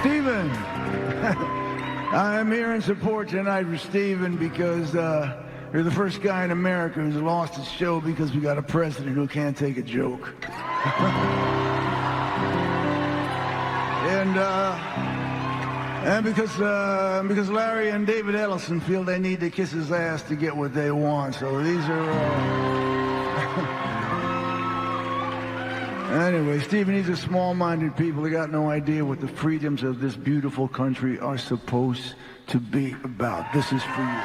Stephen, I'm here in support tonight for Stephen because you're the first guy in America who's lost his show because we got a president who can't take a joke. And because Larry and David Ellison feel they need to kiss his ass to get what they want. So these are... Anyway, Stephen, these are small-minded people. They got no idea what the freedoms of this beautiful country are supposed to be about. This is for you.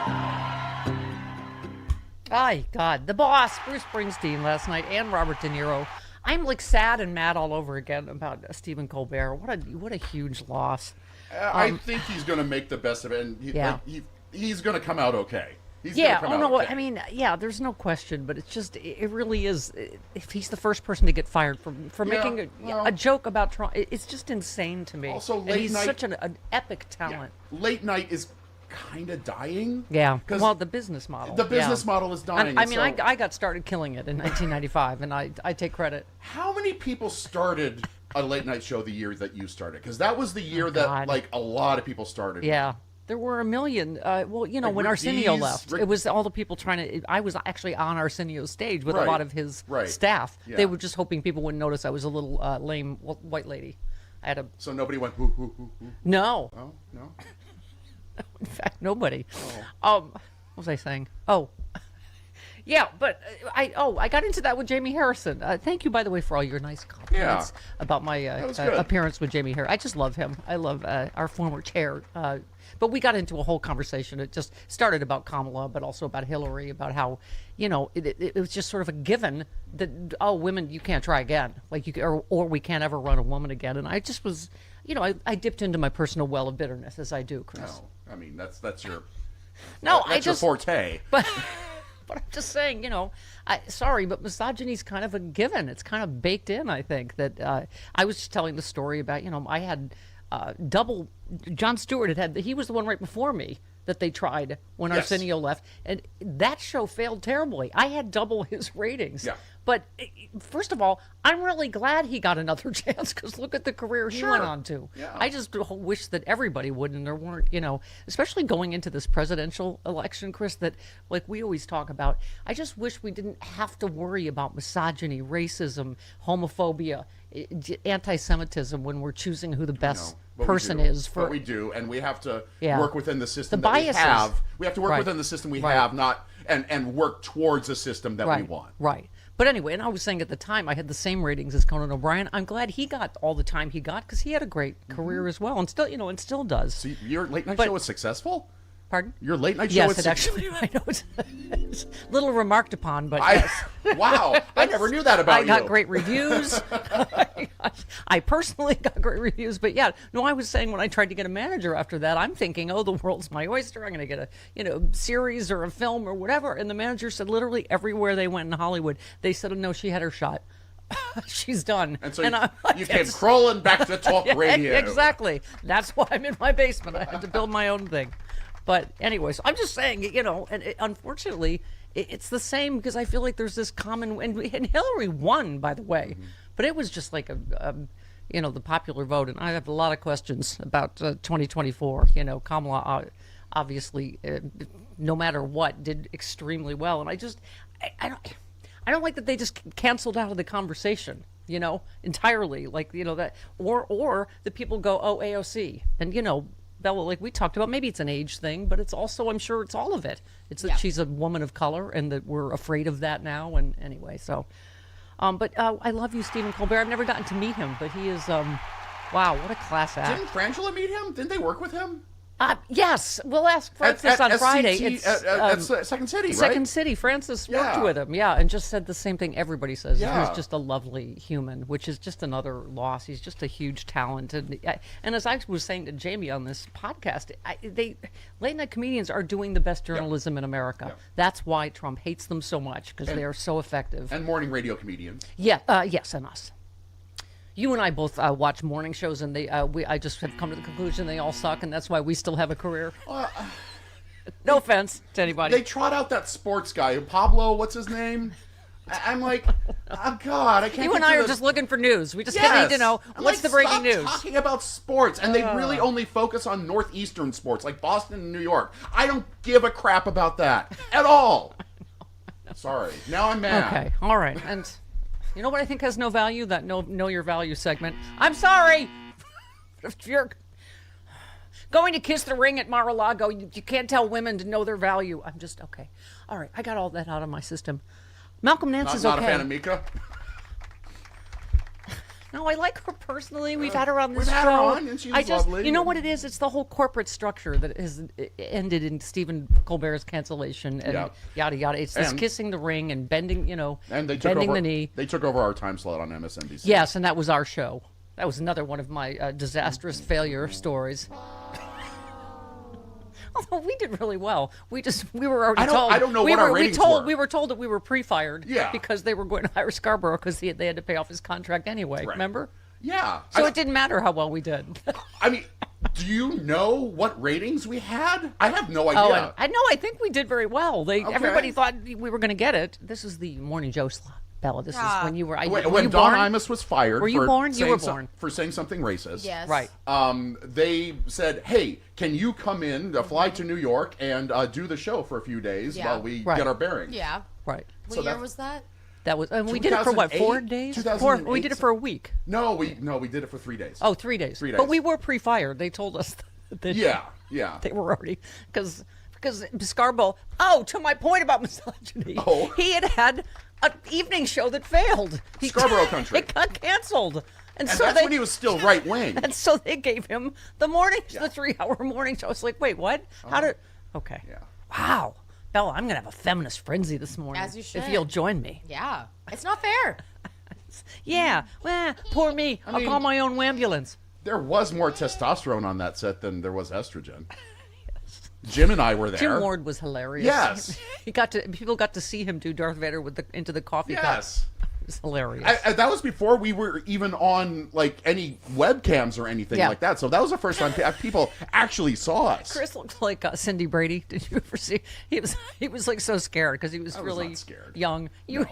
Ay, God. The boss, Bruce Springsteen, last night, and Robert De Niro. I'm like sad and mad all over again about Stephen Colbert. What a huge loss. I think he's going to make the best of it, and he's going to come out okay. I mean, there's no question, but it's just, it really is, if he's the first person to get fired for making a joke about Trump, it's just insane to me. Also, and he's such an epic talent. Yeah, late night is kind of dying. Yeah, well, the business model. The business model is dying. I got started killing it in 1995, and I take credit. How many people started a late night show the year that you started? Because that was the year that, like, a lot of people started. Yeah. There were a million. When Arsenio left, it was all the people trying to. I was actually on Arsenio's stage with a lot of his staff. Yeah. They were just hoping people wouldn't notice I was a little lame white lady. I had a. So nobody went hoo hoo hoo hoo. No. Oh no. In fact, nobody. What was I saying? Oh. Yeah, but I got into that with Jamie Harrison. Thank you, by the way, for all your nice compliments about my appearance with Jamie Harrison. I just love him. I love our former chair. But we got into a whole conversation. It just started about Kamala, but also about Hillary, about how, it was just sort of a given that, women, you can't try again. Like or we can't ever run a woman again. And I just was, I dipped into my personal well of bitterness, as I do, Chris. No, I mean, that's your... No, that's your forte. But I'm just saying, sorry, but misogyny's kind of a given. It's kind of baked in, I think. That I was just telling the story about, I had double... Jon Stewart he was the one right before me that they tried when Arsenio left. And that show failed terribly. I had double his ratings. Yeah. But first of all, I'm really glad he got another chance because look at the career he went on to. Yeah. I just wish that everybody would, and there weren't, especially going into this presidential election, Chris, that like we always talk about. I just wish we didn't have to worry about misogyny, racism, homophobia, anti-Semitism when we're choosing who the best person is. But we do, and we have to work within the system that we have. We have to work within the system we have, not and work towards a system that we want. Right. But anyway, and I was saying at the time, I had the same ratings as Conan O'Brien. I'm glad he got all the time he got because he had a great career as well, and still, and still does. So your late night show was successful? Pardon? Your late night show yes, it actually, I know it's little remarked upon, but yes. Wow, I never knew that about you. I got great reviews. I personally got great reviews, but I was saying when I tried to get a manager after that, I'm thinking, the world's my oyster. I'm going to get a, series or a film or whatever. And the manager said literally everywhere they went in Hollywood, they said, no, she had her shot. She's done. And so you came crawling back to talk radio. Exactly. That's why I'm in my basement. I had to build my own thing. But anyways, I'm just saying, and unfortunately, it's the same because I feel like there's this common, and Hillary won, by the way, but it was just like the popular vote, and I have a lot of questions about 2024. Kamala obviously, no matter what, did extremely well, and I don't like that they just canceled out of the conversation, entirely, like that, or the people go, AOC, and Bella, like we talked about, maybe it's an age thing, but it's also, I'm sure it's all of it. It's that she's a woman of color and that we're afraid of that now. And anyway, so, but I love you, Stephen Colbert. I've never gotten to meet him, but he is, wow, what a class act. Didn't Frangela meet him? Didn't they work with him? Yes, we'll ask Francis on Friday. It's Second City, right? Second City. Francis worked with him, and just said the same thing everybody says. Yeah. He's just a lovely human, which is just another loss. He's just a huge talent. And as I was saying to Jamie on this podcast, late night comedians are doing the best journalism in America. That's why Trump hates them so much, because they are so effective. And morning radio comedians. Yeah, yes, and us. You and I both watch morning shows, and I just have come to the conclusion they all suck, and that's why we still have a career. No offense to anybody. They trot out that sports guy, Pablo. What's his name? I'm like, oh God, I can't. You and I are just looking for news. We just need to know what's the breaking news. Talking about sports, and they really only focus on Northeastern sports, like Boston and New York. I don't give a crap about that at all. Sorry, now I'm mad. Okay, all right, and you know what I think has no value? That know your value segment. I'm sorry. If you're going to kiss the ring at Mar-a-Lago, you can't tell women to know their value. I'm just okay. All right, I got all that out of my system. Malcolm Nance is okay. Not a fan of Mika? No, I like her personally. We've had her on this show. We've had her on, and she's lovely. You know what it is? It's the whole corporate structure that has ended in Stephen Colbert's cancellation and yada yada. It's this kissing the ring and bending, and they bending the knee. They took over our time slot on MSNBC. Yes, and that was our show. That was another one of my disastrous failure stories. Although we did really well. We were already told. I don't know what our ratings were. We were told that we were pre-fired. Yeah. Because they were going to hire Scarborough because they had to pay off his contract anyway. Right. Remember? Yeah. So it didn't matter how well we did. I mean, do you know what ratings we had? I have no idea. I know. I think we did very well. Everybody thought we were going to get it. This is the Morning Joe slot. Bella, this is when you were. When Don Imus was fired. Were you born? You were born for saying something racist. Yes. Right. They said, "Hey, can you come in, fly to New York, and do the show for a few days while we get our bearings?" Yeah. Right. What year was that? That was. We did it for what? 4 days. We did it for a week. No, we did it for 3 days. Oh, 3 days. 3 days. But we were pre-fired. They told us that. Yeah. They were already because Scarborough. Oh, to my point about misogyny. Oh. He had an evening show that failed. Scarborough Country. It got canceled. And so that's when he was still right wing. And so they gave him the morning, the 3-hour morning show. I was like, wait, what? How did? Okay. Yeah. Wow. Bella, I'm gonna have a feminist frenzy this morning. As you should. If you'll join me. Yeah. It's not fair. Yeah. Well, poor me. I'll call my own ambulance. There was more testosterone on that set than there was estrogen. Jim and I were there. Jim Ward was hilarious. Yes. People got to see him do Darth Vader into the coffee cup. Yes. It was hilarious. That was before we were even on like any webcams or anything like that. So that was the first time people actually saw us. Chris looked like Cindy Brady. Did you ever see? He was like so scared because he was really not scared. young. You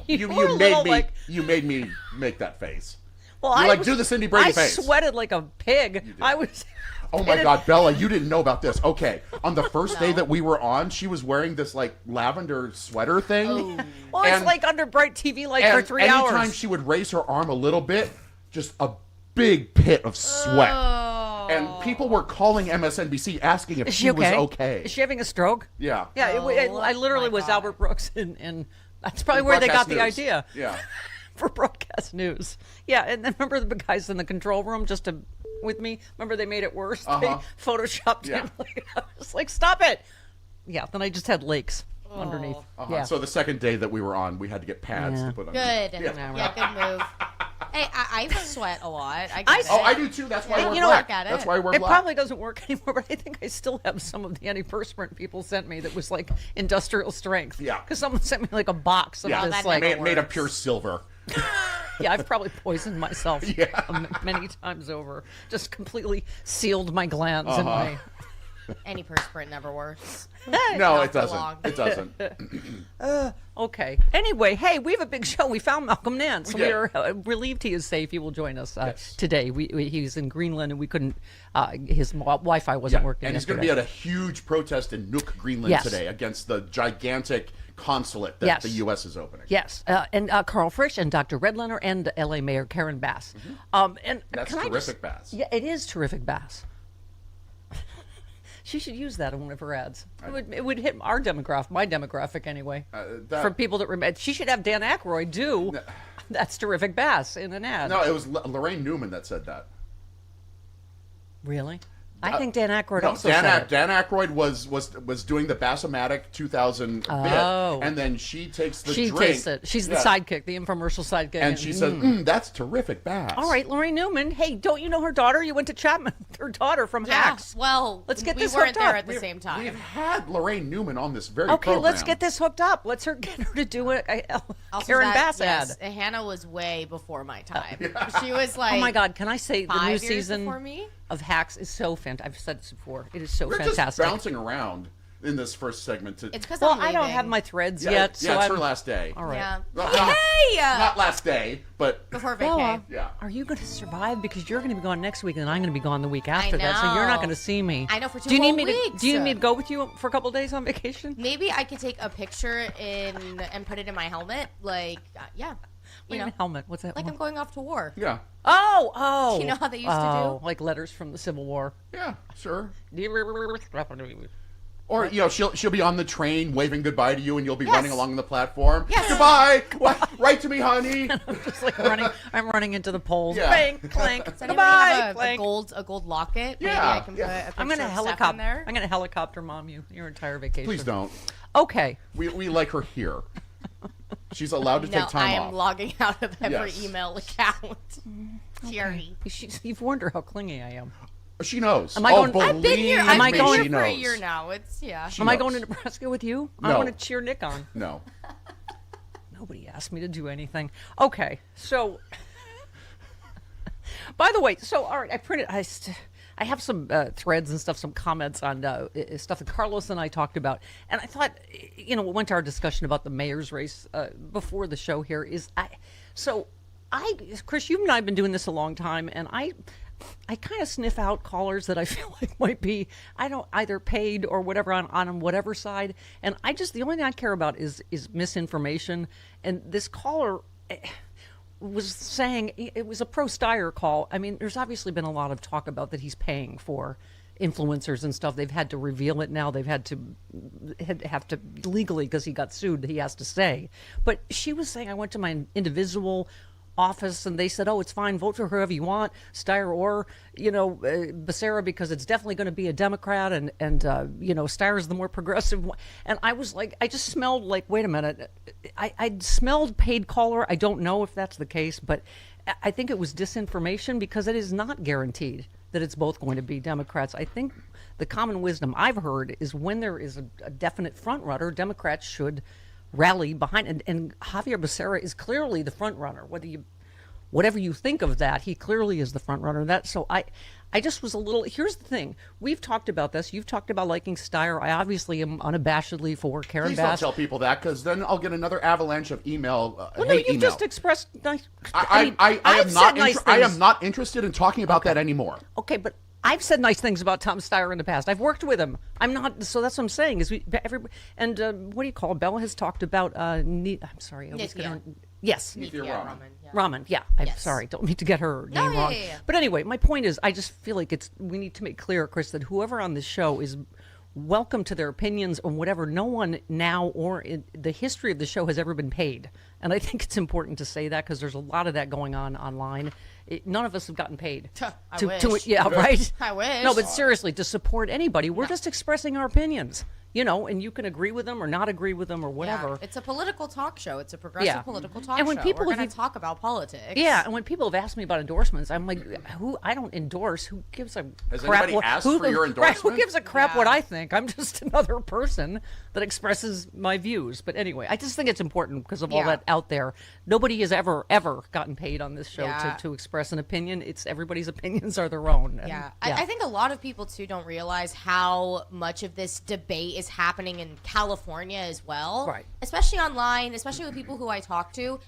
made me make that face. Well, do the Cindy Brady face. I sweated like a pig. I was. Oh my God, Bella, you didn't know about this. Okay, on the first day that we were on, she was wearing this like lavender sweater thing. Oh. Well, it's like under bright TV light for 3 hours. Anytime she would raise her arm a little bit, just a big pit of sweat. Oh. And people were calling MSNBC asking if she was okay. Is she having a stroke? Yeah. Yeah, I literally was Albert Brooks, and that's probably where they got the idea. Yeah. For broadcast news. Yeah, and then remember the guys in the control room with me? Remember they made it worse? They photoshopped him. I was like, stop it. Yeah, then I just had lakes underneath. Yeah. So the second day that we were on, we had to get pads to put on. Good. Yeah, good move. Hey, I sweat a lot. I do too. That's why I wear black. That's why I wear black. It probably doesn't work anymore, but I think I still have some of the antiperspirant people sent me that was like industrial strength. Yeah. Because someone sent me like a box of this like made of pure silver. Yeah, I've probably poisoned myself many times over. Just completely sealed my glands in my. Antiperspirant never works. No, it doesn't. It doesn't. Okay. Anyway, hey, we have a big show. We found Malcolm Nance. We are relieved he is safe. He will join us today. He's in Greenland, and we couldn't. His Wi-Fi wasn't working. And he's going to be at a huge protest in Nuuk, Greenland today against the gigantic consulate that the U.S. is opening. Yes, and Carl Frisch and Dr. Redlener and L.A. Mayor Karen Bass. And that's terrific Bass. Yeah, it is terrific Bass. She should use that in one of her ads. It would hit our demographic, my demographic anyway. For people that remember, she should have Dan Aykroyd do. That's terrific Bass in an ad. No, it was Lorraine Newman that said that. Really? I think Dan Aykroyd also said it. Dan Aykroyd was doing the Bassomatic 2000 bit, and then she takes the drink. She takes it. She's the sidekick, the infomercial sidekick. And she says, that's terrific Bass. All right, Lorraine Newman. Hey, don't you know her daughter? You went to Chapman with her daughter from Hacks. Well, let's get this hooked hooked up. We weren't there up. at the same time. We've had Lorraine Newman on this very program. Okay, let's get this hooked up. Let's get her to do a Karen Bass ad. Hannah was way before my time. She was like, oh my God, can I say the new season before me? Of Hacks is so fantastic. I've said this before. It is so We're fantastic. Just bouncing around. in this first segment. It's because Well, I'm I don't leaving. have my threads yeah, yet, yeah, so it's I'm her last day. all right. Yeah. Not- Hey! Not last day, but Before Bella, vacay. yeah. are you going to survive? Because you're going to be gone next week, and I'm going to be gone the week after that, so you're not know. going to see me. I know, for 2 do you need whole me weeks. Do you need me to go with you for a couple of days on vacation? Maybe I could take a picture and put it in my helmet. Like, yeah. What do you mean helmet? What's that? Like I'm going off to war. Yeah. Oh. You know how they used to do? Like letters from the Civil War. Yeah, sure. Okay. Or she'll be on the train waving goodbye to you, and you'll be Yes. running along the platform. Yes. Goodbye. Write to me, honey. Just like running. I'm running into the poles. Yeah. Clank, clank. Does anybody Goodbye. have a Clank. gold locket? Maybe Yeah, I can put yeah. a picture I'm gonna of Steph in helicopter. there. I'm gonna helicopter mom you your entire vacation. Please don't. Okay. We like her here. She's allowed to No, take time I am off. logging out of every Yes. email account. Jerry. You've warned her how clingy I am. She knows. Am I going- believe I've been here. Am I me, going- she I've been here for a knows. year now. It's She Am I knows. going to Nebraska with you? I No. want to cheer Nick on. No. Nobody asked me to do anything. Okay, so by the way, so all right, I have some threads and stuff, some comments on stuff that Carlos and I talked about, and I thought, we went to our discussion about the mayor's race before the show. Here is Chris, you and I have been doing this a long time, and I kind of sniff out callers that I feel like might be, I don't either paid or whatever on whatever side. And the only thing I care about is misinformation. And this caller was saying it was a pro Steyer call. I mean, there's obviously been a lot of talk about that he's paying for influencers and stuff. They've had to reveal it now. They've had to have to legally, because he got sued, he has to say. But she was saying, I went to my individual office and they said, oh, it's fine, vote for whoever you want, Steyer or Becerra, because it's definitely going to be a Democrat, and Steyer is the more progressive one. And I was like, I just smelled like, wait a minute, I smelled paid caller. I don't know if that's the case, but I think it was disinformation, because it is not guaranteed that it's both going to be Democrats. I think the common wisdom I've heard is when there is a definite front runner, Democrats should rally behind, and Javier Becerra is clearly the front runner. Whatever you think of that, he clearly is the front runner. So I just was a little. Here's the thing: we've talked about this. You've talked about liking Steyer. I obviously am unabashedly for Karen Please don't Bass. tell people that, because then I'll get another avalanche of email. Well, no, hate you've email. just expressed nice. I I've am said not. nice I things. am not interested in talking about that anymore. Okay, but I've said nice things about Thom Steyer in the past. I've worked with him. I'm not. So that's what I'm saying. Is what do you call it? Bella has talked about. I'm sorry. I was Nithya. gonna. Yes. Nithya Yeah, Raman. Raman. Yeah. Ramen, yeah. I'm Yes. sorry. Don't mean to get her No, name yeah, wrong. yeah, yeah. But anyway, my point is, I just feel like we need to make clear, Chris, that whoever on this show is welcome to their opinions on whatever. No one now or in the history of the show has ever been paid. And I think it's important to say that, because there's a lot of that going on online. None of us have gotten paid. I wish. Yeah, right? I wish. No, but seriously, to support anybody, we're just expressing our opinions. And you can agree with them or not agree with them or whatever. Yeah, it's a political talk show. It's a progressive Yeah. political talk And when show. people- We're if going to you- talk about politics. Yeah, and when people have asked me about endorsements, I'm like, I don't endorse. Who gives a Has crap? anybody asked for your Right, who endorsement? gives a crap Yeah. what I think? I'm just another person that expresses my views. But anyway, I just think it's important because of all Yeah. that out there. Nobody has ever gotten paid on this show Yeah. to express an opinion. It's everybody's opinions are their own. And, Yeah. I think a lot of people, too, don't realize how much of this debate is happening in California as well. Right. Especially online, especially with people who I talk to.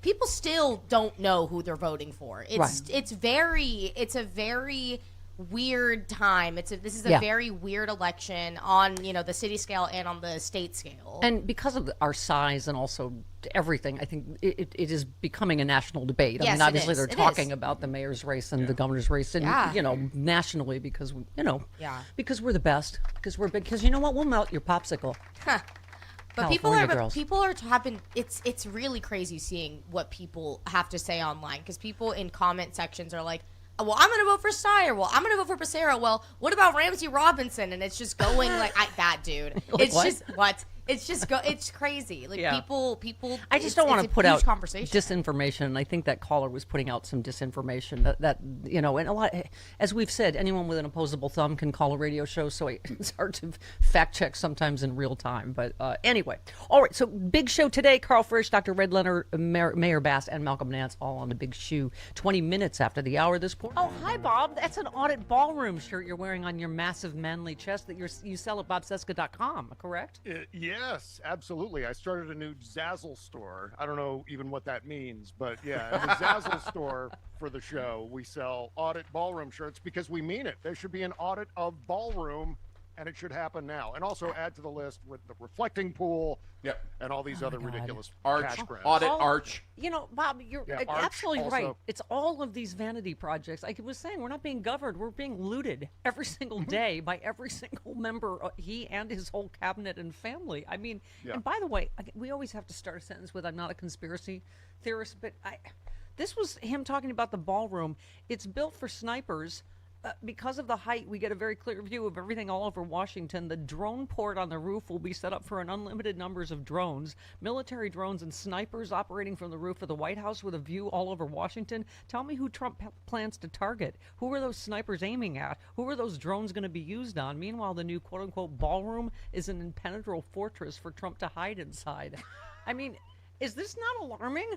People still don't know who they're voting for. Right. It's a very weird time. This is a Yeah. very weird election on, the city scale and on the state scale. And because of our size and also everything, I think it is becoming a national debate. I Yes, mean, it obviously is. they're It talking is. about the mayor's race and the governor's race, and Yeah. nationally because Yeah. because we're the best, because we're big. Because you know what, we'll melt your popsicle. But California girls. people are having it's really crazy seeing what people have to say online, because people in comment sections are like, well, I'm gonna vote for Steyer. Well, I'm gonna vote for Becerra. Well, what about Ramsey Robinson? And it's just going like that dude. Like It's what? just what It's just it's crazy. Like Yeah. people. I just don't want to put out conversation. disinformation. And I think that caller was putting out some disinformation that and a lot, as we've said, anyone with an opposable thumb can call a radio show. So it's hard to fact check sometimes in real time. But anyway, all right. So big show today. Carl Frisch, Dr. Red Leonard, Mayor Bass, and Malcolm Nance all on the big shoe. 20 minutes after the hour this morning. Oh, hi, Bob. That's an Audit Ballroom shirt you're wearing on your massive manly chest that you sell at bobseska.com, correct? Yes, absolutely. I started a new Zazzle store. I don't know even what that means, but yeah, in the Zazzle store for the show, we sell Audit Ballroom shirts because we mean it. There should be an audit of ballroom, and it should happen now. And also add to the list with the reflecting pool and all these other ridiculous cash grabs. Audit arch. Bob, you're Arch absolutely also. right. It's all of these vanity projects. Like I was saying, we're not being governed. We're being looted every single day by every single member, he and his whole cabinet and family. I mean, and by the way, we always have to start a sentence with, I'm not a conspiracy theorist, but this was him talking about the ballroom. It's built for snipers. Because of the height, we get a very clear view of everything all over Washington. The drone port on the roof will be set up for an unlimited numbers of drones, military drones and snipers operating from the roof of the White House with a view all over Washington. Tell me who Trump plans to target. Who are those snipers aiming at? Who are those drones going to be used on? Meanwhile, the new quote-unquote ballroom is an impenetrable fortress for Trump to hide inside. I mean, is this not alarming?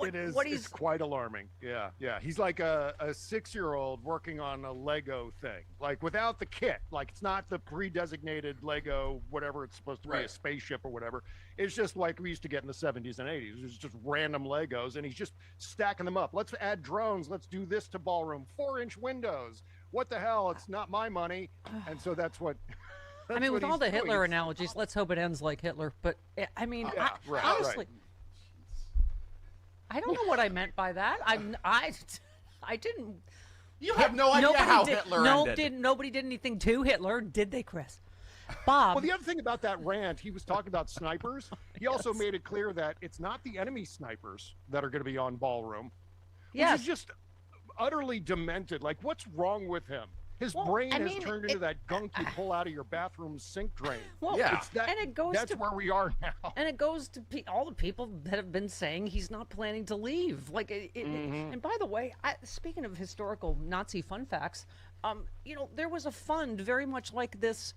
It is. It's quite alarming. Yeah. He's like a 6-year-old working on a Lego thing, like without the kit. Like it's not the pre-designated Lego, whatever it's supposed to be, a spaceship or whatever. It's just like we used to get in the 70s and 80s. It's just random Legos, and he's just stacking them up. Let's add drones. Let's do this to ballroom. 4-inch windows. What the hell? It's not my money. And so that's what. I mean, with all the Hitler analogies, let's hope it ends like Hitler. But I mean, honestly, I don't know what I meant by that. I didn't. You have no idea how Hitler ended. Nobody did anything to Hitler, did they, Chris? Bob. Well, the other thing about that rant, he was talking about snipers. He also made it clear that it's not the enemy snipers that are going to be on ballroom. Which is just utterly demented. Like, what's wrong with him? His brain has turned into that gunk you pull out of your bathroom sink drain. Well, and it goes that's where we are now. And it goes to all the people that have been saying he's not planning to leave. Like, and by the way, speaking of historical Nazi fun facts, there was a fund very much like this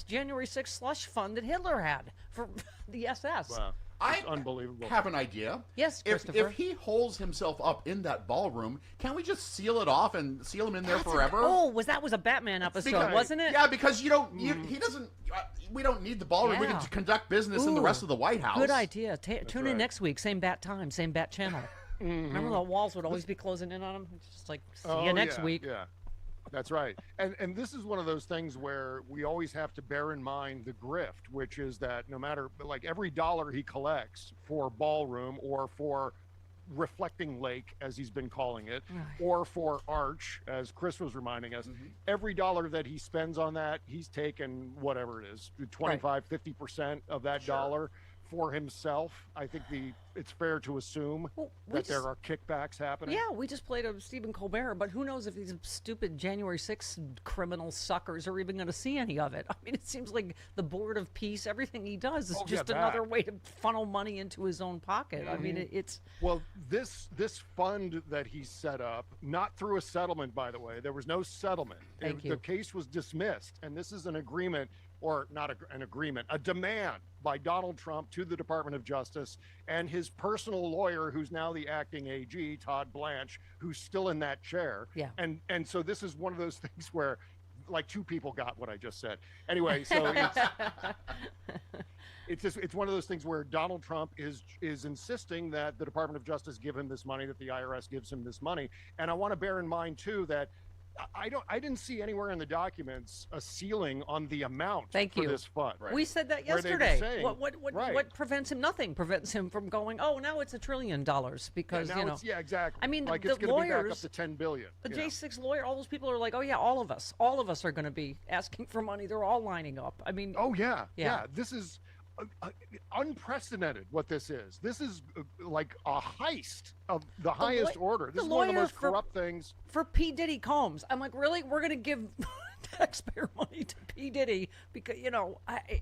January 6th slush fund that Hitler had for the SS. Wow. It's unbelievable. Have an idea. Yes, Christopher. If he holds himself up in that ballroom, can we just seal it off and seal him in there forever? Was a Batman episode, wasn't it? Yeah, because he doesn't. We don't need the ballroom. We can conduct business in the rest of the White House. Good idea. Tune in next week. Same bat time, same bat channel. Remember the walls would always be closing in on him. It's just like see you next week. Yeah. That's right. And this is one of those things where we always have to bear in mind the grift, which is that no matter, like, every dollar he collects for ballroom or for reflecting lake, as he's been calling it, or for arch, as Chris was reminding us, every dollar that he spends on that, he's taken whatever it is, 25, 50% of that dollar for himself. I think it's fair to assume that there are kickbacks happening. Yeah, we just played a Stephen Colbert, but who knows if these stupid January 6th criminal suckers are even going to see any of it. I mean, it seems like the Board of Peace, everything he does is just another way to funnel money into his own pocket. I mean, it's... Well, this fund that he set up, not through a settlement, by the way. There was no settlement. The case was dismissed, and this is an agreement, or not an agreement, a demand by Donald Trump to the Department of Justice and his personal lawyer, who's now the acting AG, Todd Blanche, who's still in that chair. Yeah. And so this is one of those things where, like, two people got what I just said. Anyway, so it's one of those things where Donald Trump is insisting that the Department of Justice give him this money, that the IRS gives him this money. And I want to bear in mind too that I didn't see anywhere in the documents a ceiling on the amount for this fund. Right? We said that yesterday. What prevents him? Nothing prevents him from going, now it's $1 trillion because, exactly. I mean, like the it's going to be lawyers, back up to $10 billion. The J6 lawyer, all those people are like, all of us are going to be asking for money. They're all lining up. I mean, This is unprecedented what this is. This is like a heist of the highest order. This is one of the most corrupt things. For P. Diddy Combs, I'm like, really? We're going to give taxpayer money to P. Diddy because,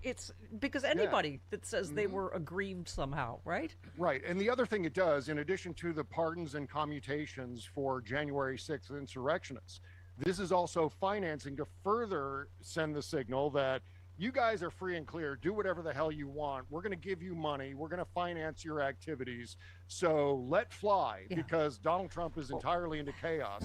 it's because anybody that says they were aggrieved somehow, right? Right. And the other thing it does, in addition to the pardons and commutations for January 6th insurrectionists, this is also financing to further send the signal that you guys are free and clear. Do whatever the hell you want. We're going to give you money. We're going to finance your activities. So let fly, because Donald Trump is entirely into chaos.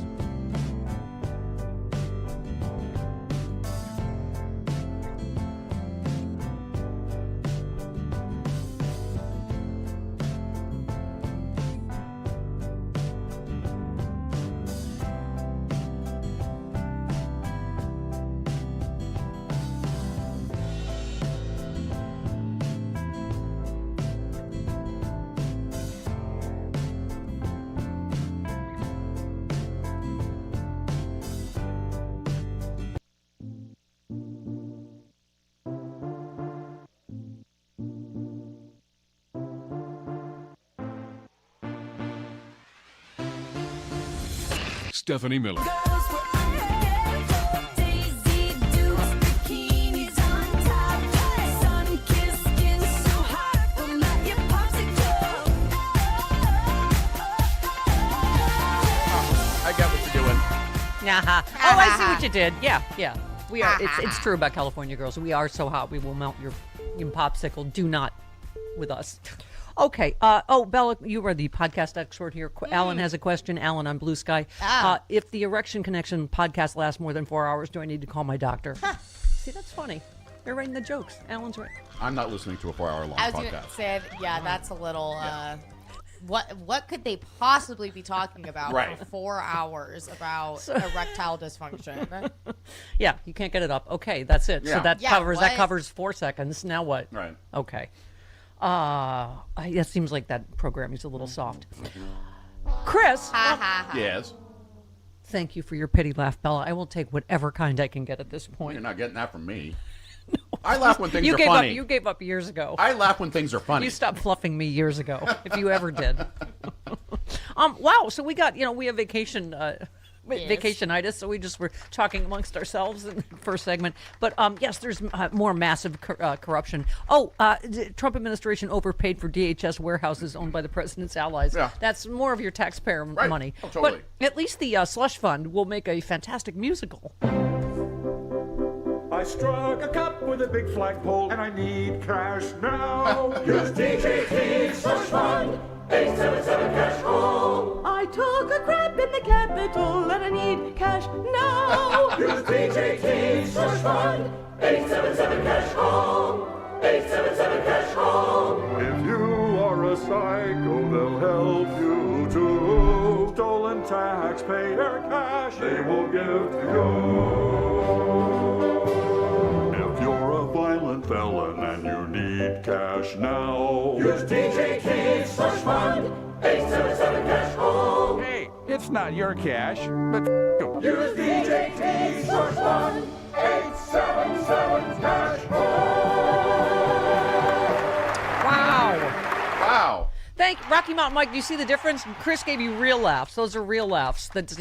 Stephanie Miller. I get what you're doing. Oh, I see what you did. Yeah. We are. It's true about California girls. We are so hot we will melt your popsicle. Do not with us. Okay. Bella, you are the podcast expert here. Alan has a question. Alan on Blue Sky. If the Erection Connection podcast lasts more than 4 hours, do I need to call my doctor? See, that's funny. They're writing the jokes. Alan's right. I'm not listening to a 4-hour-long I was podcast. going to say, that's a little. What could they possibly be talking about for 4 hours about erectile dysfunction? Yeah, you can't get it up. Okay, that's it. Yeah. So that Yeah, covers 4 seconds. Now what? Right. Okay. It seems like that programming's a little soft. Chris, Yes. thank you for your pity laugh, Bella. I will take whatever kind I can get at this point. You're not getting that from me. I laugh when things You are gave funny. up. You gave up years ago. I laugh when things are funny. You stopped fluffing me years ago, if you ever did. Wow. So we got, we have vacation. Vacationitis, so we just were talking amongst ourselves in the first segment. But yes, there's more massive corruption. The Trump administration overpaid for DHS warehouses owned by the president's allies. Yeah. That's more of your taxpayer money. Oh, totally. But at least the slush fund will make a fantastic musical. I struck a cup with a big flagpole and I need cash now. Use DJT slush fund 877 cash home. I took a crap in the Capitol and I need cash now. Use DJT slush fund 877 cash home. 877 cash home. If you are a psycho, they'll help you too. Stolen taxpayer cash they will give to you. If you're a violent felon and you need cash now, use DJT slush fund 877 cash home. Hey, it's not your cash, but Use DJT slush fund 877 cash home. Wow. Thank Rocky Mountain Mike. Do you see the difference? Chris gave you real laughs. Those are real laughs. That's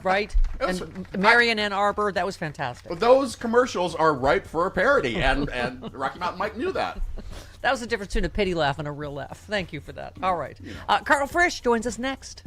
right. And Marion Ann Arbor, that was fantastic. Those commercials are ripe for a parody, and Rocky Mountain Mike knew that. That was the difference between a pity laugh and a real laugh. Thank you for that. All right. Carl Frisch joins us next.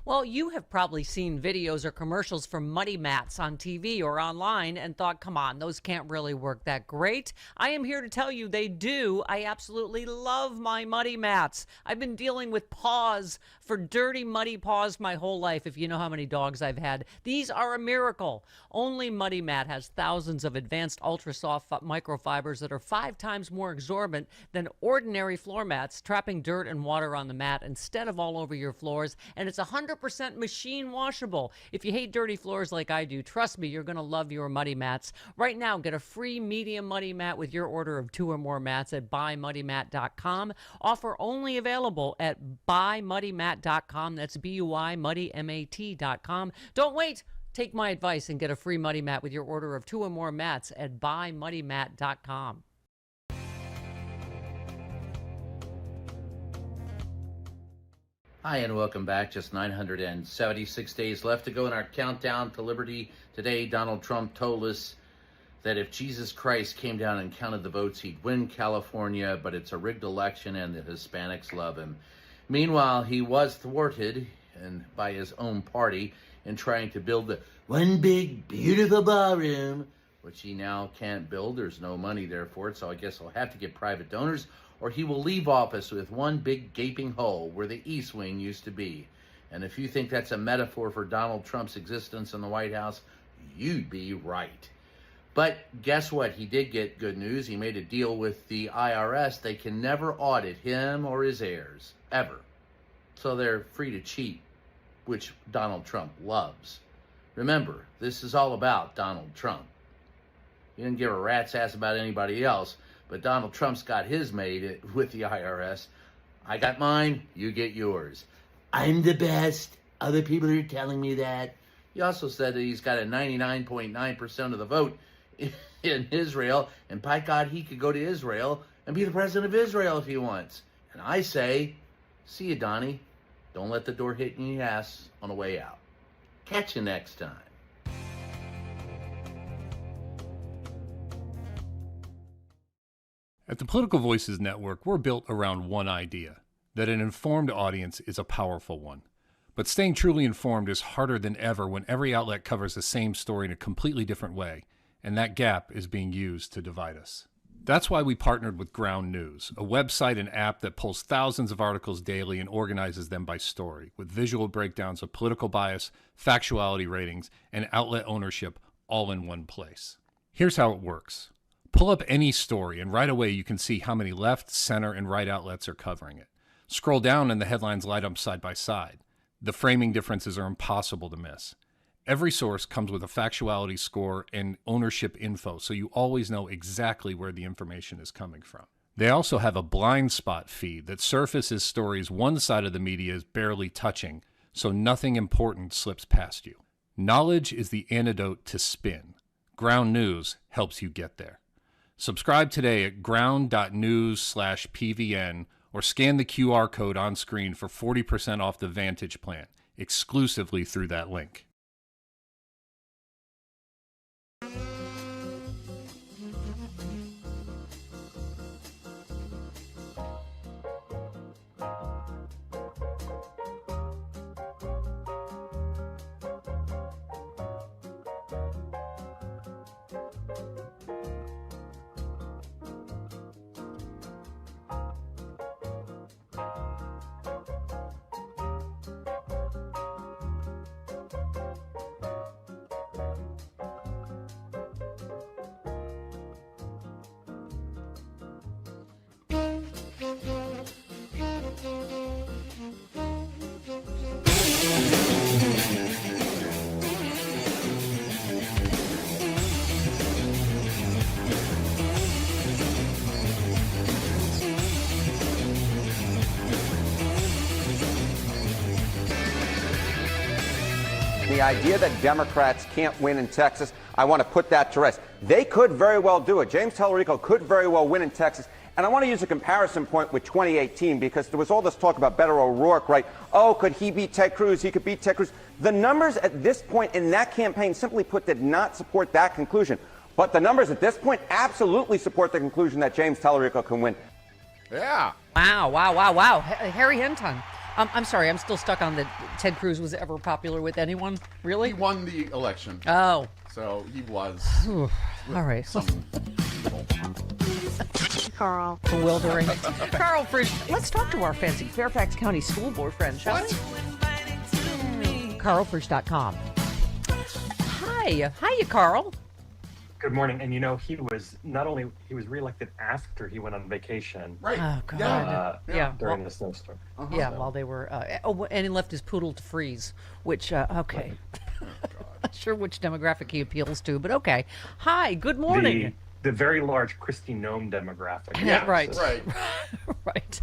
Well, you have probably seen videos or commercials for muddy mats on TV or online and thought, come on, those can't really work that great. I am here to tell you they do. I absolutely love my muddy mats. I've been dealing with paws for dirty, muddy paws my whole life, if you know how many dogs I've had. These are a miracle. Only Muddy Mat has thousands of advanced ultra-soft microfibers that are 5 times more absorbent than ordinary floor mats, trapping dirt and water on the mat instead of all over your floors, and it's 100% machine washable. If you hate dirty floors like I do, trust me, you're going to love your Muddy Mats. Right now, get a free medium Muddy Mat with your order of 2 or more mats at buymuddymat.com. Offer only available at buymuddymat.com. That's BUYMuddyMAT.com. Don't wait. Take my advice and get a free Muddy Mat with your order of 2 or more mats at buymuddymat.com. Hi, and welcome back. Just 976 days left to go in our countdown to liberty. Today, Donald Trump told us that if Jesus Christ came down and counted the votes, he'd win California, but it's a rigged election and the Hispanics love him. Meanwhile, he was thwarted by his own party in trying to build the one big, beautiful ballroom, which he now can't build. There's no money there for it, so I guess he'll have to get private donors, or he will leave office with one big gaping hole where the East Wing used to be. And if you think that's a metaphor for Donald Trump's existence in the White House, you'd be right. But guess what? He did get good news. He made a deal with the IRS. They can never audit him or his heirs, ever. So they're free to cheat, which Donald Trump loves. Remember, this is all about Donald Trump. He didn't give a rat's ass about anybody else, but Donald Trump's got his made with the IRS. I got mine, you get yours. I'm the best. Other people are telling me that. He also said that he's got a 99.9% of the vote in Israel, and by God, he could go to Israel and be the president of Israel if he wants. And I say, see you, Donnie. Don't let the door hit you in the ass on the way out. Catch you next time. At the Political Voices Network, we're built around one idea, that an informed audience is a powerful one. But staying truly informed is harder than ever when every outlet covers the same story in a completely different way, and that gap is being used to divide us. That's why we partnered with Ground News, a website and app that pulls thousands of articles daily and organizes them by story, with visual breakdowns of political bias, factuality ratings, and outlet ownership all in one place. Here's how it works. Pull up any story, and right away you can see how many left, center, and right outlets are covering it. Scroll down and the headlines light up side by side. The framing differences are impossible to miss. Every source comes with a factuality score and ownership info, so you always know exactly where the information is coming from. They also have a blind spot feed that surfaces stories one side of the media is barely touching, so nothing important slips past you. Knowledge is the antidote to spin. Ground News helps you get there. Subscribe today at ground.news/PVN or scan the QR code on screen for 40% off the Vantage plan, exclusively through that link. The idea that Democrats can't win in Texas, I want to put that to rest. They could very well do it. James Tallarico could very well win in Texas. And I want to use a comparison point with 2018 because there was all this talk about Beto O'Rourke, right? Oh, could he beat Ted Cruz? He could beat Ted Cruz. The numbers at this point in that campaign, simply put, did not support that conclusion. But the numbers at this point absolutely support the conclusion that James Tallarico can win. Yeah. Wow. Harry Hinton. I'm sorry, I'm still stuck on that Ted Cruz was ever popular with anyone. Really? He won the election. Oh. So he was. All right. Carl. Bewildering. Carl Frisch, let's talk to our fancy Fairfax County School Board friend, shall we? CarlFrisch.com. Hiya, Carl. Good morning. And you know, he was reelected after he went on vacation. Right. Oh, God. During the snowstorm. Yeah, while they were, and he left his poodle to freeze, which, okay. Not sure which demographic he appeals to, but okay. Hi, good morning. The very large Kristi Noem demographic. Yeah, right. Right. Right.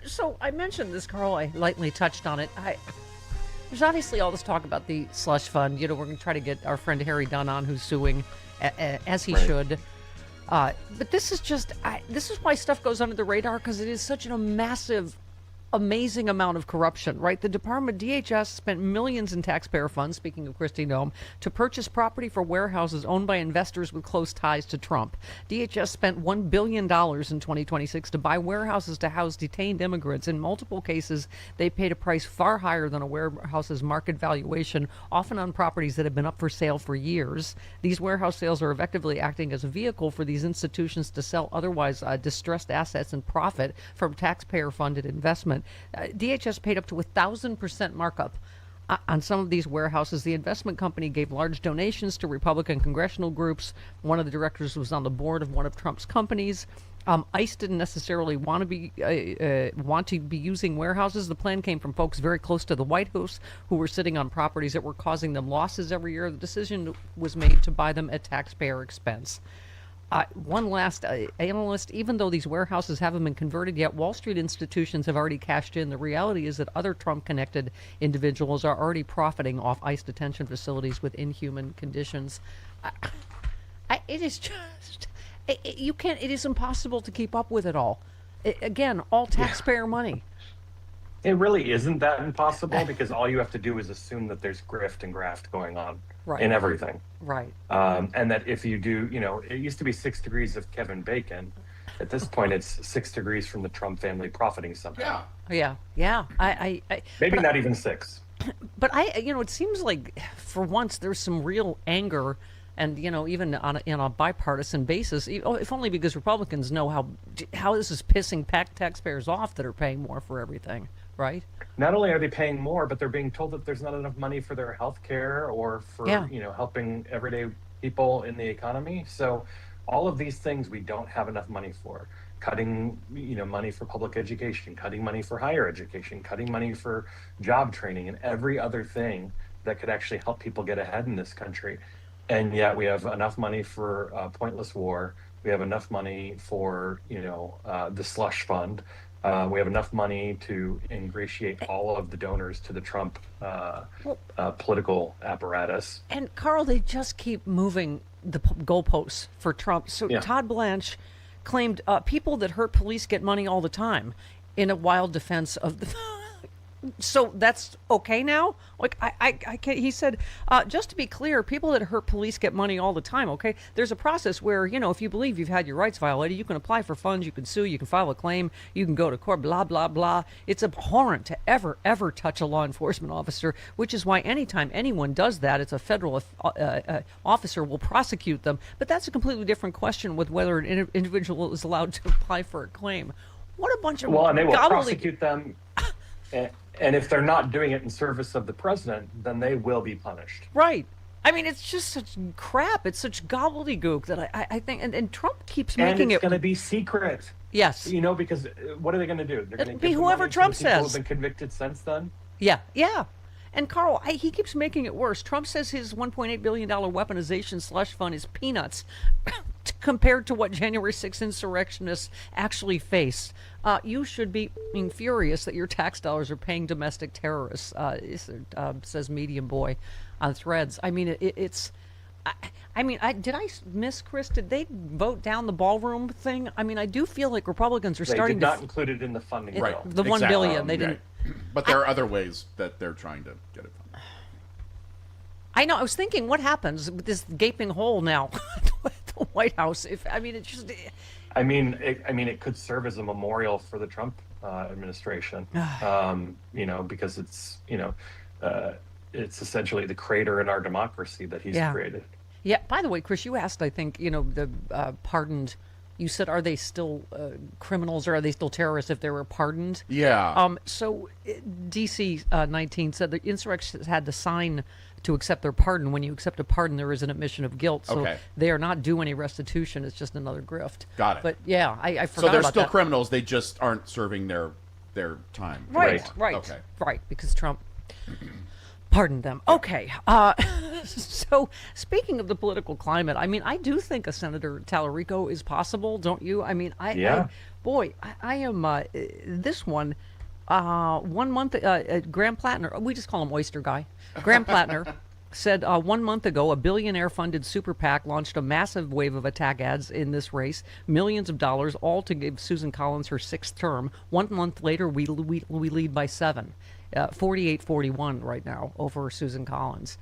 So I mentioned this, Carl. I lightly touched on it. There's obviously all this talk about the slush fund. You know, we're going to try to get our friend Harry Dunn on, who's suing, as he should. But this is just, this is why stuff goes under the radar, because it is such a massive amazing amount of corruption, right? The Department DHS spent millions in taxpayer funds, speaking of Christy Thom, to purchase property for warehouses owned by investors with close ties to Trump. DHS spent $1 billion in 2026 to buy warehouses to house detained immigrants. In multiple cases, they paid a price far higher than a warehouse's market valuation, often on properties that have been up for sale for years. These warehouse sales are effectively acting as a vehicle for these institutions to sell otherwise distressed assets and profit from taxpayer-funded investment. DHS paid up to 1,000% markup on some of these warehouses. The investment company gave large donations to Republican congressional groups. One of the directors was on the board of one of Trump's companies. ICE didn't necessarily want to be using warehouses. The plan came from folks very close to the White House who were sitting on properties that were causing them losses every year. The decision was made to buy them at taxpayer expense. One last analyst, even though these warehouses haven't been converted yet, Wall Street institutions have already cashed in. The reality is that other Trump-connected individuals are already profiting off ICE detention facilities with inhuman conditions. It is just, you can't, it is impossible to keep up with it all. Again, all taxpayer money. It really isn't that impossible because all you have to do is assume that there's grift and graft going on in everything. Right. And that if you do, it used to be 6 degrees of Kevin Bacon. At this point, it's 6 degrees from the Trump family profiting somehow. Yeah. Maybe not even 6. But it seems like for once there's some real anger, and even on a bipartisan basis, if only because Republicans know how this is pissing taxpayers off that are paying more for everything. Right. Not only are they paying more, but they're being told that there's not enough money for their health care or for, helping everyday people in the economy. So all of these things we don't have enough money for. Cutting, money for public education, cutting money for higher education, cutting money for job training and every other thing that could actually help people get ahead in this country. And yet we have enough money for pointless war. We have enough money for, the slush fund. We have enough money to ingratiate all of the donors to the Trump political apparatus. And Carl, they just keep moving the goalposts for Trump. So Todd Blanche claimed people that hurt police get money all the time in a wild defense of the... So that's okay now? Like I can't, he said, just to be clear, people that hurt police get money all the time, okay? There's a process where, if you believe you've had your rights violated, you can apply for funds, you can sue, you can file a claim, you can go to court, blah, blah, blah. It's abhorrent to ever touch a law enforcement officer, which is why anytime anyone does that, it's a federal officer will prosecute them. But that's a completely different question with whether an individual is allowed to apply for a claim. What a bunch of and they will prosecute them. And if they're not doing it in service of the president, then they will be punished. Right. I mean, it's just such crap. It's such gobbledygook that I think, and Trump keeps making it. And it's going to be secret. Yes. Because what are they going to do? They're going to be whoever Trump says. People who have been convicted since then. Yeah. And Carl, he keeps making it worse. Trump says his $1.8 billion weaponization slush fund is peanuts compared to what January 6th insurrectionists actually faced. You should be furious that your tax dollars are paying domestic terrorists, says Medium Boy on Threads. I mean, it's... did I miss, Chris? Did they vote down the ballroom thing? I mean, I do feel like Republicans are starting to... They did not include it in the funding bill. The $1 billion, they didn't... But there are other ways that they're trying to get it funded. I know. I was thinking, what happens with this gaping hole now at the White House? It could serve as a memorial for the Trump administration. Because it's it's essentially the crater in our democracy that he's created. Yeah. By the way, Chris, you asked, I think, the pardoned. You said, are they still criminals or are they still terrorists if they were pardoned? Yeah. So DC 19 said the insurrectionists had to sign to accept their pardon. When you accept a pardon, there is an admission of guilt. So they are not due any restitution. It's just another grift. Got it. But yeah, I forgot about that. So they're still criminals. They just aren't serving their time. Right. Okay. Right, because Trump pardoned them. Okay. So speaking of the political climate, I do think a Senator Tallarico is possible, don't you? I am this one 1 month, Graham Plattner, we just call him Oyster Guy. Graham Plattner said 1 month ago, a billionaire-funded super PAC launched a massive wave of attack ads in this race, millions of dollars, all to give Susan Collins her 6th term. 1 month later, we lead by 7, 48-41 right now over Susan Collins.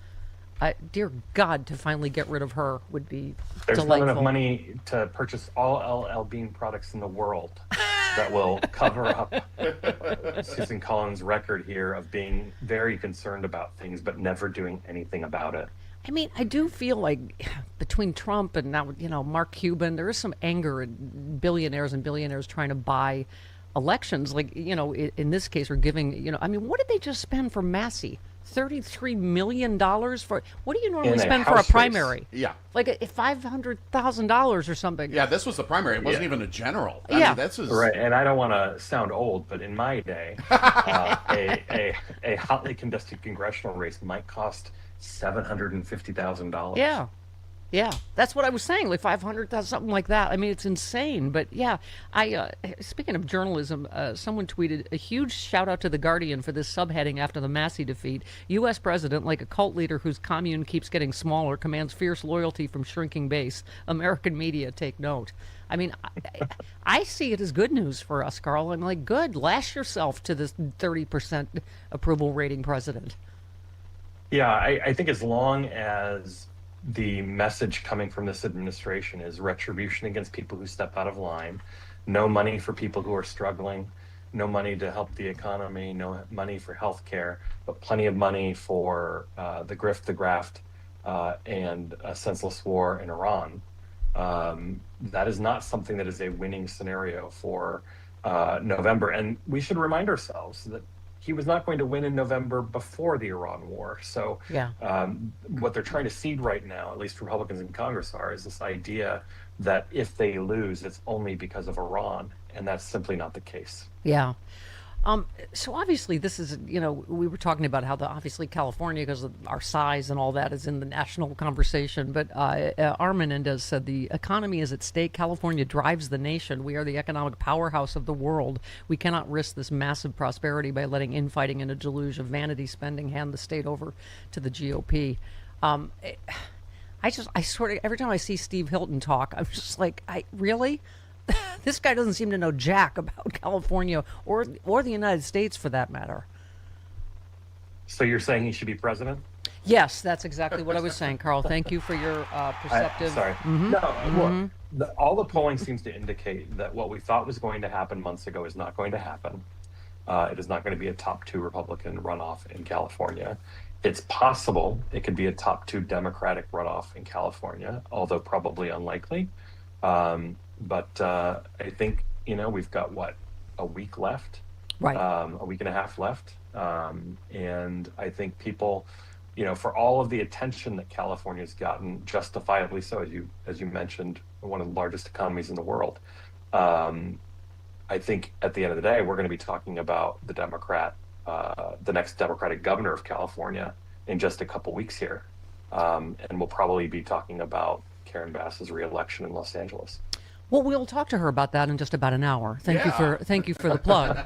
Dear God, to finally get rid of her would be There's delightful. not enough money to purchase all LL Bean products in the world that will cover up Susan Collins' record here of being very concerned about things but never doing anything about it. I mean, I do feel like between Trump and now, Mark Cuban, there is some anger in billionaires trying to buy elections. Like, in this case, are giving, I mean, what did they just spend for Massey? $33 million for, what do you normally spend for a primary? Race. Yeah. Like $500,000 or something. Yeah, this was the primary. It wasn't even a general. I mean, this is... Right, and I don't want to sound old, but in my day, a hotly contested congressional race might cost $750,000. Yeah. Yeah, that's what I was saying, like 500,000, something like that. I mean, it's insane. But yeah, speaking of journalism, someone tweeted a huge shout out to The Guardian for this subheading after the Massey defeat. U.S. president, like a cult leader whose commune keeps getting smaller, commands fierce loyalty from shrinking base. American media take note. I mean, I see it as good news for us, Carl. I'm like, good, lash yourself to this 30% approval rating president. Yeah, I think as long as the message coming from this administration is retribution against people who step out of line, no money for people who are struggling, no money to help the economy, no money for health care, but plenty of money for the grift, the graft, and a senseless war in Iran. That is not something that is a winning scenario for November. And we should remind ourselves that he was not going to win in November before the Iran war. So what they're trying to seed right now, at least Republicans in Congress are, is this idea that if they lose, it's only because of Iran. And that's simply not the case. Yeah. So obviously this is, we were talking about how obviously California, because of our size and all that, is in the national conversation. But Hartmann said the economy is at stake. California drives the nation. We are the economic powerhouse of the world. We cannot risk this massive prosperity by letting infighting and a deluge of vanity spending hand the state over to the GOP. I sort of, every time I see Steve Hilton talk, I'm just like, really? This guy doesn't seem to know jack about California or the United States, for that matter. So you're saying he should be president? Yes, that's exactly what I was saying, Carl. Thank you for your perceptive. Sorry. No, all the polling seems to indicate that what we thought was going to happen months ago is not going to happen. It is not going to be a top 2 Republican runoff in California. It's possible it could be a top 2 Democratic runoff in California, although probably unlikely. But I think, we've got, a week left? Right. A week and a half left. And I think people, for all of the attention that California's gotten, justifiably so, as you mentioned, one of the largest economies in the world, I think at the end of the day, we're going to be talking about the next Democratic governor of California in just a couple weeks here. And we'll probably be talking about Karen Bass's reelection in Los Angeles. Well, we'll talk to her about that in just about an hour. Thank you for the plug.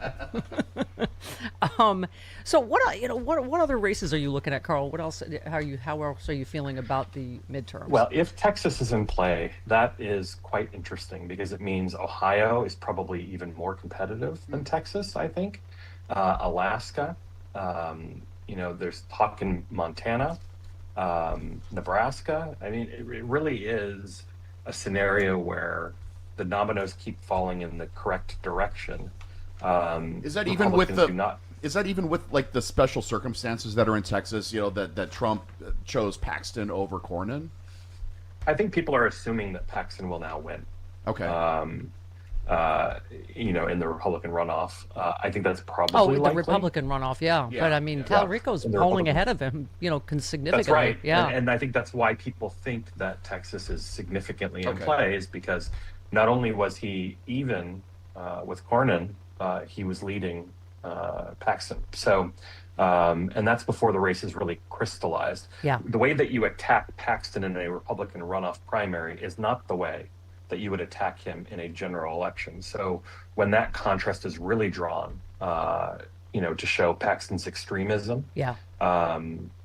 So what other races are you looking at, Carl? What else? How else are you feeling about the midterms? Well, if Texas is in play, that is quite interesting because it means Ohio is probably even more competitive than Texas, I think. Alaska, there's talk in Montana, Nebraska. I mean, it really is a scenario where the dominoes keep falling in the correct direction. Is that even with like the special circumstances that are in Texas? That Trump chose Paxton over Cornyn. I think people are assuming that Paxton will now win. Okay. In the Republican runoff, I think that's probably the Republican runoff, yeah. But I mean, Talarico's polling ahead of him, significantly. That's right. Yeah. And I think that's why people think that Texas is significantly in play, is because not only was he even with Cornyn, he was leading Paxton. So, and that's before the race is really crystallized. Yeah. The way that you attack Paxton in a Republican runoff primary is not the way that you would attack him in a general election. So when that contrast is really drawn, to show Paxton's extremism,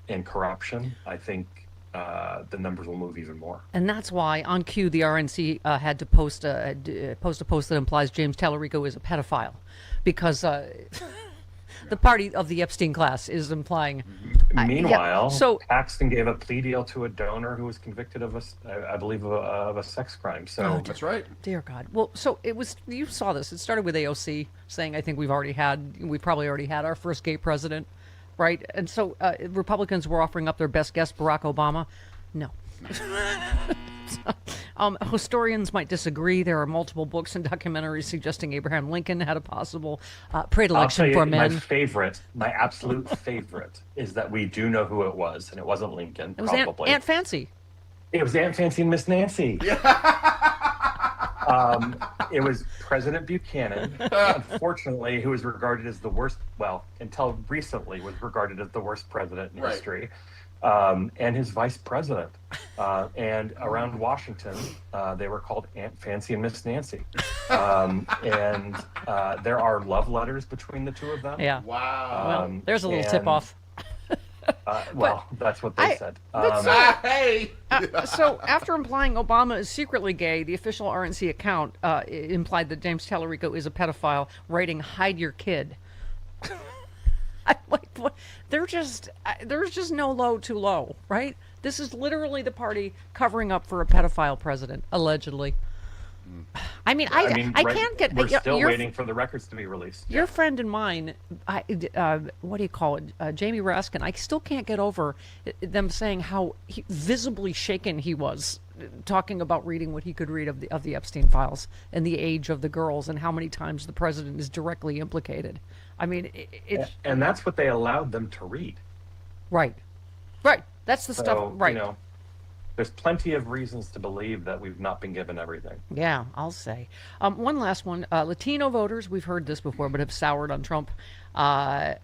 and corruption, I think the numbers will move even more. And that's why, on cue, the RNC had to post a post that implies James Tallarico is a pedophile, because the party of the Epstein class is implying. Meanwhile, so Paxton gave a plea deal to a donor who was convicted of I believe, of a sex crime. So that's right. Dear God. Well, so it was. You saw this. It started with AOC saying, "I think we probably already had our first gay president." Right, and so Republicans were offering up their best guess, Barack Obama. No. Historians might disagree. There are multiple books and documentaries suggesting Abraham Lincoln had a possible predilection for men. My absolute favorite, is that we do know who it was, and it wasn't Lincoln. It was probably Aunt Fancy. It was Aunt Fancy and Miss Nancy. It was President Buchanan, unfortunately, who was regarded as the worst, well, until recently was regarded as the worst president in history, and his vice president. And around Washington, they were called Aunt Fancy and Miss Nancy. And there are love letters between the two of them. Yeah. Wow. Well, there's a little tip-off. Well, that's what they said. So after implying Obama is secretly gay, the official RNC account implied that James Tallarico is a pedophile, writing "Hide your kid." There's just no low too low, right? This is literally the party covering up for a pedophile president, allegedly. I can't get. We're still waiting for the records to be released. Your friend and mine, what do you call it, Jamie Raskin? I still can't get over them saying how visibly shaken he was, talking about reading what he could read of the Epstein files and the age of the girls and how many times the president is directly implicated. I mean, and that's what they allowed them to read. Right. That's the stuff. Right. There's plenty of reasons to believe that we've not been given everything. Yeah, I'll say. One last one. Latino voters, we've heard this before, but have soured on Trump. I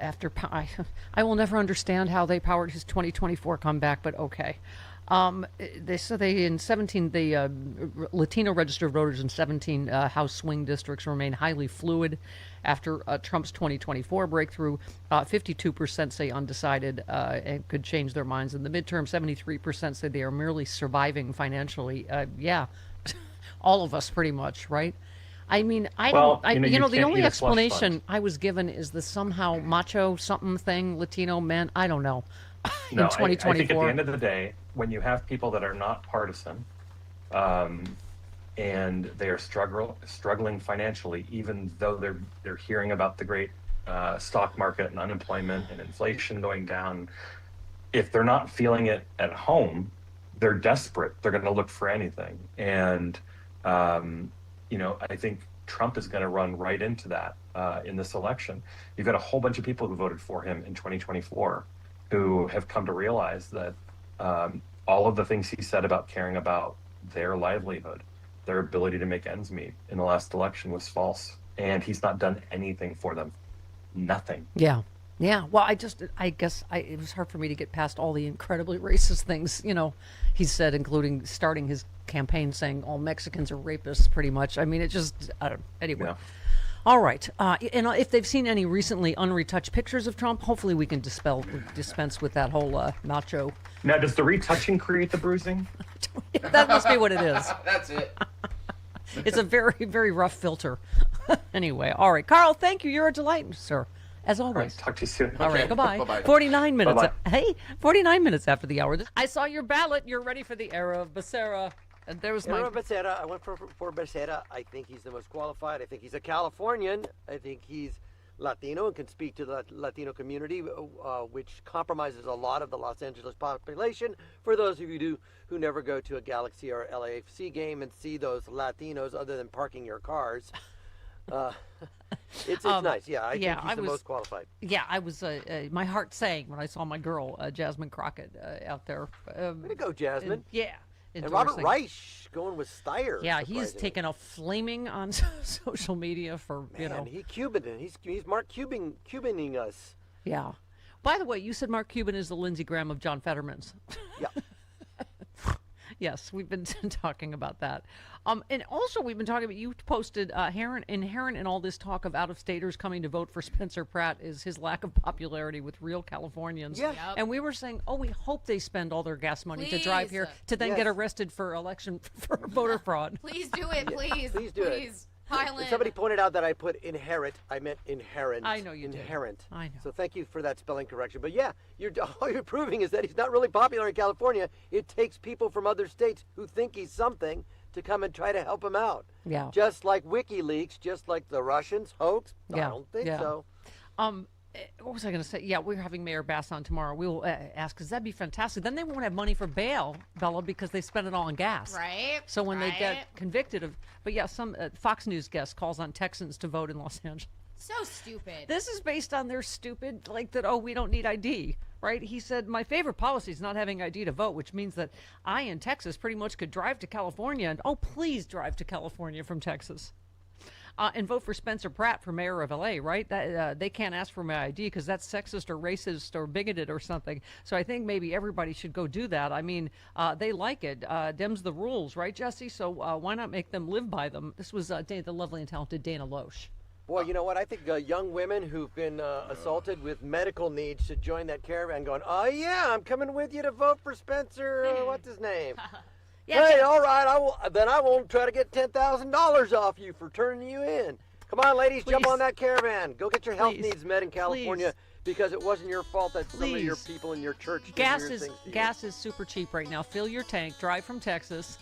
will never understand how they powered his 2024 comeback, but okay. The Latino registered voters in 17 House swing districts remain highly fluid after Trump's 2024 breakthrough. 52% say undecided and could change their minds in the midterm. 73% say they are merely surviving financially. Yeah, all of us pretty much, right? I mean, the only explanation I was given is the somehow macho something thing, Latino men. I don't know. In 2024. I think at the end of the day, when you have people that are not partisan, and they are struggling financially, even though they're hearing about the great stock market and unemployment and inflation going down, if they're not feeling it at home, they're desperate. They're going to look for anything. And I think Trump is going to run right into that in this election. You've got a whole bunch of people who voted for him in 2024 who have come to realize that all of the things he said about caring about their livelihood, their ability to make ends meet in the last election was false. And he's not done anything for them. Nothing. Yeah. Well, I guess it was hard for me to get past all the incredibly racist things, he said, including starting his campaign saying all Mexicans are rapists, pretty much. I mean, it just, anyway. Yeah. All right. And if they've seen any recently unretouched pictures of Trump, hopefully we can dispense with that whole macho. Now, does the retouching create the bruising? That must be what it is. That's it. It's a very, very rough filter. Anyway, all right. Carl, thank you. You're a delight, sir. As always. All right, talk to you soon. All right, goodbye. Bye-bye. 49 minutes. Bye-bye. 49 minutes after the hour. I saw your ballot. You're ready for the era of Becerra. And there was Becerra. I went for Becerra. I think he's the most qualified. I think he's a Californian. I think he's Latino and can speak to the Latino community, which compromises a lot of the Los Angeles population. For those of you who never go to a Galaxy or LAFC game and see those Latinos other than parking your cars, it's nice. Yeah, I think he's the most qualified. Yeah, I was. My heart sang when I saw my girl, Jasmine Crockett, out there. Way to go, Jasmine. And endorsing. Robert Reich going with Steyer. Yeah, he's taken a flaming on social media for, He's Cuban. He's Mark Cubaning us. Yeah. By the way, you said Mark Cuban is the Lindsey Graham of John Fetterman's. Yeah. Yes, we've been talking about that. And also we've been talking about, you posted, inherent in all this talk of out-of-staters coming to vote for Spencer Pratt is his lack of popularity with real Californians. Yeah. Yep. And we were saying, we hope they spend all their gas money to drive here to then Yes. get arrested for voter fraud. Please do it, please. Please do it. Pile in. Somebody pointed out that I put inherit. I meant inherent. I know you did. Inherent. I know. So thank you for that spelling correction. But yeah, all you're proving is that he's not really popular in California. It takes people from other states who think he's something to come and try to help him out. Yeah. Just like WikiLeaks, just like the Russians hoax. I Yeah. don't think Yeah. so. What was I going to say? Yeah, we're having Mayor Bass on tomorrow. We will ask, because that'd be fantastic. Then they won't have money for bail, Bella, because they spent it all on gas. Right. So when they right. get convicted of, but yeah, some Fox News guest calls on Texans to vote in Los Angeles. So stupid. This is based on their stupid, like that, we don't need ID, right? He said, my favorite policy is not having ID to vote, which means that I, in Texas, pretty much could drive to California and, please drive to California from Texas. And vote for Spencer Pratt for mayor of LA, right? That they can't ask for my ID because that's sexist or racist or bigoted or something. So I think maybe everybody should go do that. I mean, they like it. Dem's the rules, right, Jesse? So why not make them live by them? This was the lovely and talented Dana Loesch. Boy, you know what? I think young women who've been assaulted with medical needs should join that caravan going, oh, yeah, I'm coming with you to vote for Spencer. What's his name? Hey, all right, I won't try to get $10,000 off you for turning you in. Come on, ladies, jump on that caravan. Go get your health needs met in California because it wasn't your fault that some of your people in your church did weird things to you. Gas is super cheap right now. Fill your tank, drive from Texas,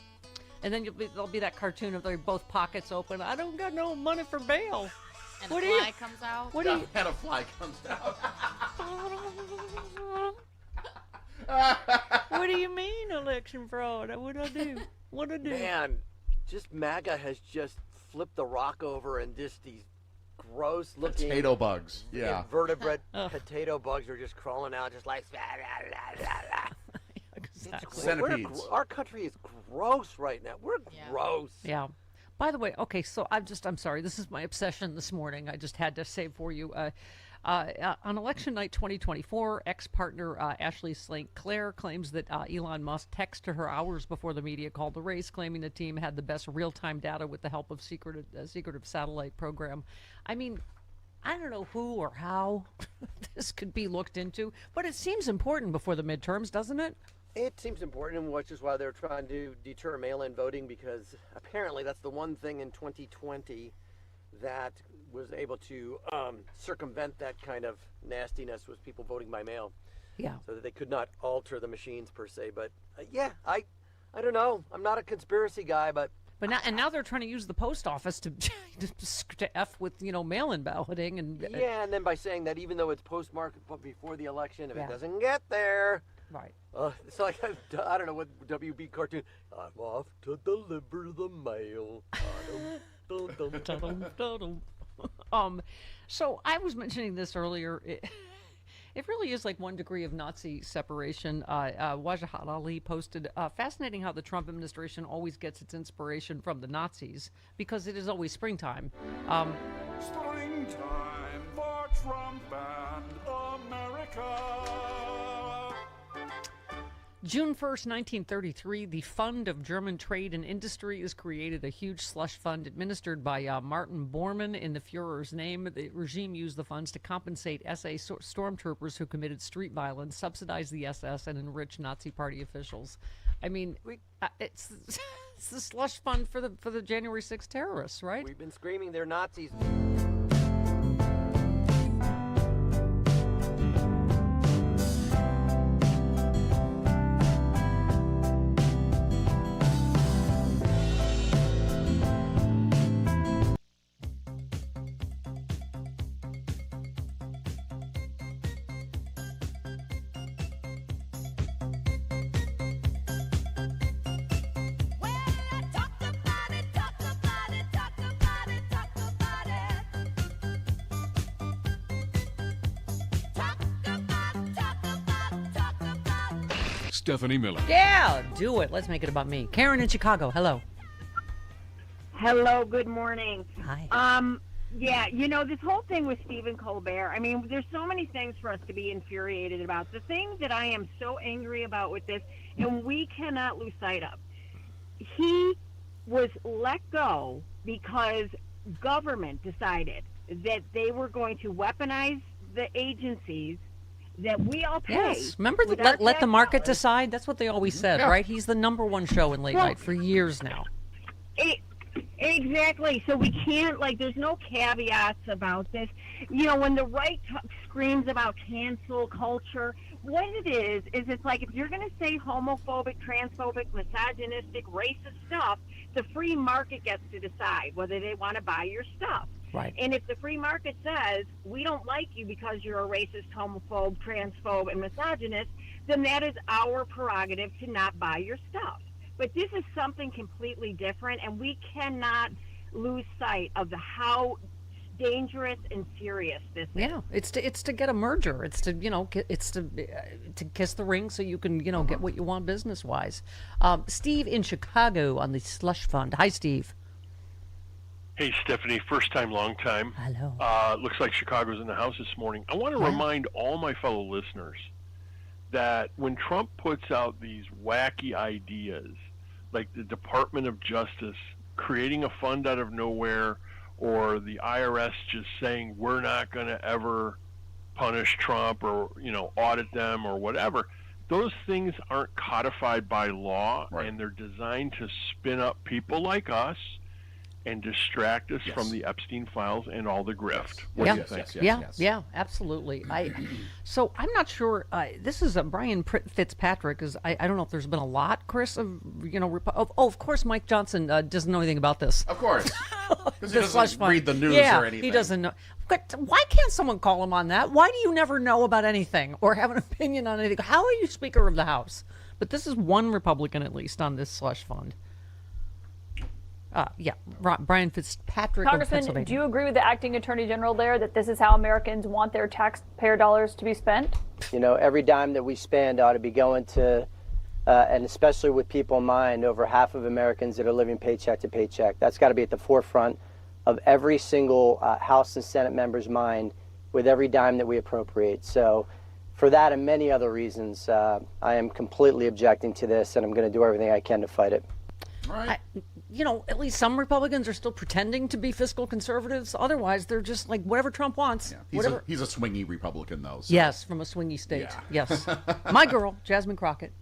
and then there'll be that cartoon of both pockets open. I don't got no money for bail. And What a do you- fly comes out. What do you? And a fly comes out. What do you mean election fraud? What I do? What I do? Man, just MAGA has just flipped the rock over and just these gross looking Potato bugs. Yeah. invertebrate potato bugs are just crawling out just like Exactly. Centipedes. Our country is gross right now. We're gross. Yeah. By the way, okay, so I'm sorry. This is my obsession this morning. I just had to say for you. On election night 2024, ex-partner Ashley St. Clair claims that Elon Musk texted her hours before the media called the race, claiming the team had the best real-time data with the help of secretive satellite program. I mean, I don't know who or how this could be looked into, but it seems important before the midterms, doesn't it? It seems important, which is why they're trying to deter mail-in voting, because apparently that's the one thing in 2020 that was able to circumvent that kind of nastiness, was people voting by mail. Yeah. So that they could not alter the machines per se. But yeah, I don't know. I'm not a conspiracy guy, but now they're trying to use the post office to f with mail-in balloting and yeah, and then by saying that even though it's postmarked before the election, if it doesn't get there, right. It's like I don't know what WB cartoon. I'm off to deliver the mail. So I was mentioning this earlier. It really is like 1 degree of Nazi separation. Wajahat Ali posted, fascinating how the Trump administration always gets its inspiration from the Nazis because it is always springtime. Springtime for Trump and America. June 1st, 1933, the Fund of German Trade and Industry is created, a huge slush fund administered by Martin Bormann in the Fuhrer's name. The regime used the funds to compensate SA stormtroopers who committed street violence, subsidize the SS, and enrich Nazi Party officials. I mean, it's the slush fund for the January 6th terrorists, right? We've been screaming they're Nazis. Stephanie Miller. Yeah, do it. Let's make it about me. Karen in Chicago, hello. Hello, good morning. Hi. Yeah, this whole thing with Stephen Colbert, I mean, there's so many things for us to be infuriated about. The thing that I am so angry about with this, and we cannot lose sight of, he was let go because government decided that they were going to weaponize the agencies that we all pay. Yes, remember let the market decide? That's what they always said, right? He's the #1 show in late night for years now. Exactly. So we can't, there's no caveats about this. When the right screams about cancel culture, what it is it's like if you're going to say homophobic, transphobic, misogynistic, racist stuff, the free market gets to decide whether they want to buy your stuff. Right. And if the free market says, we don't like you because you're a racist, homophobe, transphobe, and misogynist, then that is our prerogative to not buy your stuff. But this is something completely different, and we cannot lose sight of how dangerous and serious this is. Yeah, it's to get a merger. It's to to kiss the ring so you can get what you want business wise. Steve in Chicago on the slush fund. Hi, Steve. Hey, Stephanie, first time, long time. Hello. Looks like Chicago's in the house this morning. I want to remind all my fellow listeners that when Trump puts out these wacky ideas, like the Department of Justice creating a fund out of nowhere, or the IRS just saying we're not going to ever punish Trump or, audit them or whatever, those things aren't codified by law, and they're designed to spin up people like us and distract us from the Epstein files and all the grift. What do you think? Yeah, absolutely. So I'm not sure. This is Brian Fitzpatrick. I don't know if there's been a lot, Chris, of of course, Mike Johnson doesn't know anything about this. Of course, because he doesn't read the news or anything. He doesn't know. But why can't someone call him on that? Why do you never know about anything or have an opinion on anything? How are you Speaker of the House? But this is one Republican at least on this slush fund. Brian Fitzpatrick of Congressman, Pennsylvania. do you agree with the acting attorney general there that this is how Americans want their taxpayer dollars to be spent? Every dime that we spend ought to be going to, and especially with people in mind, over half of Americans that are living paycheck to paycheck. That's got to be at the forefront of every single House and Senate member's mind with every dime that we appropriate. So for that and many other reasons, I am completely objecting to this, and I'm going to do everything I can to fight it. Right. At least some Republicans are still pretending to be fiscal conservatives. Otherwise, they're just like whatever Trump wants. Yeah. He's a swingy Republican, though. So. Yes, from a swingy state. Yeah. Yes. My girl, Jasmine Crockett.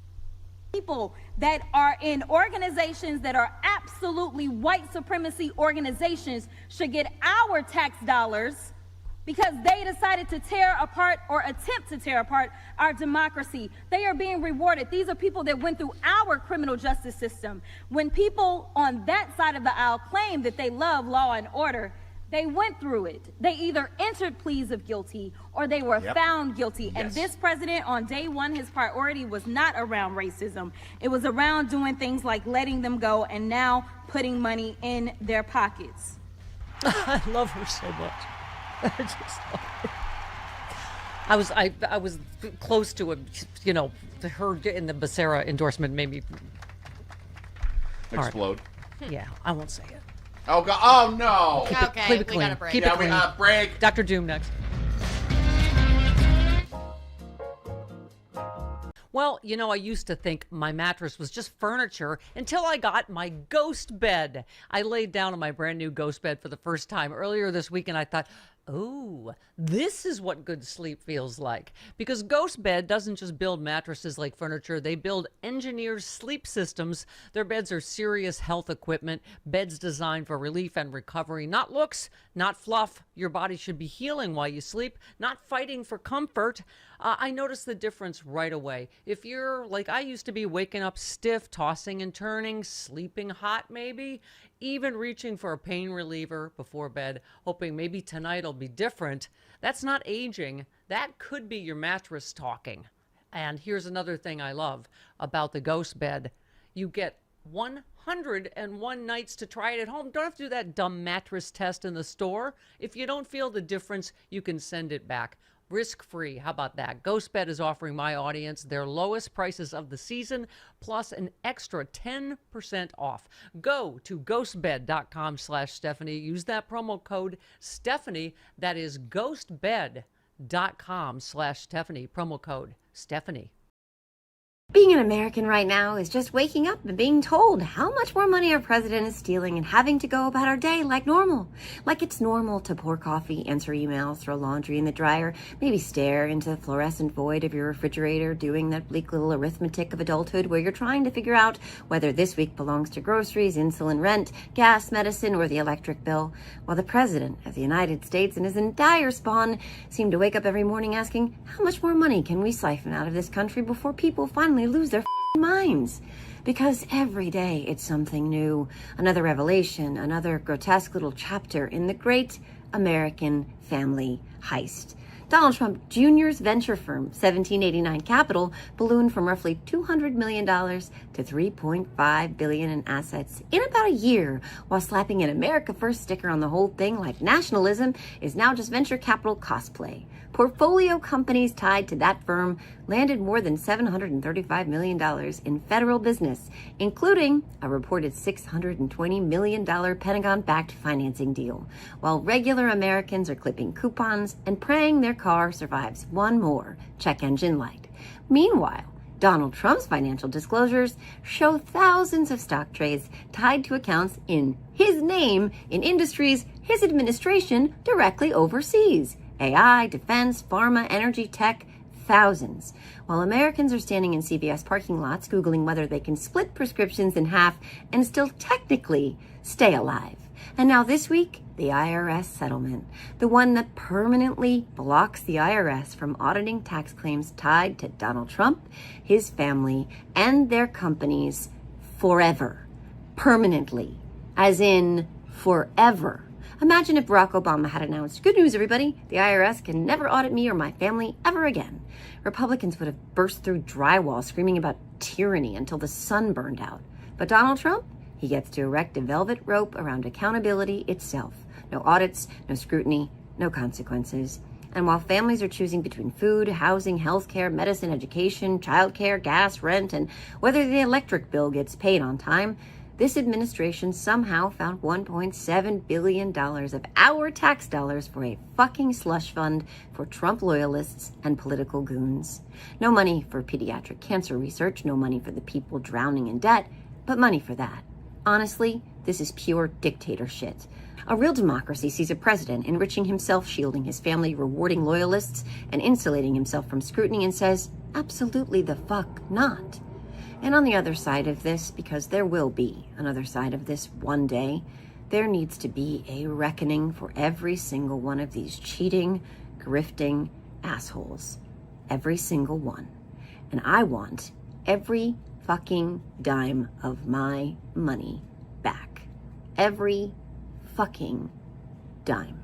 People that are in organizations that are absolutely white supremacy organizations should get our tax dollars because they decided to tear apart or attempt to tear apart our democracy. They are being rewarded. These are people that went through our criminal justice system. When people on that side of the aisle claim that they love law and order, they went through it. They either entered pleas of guilty or they were found guilty. And this president, on day one, his priority was not around racism. It was around doing things like letting them go and now putting money in their pockets. I love her so much. I just love her. I was close to it, her in the Becerra endorsement made me explode. Yeah, I won't say it. Oh God! Oh no! Keep it clean. We got a break. Keep it clean. Break. Dr. Doom next. Well, I used to think my mattress was just furniture until I got my ghost bed. I laid down on my brand new ghost bed for the first time earlier this week, and I thought, oh, this is what good sleep feels like. Because Ghost Bed doesn't just build mattresses like furniture, they build engineered sleep systems. Their beds are serious health equipment, beds designed for relief and recovery, not looks, not fluff. Your body should be healing while you sleep, not fighting for comfort. I noticed the difference right away. If you're like I used to be, waking up stiff, tossing and turning, sleeping hot maybe, even reaching for a pain reliever before bed, hoping maybe tonight will be different, that's not aging. That could be your mattress talking. And here's another thing I love about the Ghost Bed. You get 101 nights to try it at home. Don't have to do that dumb mattress test in the store. If you don't feel the difference, you can send it back. risk-free. How about that? GhostBed is offering my audience their lowest prices of the season, plus an extra 10% off. Go to ghostbed.com/Stephanie. Use that promo code Stephanie. That is ghostbed.com/Stephanie. Promo code Stephanie. Being an American right now is just waking up and being told how much more money our president is stealing and having to go about our day like normal. Like it's normal to pour coffee, answer emails, throw laundry in the dryer, maybe stare into the fluorescent void of your refrigerator, doing that bleak little arithmetic of adulthood where you're trying to figure out whether this week belongs to groceries, insulin, rent, gas, medicine, or the electric bill. While the president of the United States and his entire spawn seem to wake up every morning asking, how much more money can we siphon out of this country before people finally lose their minds? Because every day it's something new, another revelation, another grotesque little chapter in the great American family heist. Donald Trump Jr.'s venture firm, 1789 Capital, ballooned from roughly $200 million to $3.5 billion in assets in about a year, while slapping an America First sticker on the whole thing like nationalism is now just venture capital cosplay. Portfolio companies tied to that firm landed more than $735 million in federal business, including a reported $620 million Pentagon-backed financing deal, while regular Americans are clipping coupons and praying their car survives one more check engine light. Meanwhile, Donald Trump's financial disclosures show thousands of stock trades tied to accounts in his name in industries his administration directly oversees. AI, defense, pharma, energy, tech, thousands. While Americans are standing in CVS parking lots Googling whether they can split prescriptions in half and still technically stay alive. And now this week, the IRS settlement, the one that permanently blocks the IRS from auditing tax claims tied to Donald Trump, his family, and their companies forever. Permanently. As in forever. Imagine if Barack Obama had announced, good news, everybody, the IRS can never audit me or my family ever again. Republicans would have burst through drywall screaming about tyranny until the sun burned out. But Donald Trump, he gets to erect a velvet rope around accountability itself. No audits, no scrutiny, no consequences. And while families are choosing between food, housing, healthcare, medicine, education, childcare, gas, rent, and whether the electric bill gets paid on time, this administration somehow found $1.7 billion of our tax dollars for a fucking slush fund for Trump loyalists and political goons. No money for pediatric cancer research, no money for the people drowning in debt, but money for that. Honestly, this is pure dictator shit. A real democracy sees a president enriching himself, shielding his family, rewarding loyalists, and insulating himself from scrutiny, and says, absolutely the fuck not. And on the other side of this, because there will be another side of this one day, there needs to be a reckoning for every single one of these cheating, grifting assholes. Every single one. And I want every fucking dime of my money back. Every fucking dime.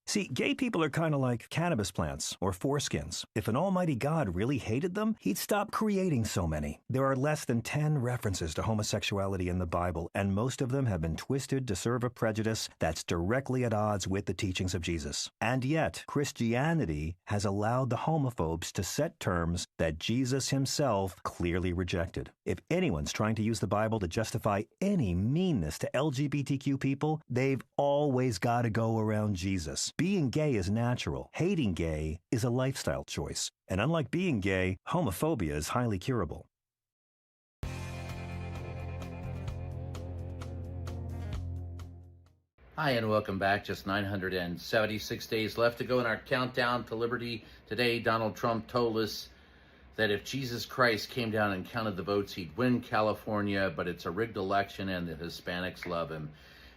See, gay people are kind of like cannabis plants or foreskins. If an almighty God really hated them, he'd stop creating so many. There are less than 10 references to homosexuality in the Bible, and most of them have been twisted to serve a prejudice that's directly at odds with the teachings of Jesus. And yet, Christianity has allowed the homophobes to set terms that Jesus himself clearly rejected. If anyone's trying to use the Bible to justify any meanness to LGBTQ people, they've always got to go around Jesus. Being gay is natural. Hating gay is a lifestyle choice. And unlike being gay, homophobia is highly curable. Hi, and welcome back. Just 976 days left to go in our countdown to liberty. Today, Donald Trump told us that if Jesus Christ came down and counted the votes, he'd win California, but it's a rigged election and the Hispanics love him.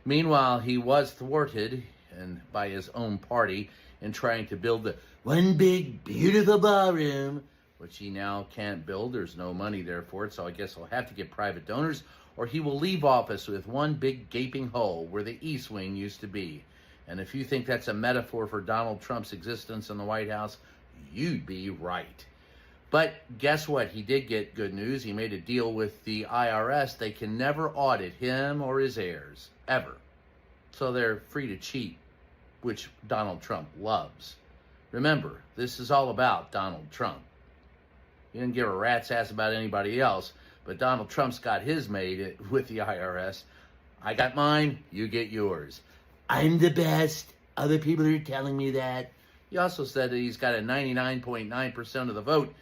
Meanwhile, he was thwarted and by his own party in trying to build the one big, beautiful ballroom, which he now can't build. There's no money there for it, so I guess he'll have to get private donors, or he will leave office with one big gaping hole where the East Wing used to be. And if you think that's a metaphor for Donald Trump's existence in the White House, you'd be right. But guess what? He did get good news. He made a deal with the IRS. They can never audit him or his heirs, ever. So they're free to cheat, which Donald Trump loves. Remember, this is all about Donald Trump. He didn't give a rat's ass about anybody else, but Donald Trump's got his made with the IRS. I got mine, you get yours. I'm the best. Other people are telling me that. He also said that he's got a 99.9% of the vote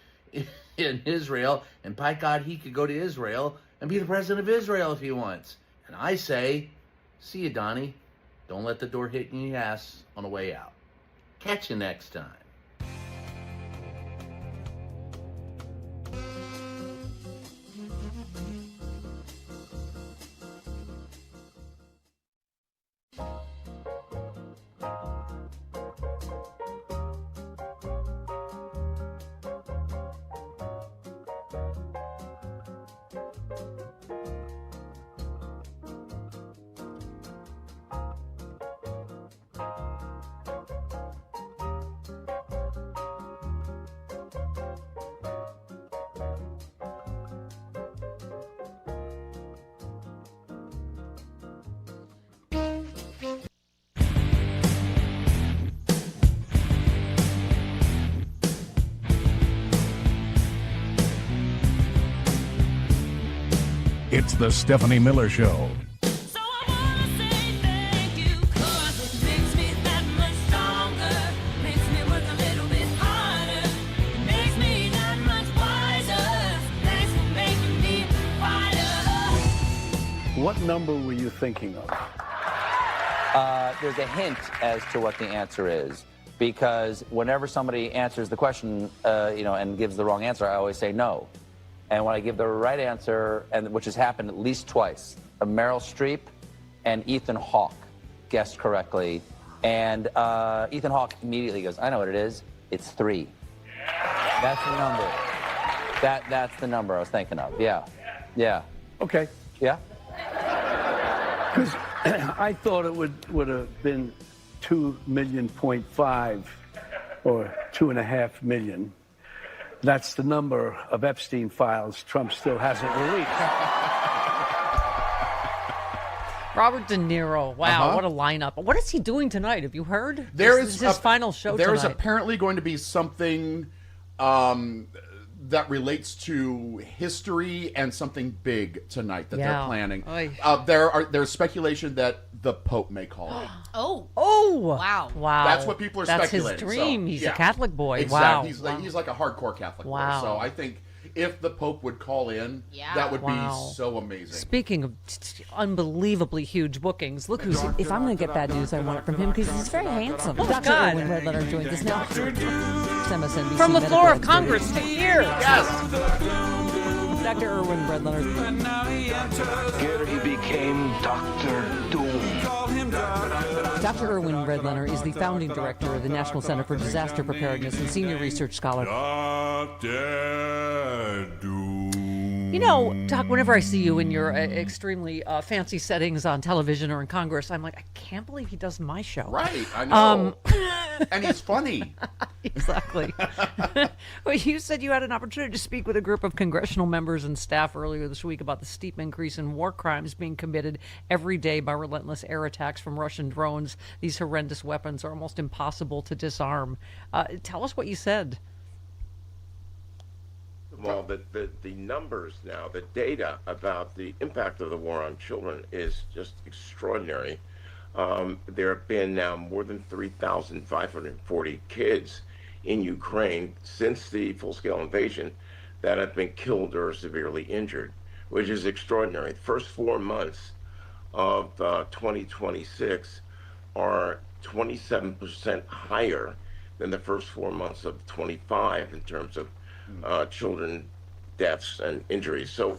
in Israel, and by God, he could go to Israel and be the president of Israel if he wants. And I say, see you, Donnie. Don't let the door hit you in the ass on the way out. Catch you next time. It's the Stephanie Miller Show. What number were you thinking of? There's a hint as to what the answer is, because whenever somebody answers the question, and gives the wrong answer, I always say no. And when I give the right answer, and which has happened at least twice, Meryl Streep and Ethan Hawke guessed correctly, and Ethan Hawke immediately goes, "I know what it is. It's 3." That's the number. That's the number I was thinking of. Yeah. Okay. Yeah. Because I thought it would have been 2.5 or 2.5 million. That's the number of Epstein files Trump still hasn't released. Robert De Niro. Wow, what a lineup. What is he doing tonight? Have you heard? There This is his final show There is tonight. apparently going to be something that relates to history and something big tonight that they're planning. There's speculation that the Pope may call it. Wow. That's what people are speculating. That's his dream. So, He's a Catholic boy. Exactly. Wow. He's like a hardcore Catholic boy. Wow. So I think if the Pope would call in, that would be so amazing. Speaking of unbelievably huge bookings, look who's. If I'm going to get bad news, I want it from him because he's very handsome. Dr. Erwin Redletter joins us now. MSNBC From the floor of medical Congress to here. Yes. Dr. Erwin Redletter. Here he became Dr. Doom. Dr. Erwin Redletter is the founding director of the National Center for Disaster Preparedness and senior research scholar. You know, Doc, whenever I see you in your extremely fancy settings on television or in Congress, I'm like, I can't believe he does my show. Right, I know. And he's funny. Exactly. Well, you said you had an opportunity to speak with a group of congressional members and staff earlier this week about the steep increase in war crimes being committed every day by relentless air attacks from Russian drones. These horrendous weapons are almost impossible to disarm. Tell us what you said. Well, the numbers now, the data about the impact of the war on children is just extraordinary. There have been now more than 3,540 kids in Ukraine since the full-scale invasion that have been killed or severely injured, which is extraordinary. The first 4 months of 2026 are 27% higher than the first 4 months of 25 in terms of children deaths and injuries. So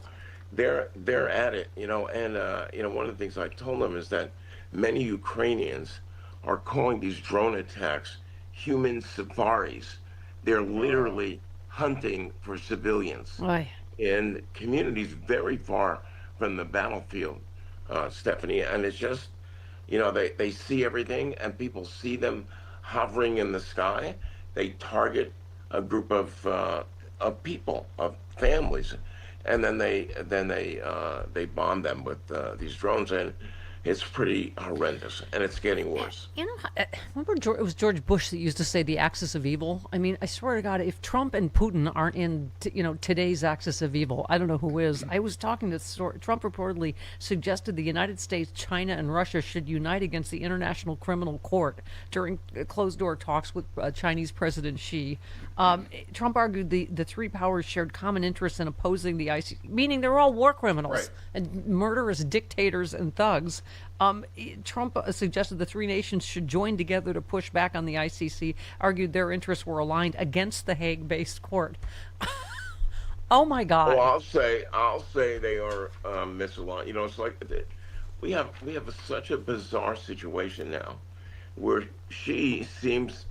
they're at it, and one of the things I told them is that many Ukrainians are calling these drone attacks human safaris. They're literally hunting for civilians in communities very far from the battlefield, Stephanie, and it's just, they see everything and people see them hovering in the sky. They target a group of people, of families, and then they bomb them with these drones. And It's pretty horrendous, and it's getting worse. You know, remember it was George Bush that used to say the axis of evil? I mean, I swear to God, if Trump and Putin aren't in, today's axis of evil, I don't know who is. I was talking to Trump reportedly suggested the United States, China, and Russia should unite against the International Criminal Court during closed-door talks with Chinese President Xi. Trump argued the three powers shared common interests in opposing the ICC, meaning they're all war criminals and murderous dictators and thugs. Trump suggested the three nations should join together to push back on the ICC, argued their interests were aligned against the Hague-based court. Oh my God. Well, I'll say they are misaligned. You know, it's like we have such a bizarre situation now where Xi seems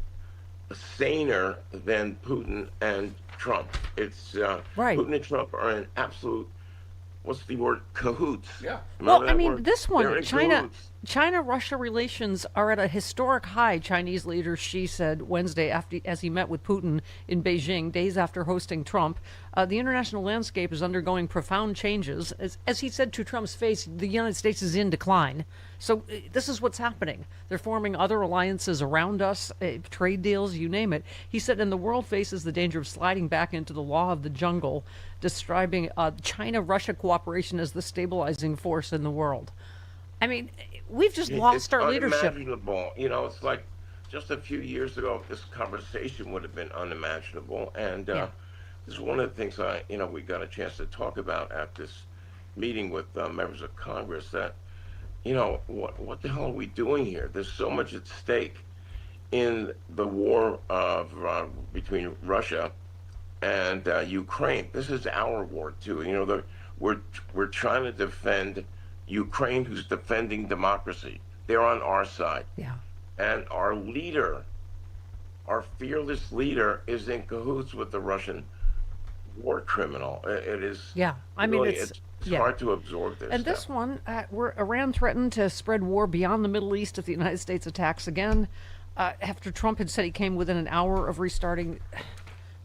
saner than Putin and Trump. It's Putin and Trump are in absolute, what's the word, cahoots. Yeah. Well, I mean, this one, They're in China, cahoots. China-Russia relations are at a historic high, Chinese leader Xi said Wednesday as he met with Putin in Beijing, days after hosting Trump. The international landscape is undergoing profound changes. As he said to Trump's face, the United States is in decline. So this is what's happening. They're forming other alliances around us, trade deals, you name it. He said, and the world faces the danger of sliding back into the law of the jungle, describing China-Russia cooperation as the stabilizing force in the world. I mean, we've just lost our leadership. Unimaginable. You know, it's like just a few years ago, this conversation would have been unimaginable. And this is one of the things we got a chance to talk about at this meeting with members of Congress that, what the hell are we doing here? There's so much at stake in the war between Russia and Ukraine. This is our war too. We're trying to defend Ukraine, who's defending democracy. They're on our side. Yeah. And our leader, our fearless leader, is in cahoots with the Russian war criminal. It is. Yeah. I mean, really, it's hard to absorb this. And stuff. this one, Iran threatened to spread war beyond the Middle East if the United States attacks again. After Trump had said he came within an hour of restarting.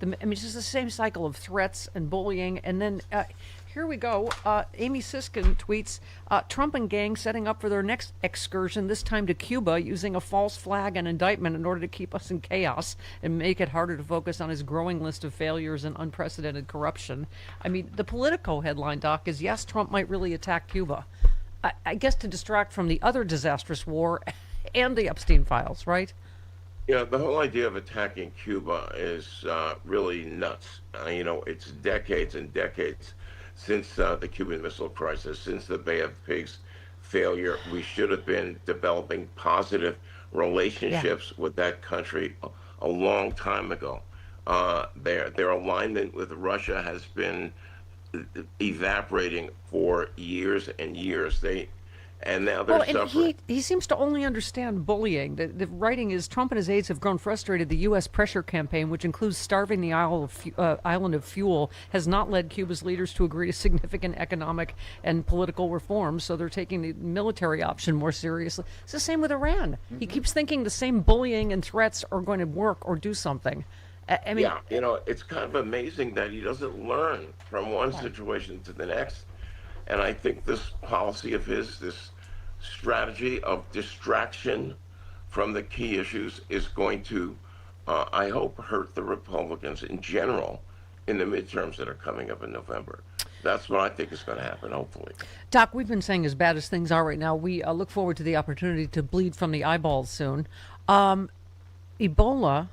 It's just the same cycle of threats and bullying. And then here we go. Amy Siskin tweets, Trump and gang setting up for their next excursion, this time to Cuba, using a false flag and indictment in order to keep us in chaos and make it harder to focus on his growing list of failures and unprecedented corruption. I mean, the Politico headline, Doc, is yes, Trump might really attack Cuba. I guess to distract from the other disastrous war and the Epstein files, right? Yeah, the whole idea of attacking Cuba is really nuts. It's decades and decades since the Cuban Missile Crisis, since the Bay of Pigs failure. We should have been developing positive relationships with that country a long time ago. Their alignment with Russia has been evaporating for years and years. And now they're suffering. He seems to only understand bullying. The writing is Trump and his aides have grown frustrated. The U.S. pressure campaign, which includes starving the island of fuel, has not led Cuba's leaders to agree to significant economic and political reforms, so they're taking the military option more seriously. It's the same with Iran. He keeps thinking the same bullying and threats are going to work or do something. I mean, it's kind of amazing that he doesn't learn from one situation to the next. And I think this policy of his, this strategy of distraction from the key issues is going to, I hope, hurt the Republicans in general in the midterms that are coming up in November. That's what I think is going to happen, hopefully. Doc, we've been saying as bad as things are right now, we look forward to the opportunity to bleed from the eyeballs soon. Ebola...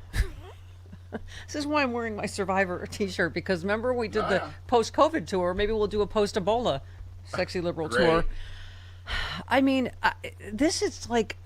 This is why I'm wearing my Survivor t-shirt, because remember we did the post-COVID tour. Maybe we'll do a post-Ebola sexy liberal tour. I mean, this is like,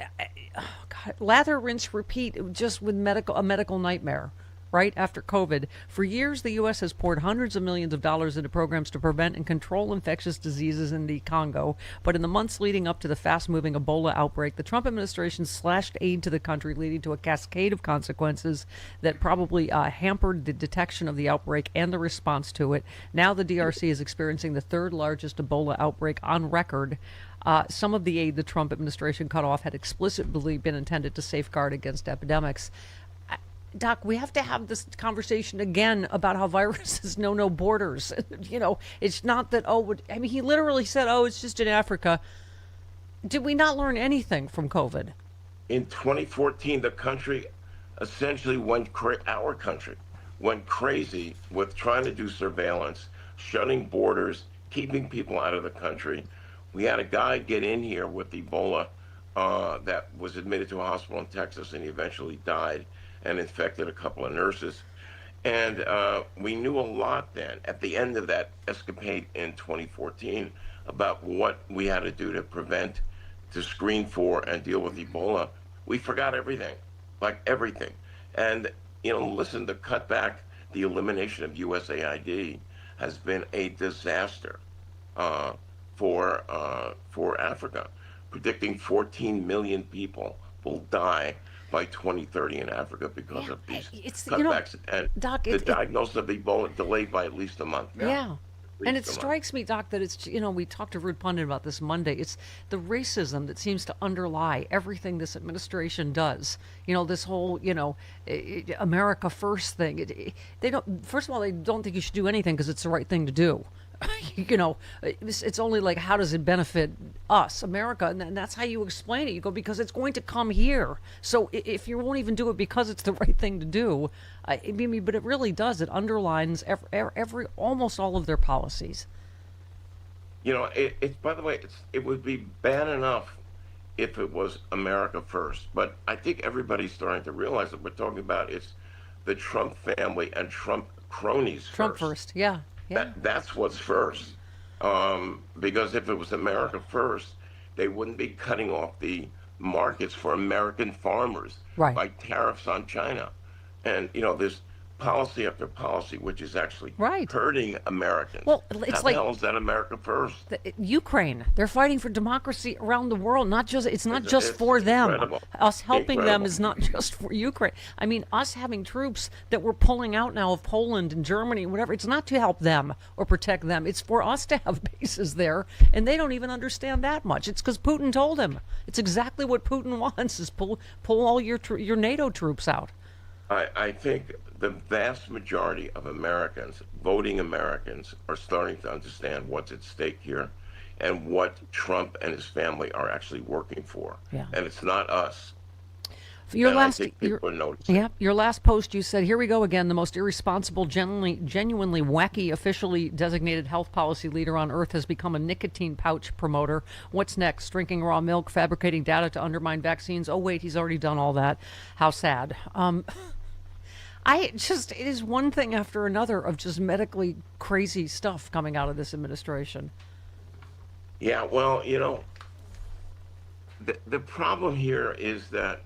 God, lather, rinse, repeat, just with a medical nightmare. Right after COVID. For years, the U.S. has poured hundreds of millions of dollars into programs to prevent and control infectious diseases in the Congo. But in the months leading up to the fast-moving Ebola outbreak, the Trump administration slashed aid to the country, leading to a cascade of consequences that probably hampered the detection of the outbreak and the response to it. Now the DRC is experiencing the third largest Ebola outbreak on record. Some of the aid the Trump administration cut off had explicitly been intended to safeguard against epidemics. Doc, we have to have this conversation again about how viruses know no borders. It's not that, he literally said, it's just in Africa. Did we not learn anything from COVID? In 2014, the country essentially our country went crazy with trying to do surveillance, shutting borders, keeping people out of the country. We had a guy get in here with Ebola that was admitted to a hospital in Texas, and he eventually died and infected a couple of nurses. And we knew a lot then, at the end of that escapade in 2014, about what we had to do to prevent, to screen for, and deal with Ebola. We forgot everything, like everything. And, listen, the cutback, the elimination of USAID has been a disaster for Africa. Predicting 14 million people will die by 2030 in Africa because of these cutbacks. And Doc, the diagnosis of Ebola delayed by at least a month. Yeah. And it strikes me, Doc, that it's, we talked to Ruud Pundit about this Monday. It's the racism that seems to underlie everything this administration does. This whole, America First thing. They don't, first of all, they don't think you should do anything because it's the right thing to do. It's only like, how does it benefit us, America? And that's how you explain it. You go, because it's going to come here. So if you won't even do it because it's the right thing to do, but it really does. It underlines almost all of their policies. By the way, it would be bad enough if it was America first. But I think everybody's starting to realize that we're talking about it's the Trump family and Trump cronies Trump first, yeah. That's what's first. Because if it was America first, they wouldn't be cutting off the markets for American farmers by tariffs on China. And, there's policy after policy, which is actually hurting Americans. Well, it's How the hell is that America first? Ukraine, they're fighting for democracy around the world. It's not just for them. Incredible. Us helping them is not just for Ukraine. Us having troops that we're pulling out now of Poland and Germany, whatever. It's not to help them or protect them. It's for us to have bases there, and they don't even understand that much. It's because Putin told them. It's exactly what Putin wants: is pull all your NATO troops out. I think the vast majority of Americans, voting Americans, are starting to understand what's at stake here and what Trump and his family are actually working for. Yeah. And it's not us. Your and last, I think people are noticing. Yeah, your last post, you said, here we go again, the most irresponsible, genuinely wacky, officially designated health policy leader on earth has become a nicotine pouch promoter. What's next? Drinking raw milk, fabricating data to undermine vaccines. Oh, wait, he's already done all that. How sad. It is one thing after another of just medically crazy stuff coming out of this administration. Yeah, well, the problem here is that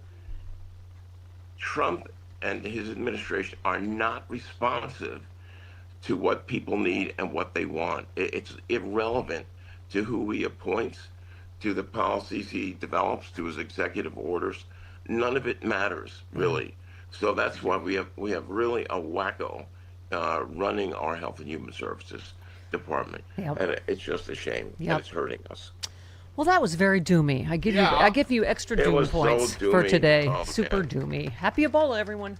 Trump and his administration are not responsive to what people need and what they want. It's irrelevant to who he appoints, to the policies he develops, to his executive orders. None of it matters, really. So that's why we have really a wacko running our Health and Human Services Department. Yep. And it's just a shame. Yep. And it's hurting us. Well, that was very doomy. I give you extra doom points for today. Oh, Super doomy. Happy Ebola, everyone.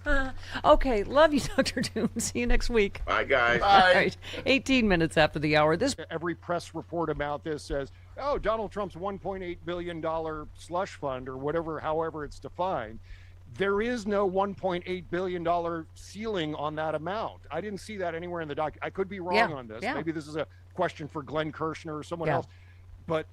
Okay, love you, Dr. Doom. See you next week. Bye, guys. All right, 18 minutes after the hour. Every press report about this says, oh, Donald Trump's $1.8 billion slush fund, or however it's defined. There is no $1.8 billion ceiling on that amount. I didn't see that anywhere in the document. I could be wrong on this. Yeah. Maybe this is a question for Glenn Kirshner or someone else. But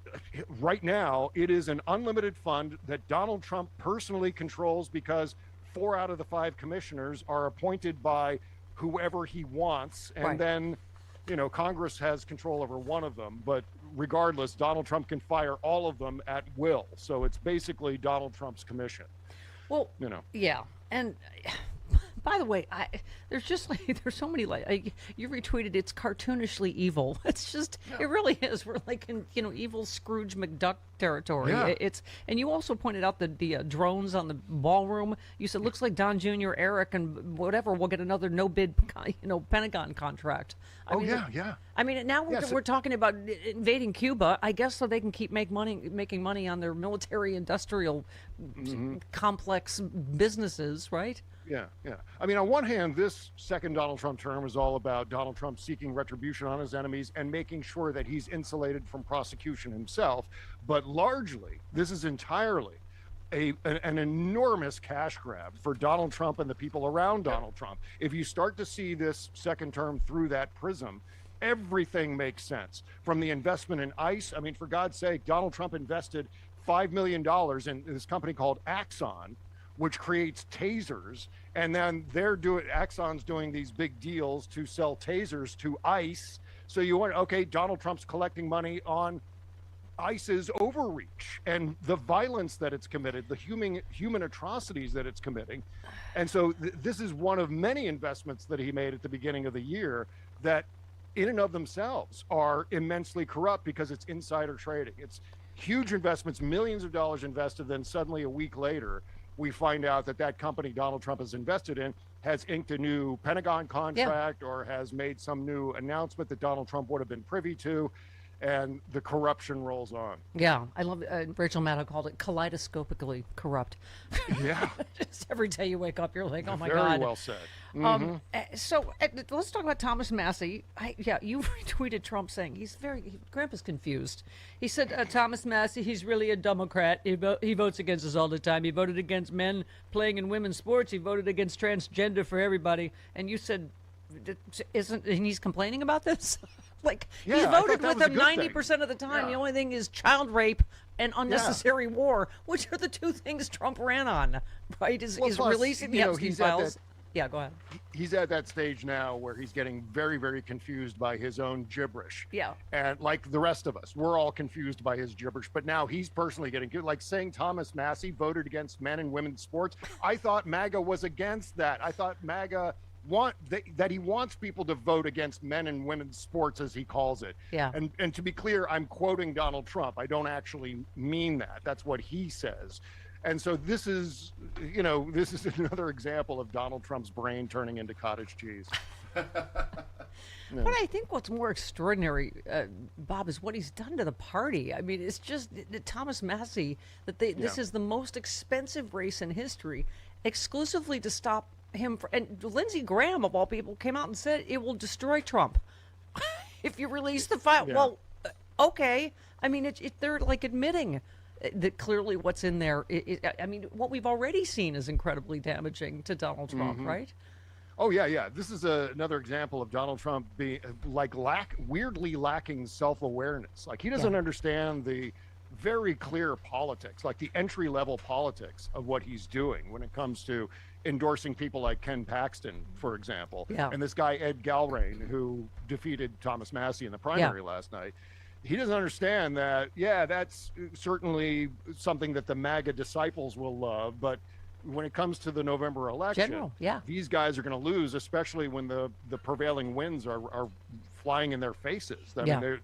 right now, it is an unlimited fund that Donald Trump personally controls because 4 out of the 5 commissioners are appointed by whoever he wants. And then, Congress has control over one of them. But regardless, Donald Trump can fire all of them at will. So it's basically Donald Trump's commission. Well, yeah. And by the way, there's so many, you retweeted, it's cartoonishly evil. It's just, it really is. We're like in, evil Scrooge McDuck territory. Yeah. And you also pointed out the drones on the ballroom. You said, looks like Don Jr., Eric, and whatever will get another no-bid, Pentagon contract. Yeah. I mean, now we're talking about invading Cuba, I guess, so they can keep making money on their military-industrial complex businesses, right? Yeah, yeah. I mean, on one hand, this second Donald Trump term is all about Donald Trump seeking retribution on his enemies and making sure that he's insulated from prosecution himself. But largely, this is entirely an enormous cash grab for Donald Trump and the people around Donald Trump. If you start to see this second term through that prism, everything makes sense. From the investment in ICE, I mean, for God's sake, Donald Trump invested $5 million in this company called Axon, which creates tasers, and then Axon's doing these big deals to sell tasers to ICE. So you want, okay, Donald Trump's collecting money on ICE's overreach and the violence that it's committed, the human atrocities that it's committing. And so this is one of many investments that he made at the beginning of the year that in and of themselves are immensely corrupt because it's insider trading. It's huge investments, millions of dollars invested, then suddenly a week later, we find out that company Donald Trump has invested in has inked a new Pentagon contract or has made some new announcement that Donald Trump would have been privy to. And the corruption rolls on. Yeah, I love Rachel Maddow called it kaleidoscopically corrupt. Yeah. Just every day you wake up, you're like, oh my Very God. Very well said. Mm-hmm. So let's talk about Thomas Massey. You retweeted Trump saying Grandpa's confused. He said, Thomas Massey, he's really a Democrat. He votes against us all the time. He voted against men playing in women's sports. He voted against transgender for everybody. And you said, and he's complaining about this? He's voted with them 90% of the time. Yeah. The only thing is child rape and unnecessary war, which are the two things Trump ran on, right? Is releasing the Epstein files. Yeah, go ahead. He's at that stage now where he's getting very, very confused by his own gibberish. Yeah. And like the rest of us, we're all confused by his gibberish. But now he's personally getting like saying Thomas Massey voted against men and women's sports. I thought MAGA was against that. I thought MAGA that he wants people to vote against men and women's sports, as he calls it. Yeah. And to be clear, I'm quoting Donald Trump. I don't actually mean that. That's what he says. And so this is another example of Donald Trump's brain turning into cottage cheese. But I think what's more extraordinary, Bob, is what he's done to the party. I mean, it's just Thomas Massey, this is the most expensive race in history, exclusively to stop him. And Lindsey Graham, of all people, came out and said it will destroy Trump if you release the file. Yeah. Well, okay. I mean, they're like admitting that clearly what's in there. I mean, what we've already seen is incredibly damaging to Donald Trump, right? Oh, yeah. This is another example of Donald Trump being weirdly lacking self-awareness. Like he doesn't understand the very clear politics, like the entry-level politics of what he's doing when it comes to endorsing people like Ken Paxton, for example. Yeah. And this guy, Ed Galbraith, who defeated Thomas Massey in the primary last night. He doesn't understand that, that's certainly something that the MAGA disciples will love, but when it comes to the November election, these guys are going to lose, especially when the prevailing winds are flying in their faces. I mean,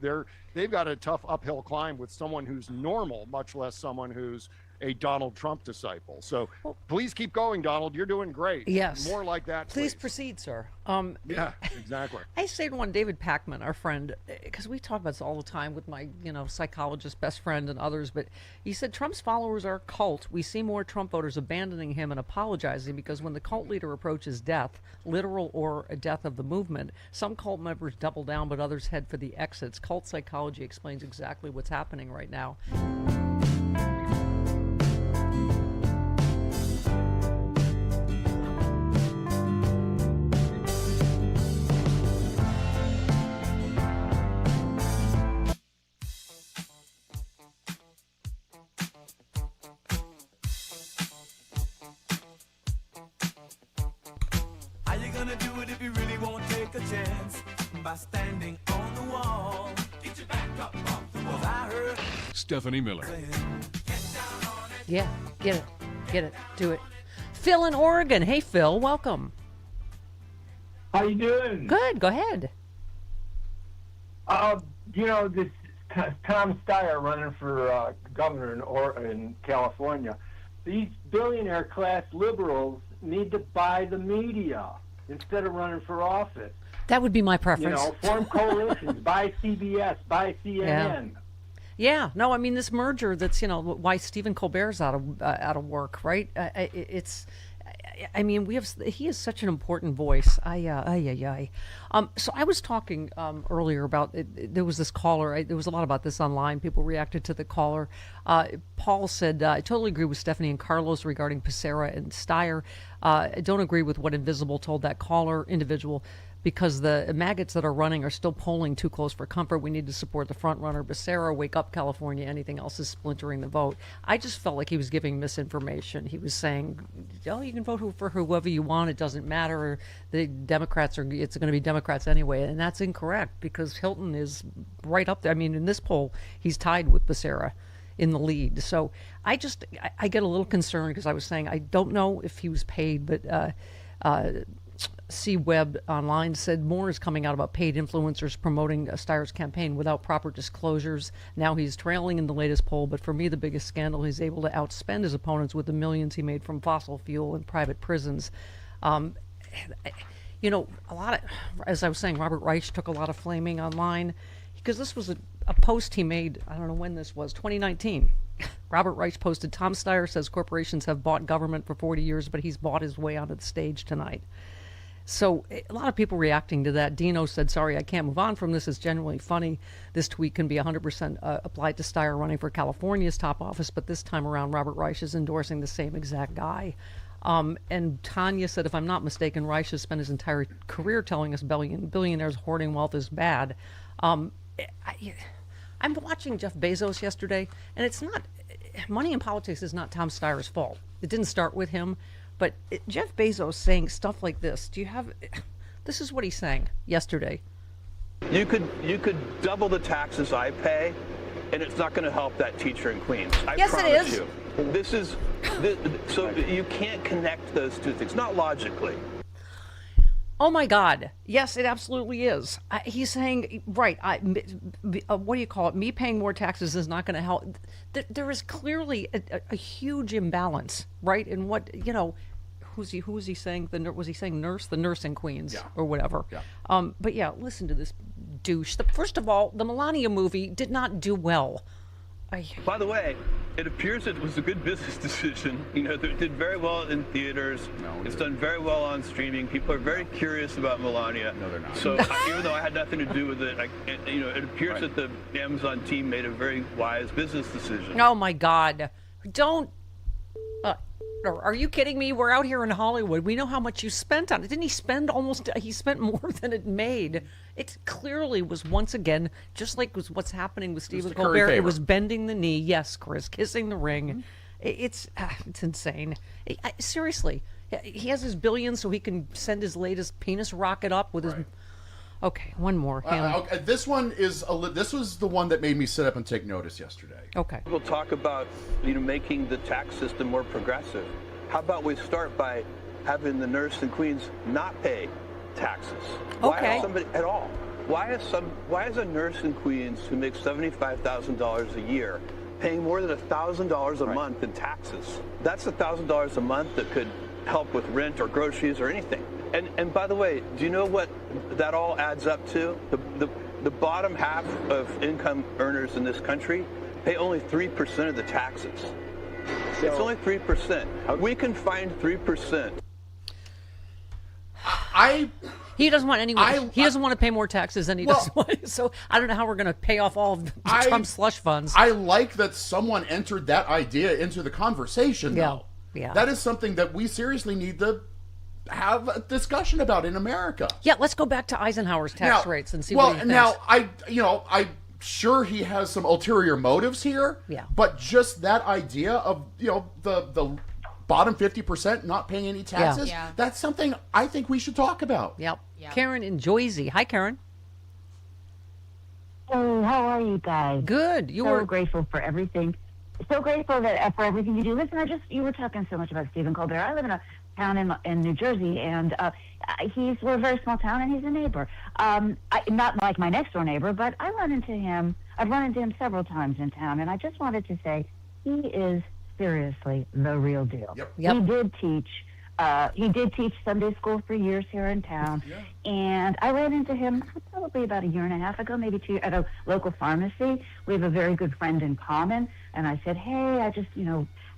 they've got a tough uphill climb with someone who's normal, much less someone who's a Donald Trump disciple. So please keep going, Donald. You're doing great. Yes. More like that, please proceed, sir. Yeah, exactly. I say to David Pachman, our friend, because we talk about this all the time with my, psychologist best friend and others, but he said Trump's followers are a cult. We see more Trump voters abandoning him and apologizing because when the cult leader approaches death, literal or a death of the movement, some cult members double down, but others head for the exits. Cult psychology explains exactly what's happening right now. Stephanie Miller. Yeah, get it, do it. Phil in Oregon. Hey, Phil, welcome. How you doing? Good, go ahead. This Tom Steyer running for governor in California. These billionaire class liberals need to buy the media instead of running for office. That would be my preference. Form coalitions, buy CBS, buy CNN. Yeah, no, I mean this merger. That's why Stephen Colbert's out of work, right? I mean, he is such an important voice. So I was talking earlier about there was this caller. There was a lot about this online. People reacted to the caller. Paul said, "I totally agree with Stephanie and Carlos regarding Becerra and Steyer. I don't agree with what Invisible told that caller individual." Because the maggots that are running are still polling too close for comfort. We need to support the front runner, Becerra. Wake up, California. Anything else is splintering the vote. I just felt like he was giving misinformation. He was saying, "Oh, you can vote for whoever you want. It doesn't matter. The Democrats are. It's going to be Democrats anyway." And that's incorrect because Hilton is right up there. I mean, in this poll, he's tied with Becerra in the lead. So I get a little concerned because I was saying I don't know if he was paid, but. C. Webb online said more is coming out about paid influencers promoting Steyer's campaign without proper disclosures. Now he's trailing in the latest poll, but for me the biggest scandal, he's able to outspend his opponents with the millions he made from fossil fuel and private prisons. You know, a lot of, as I was saying, Robert Reich took a lot of flaming online because this was a post he made, I don't know when this was, 2019. Robert Reich posted, Thom Steyer says corporations have bought government for 40 years, but he's bought his way onto the stage tonight. So a lot of people reacting to that. Dino said, sorry, I can't move on from this. It's genuinely funny. This tweet can be 100% applied to Steyer running for California's top office, but this time around, Robert Reich is endorsing the same exact guy. And Tanya said, if I'm not mistaken, Reich has spent his entire career telling us billionaires hoarding wealth is bad. I'm watching Jeff Bezos yesterday, and it's not, money in politics is not Thom Steyer's fault. It didn't start with him. But Jeff Bezos saying stuff like this, this is what he's saying yesterday. You could double the taxes I pay, and it's not going to help that teacher in Queens. Yes, promise it is. So you can't connect those two things, not logically. Oh my God. Yes, it absolutely is. He's saying, right, what do you call it? Me paying more taxes is not going to help. There is clearly a huge imbalance, right? In what, who was he saying? Was he saying nurse? The nurse in Queens or whatever. Yeah. But yeah, listen to this douche. First of all, the Melania movie did not do well. By the way, it appears it was a good business decision. It did very well in theaters. It's done very well on streaming. People are very curious about Melania. No, they're not. So even though I had nothing to do with it, it appears that the Amazon team made a very wise business decision. Oh my God! Don't. Are you kidding me? We're out here in Hollywood. We know how much you spent on it. Didn't he spend he spent more than it made. It clearly was, once again, just like what's happening with Stephen Colbert. It was bending the knee. Yes, Chris, kissing the ring. Mm-hmm. It's insane. Seriously, he has his billions so he can send his latest penis rocket up with his... Okay, one more. This one is this was the one that made me sit up and take notice yesterday. Okay. We'll talk about making the tax system more progressive. How about we start by having the nurse in Queens not pay taxes? Okay. Why somebody at all? Why is a nurse in Queens who makes $75,000 a year paying more than $1,000 a month in taxes? That's $1,000 a month that could help with rent or groceries or anything. And by the way, do you know what that all adds up to? The bottom half of income earners in this country pay only 3% of the taxes. So it's only 3%. We can find 3%. He doesn't want anyone. He doesn't want to pay more taxes than he does want. So I don't know how we're going to pay off all of Trump's slush funds. I like that someone entered that idea into the conversation, though. Yeah. That is something that we seriously need to have a discussion about in America. Yeah, let's go back to Eisenhower's tax rates and see what he thinks. Now, I'm sure he has some ulterior motives here. Yeah. But just that idea of, the bottom 50% not paying any taxes, that's something I think we should talk about. Yep. Karen in Joyzy. Hi, Karen. Oh, how are you guys? Good. So grateful for everything. So grateful for everything you do. Listen, you were talking so much about Stephen Colbert. I live in a town in New Jersey, and we're a very small town, and he's a neighbor. Not like my next door neighbor, but I've run into him several times in town, and I just wanted to say he is seriously the real deal. Yep. He did teach Sunday school for years here in town, and I ran into him probably about a year and a half ago, maybe 2 at a local pharmacy. We have a very good friend in common, and I said, hey,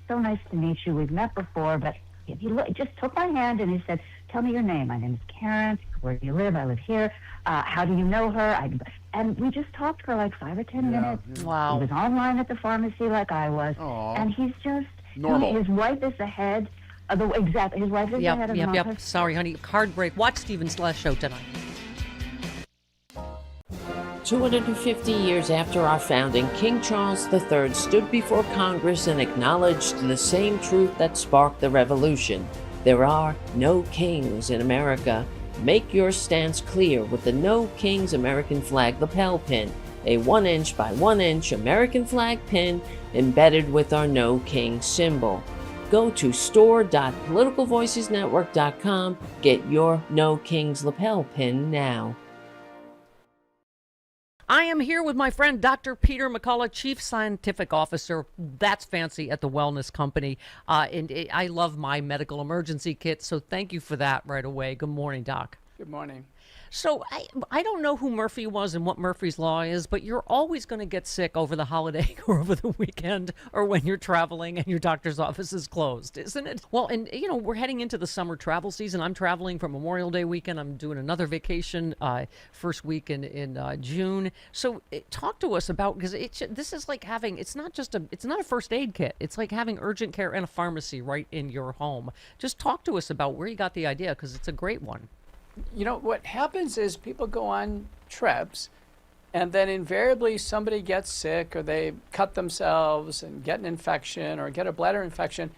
so nice to meet you. We've met before, but He just took my hand and he said, "Tell me your name." "My name is Karen. Where do you live?" "I live here." "How do you know her?" And we just talked for like 5 or 10 minutes. Wow. He was online at the pharmacy like I was. Aw. And he's just Normal. His wife is the head of the exactly. His wife is the head of the Yep. office. Sorry, honey. Card break. Watch Stephen's last show tonight. 250 years after our founding, King Charles III stood before Congress and acknowledged the same truth that sparked the revolution. There are no kings in America. Make your stance clear with the No Kings American Flag lapel pin, a 1-inch by 1-inch American flag pin embedded with our No King symbol. Go to store.politicalvoicesnetwork.com. Get your No Kings lapel pin now. I am here with my friend Dr. Peter McCullough, Chief Scientific Officer. That's fancy at the Wellness Company. And I love my medical emergency kit, so thank you for that right away. Good morning, Doc. Good morning. So I don't know who Murphy was and what Murphy's Law is, but you're always going to get sick over the holiday or over the weekend or when you're traveling and your doctor's office is closed, isn't it? Well, and we're heading into the summer travel season. I'm traveling for Memorial Day weekend. I'm doing another vacation first week in June. So talk to us about, because this is like having, it's not a first aid kit. It's like having urgent care and a pharmacy right in your home. Just talk to us about where you got the idea, because it's a great one. What happens is people go on trips, and then invariably somebody gets sick, or they cut themselves and get an infection or get a bladder infection.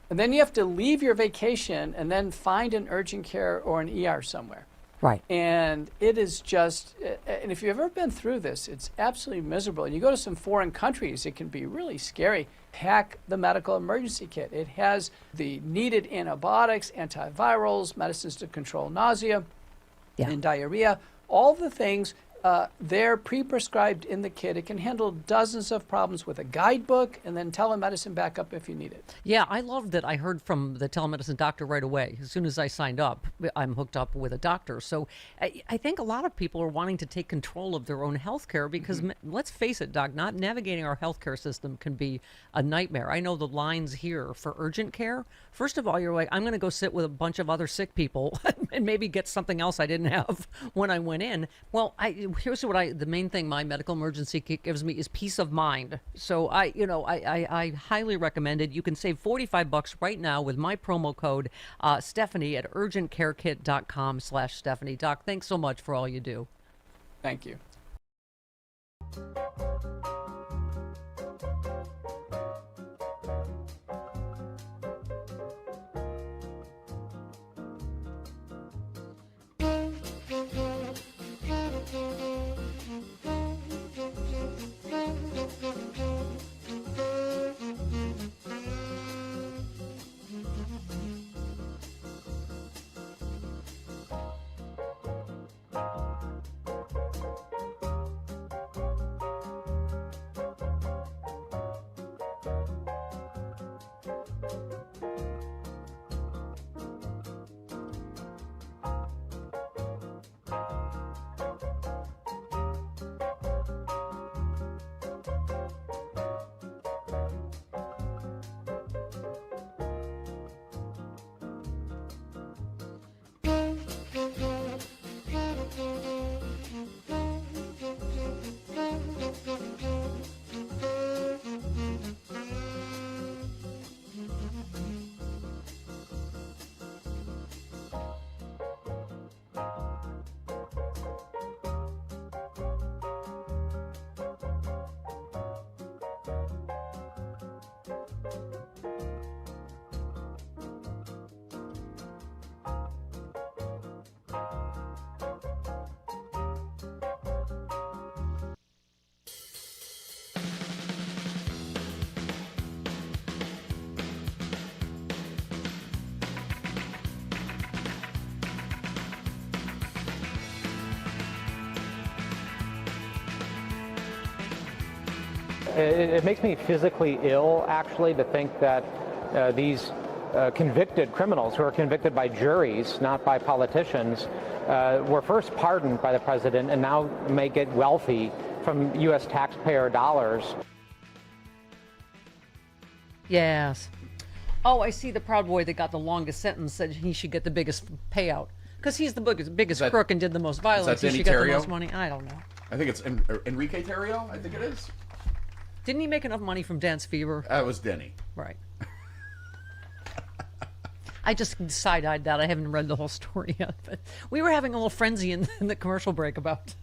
And then you have to leave your vacation and then find an urgent care or an ER somewhere. Right. And it is just, and if you've ever been through this, it's absolutely miserable. And you go to some foreign countries, it can be really scary. Pack the medical emergency kit. It has the needed antibiotics, antivirals, medicines to control nausea and diarrhea, all the things. They're pre-prescribed in the kit. It can handle dozens of problems with a guidebook and then telemedicine backup if you need it. Yeah, I love that I heard from the telemedicine doctor right away. As soon as I signed up, I'm hooked up with a doctor. So I think a lot of people are wanting to take control of their own health care because, let's face it, Doc, not navigating our healthcare system can be a nightmare. I know the lines here for urgent care. First of all, you're like, I'm going to go sit with a bunch of other sick people and maybe get something else I didn't have when I went in. Well, here's what the main thing my medical emergency kit gives me is peace of mind. So I highly recommend it. You can save $45 right now with my promo code Stephanie at urgentcarekit.com/Stephanie. Doc, thanks so much for all you do. Thank you. It makes me physically ill, actually, to think that these convicted criminals who are convicted by juries, not by politicians, were first pardoned by the president and now may get wealthy from U.S. taxpayer dollars. Yes. Oh, I see the Proud Boy that got the longest sentence said he should get the biggest payout. Because he's the biggest crook and did the most violence. He should get the most money. I don't know. I think it's Enrique Tarrio. I think it is. Didn't he make enough money from Dance Fever? That was Denny. Right. I just side-eyed that. I haven't read the whole story yet. But we were having a little frenzy in the commercial break about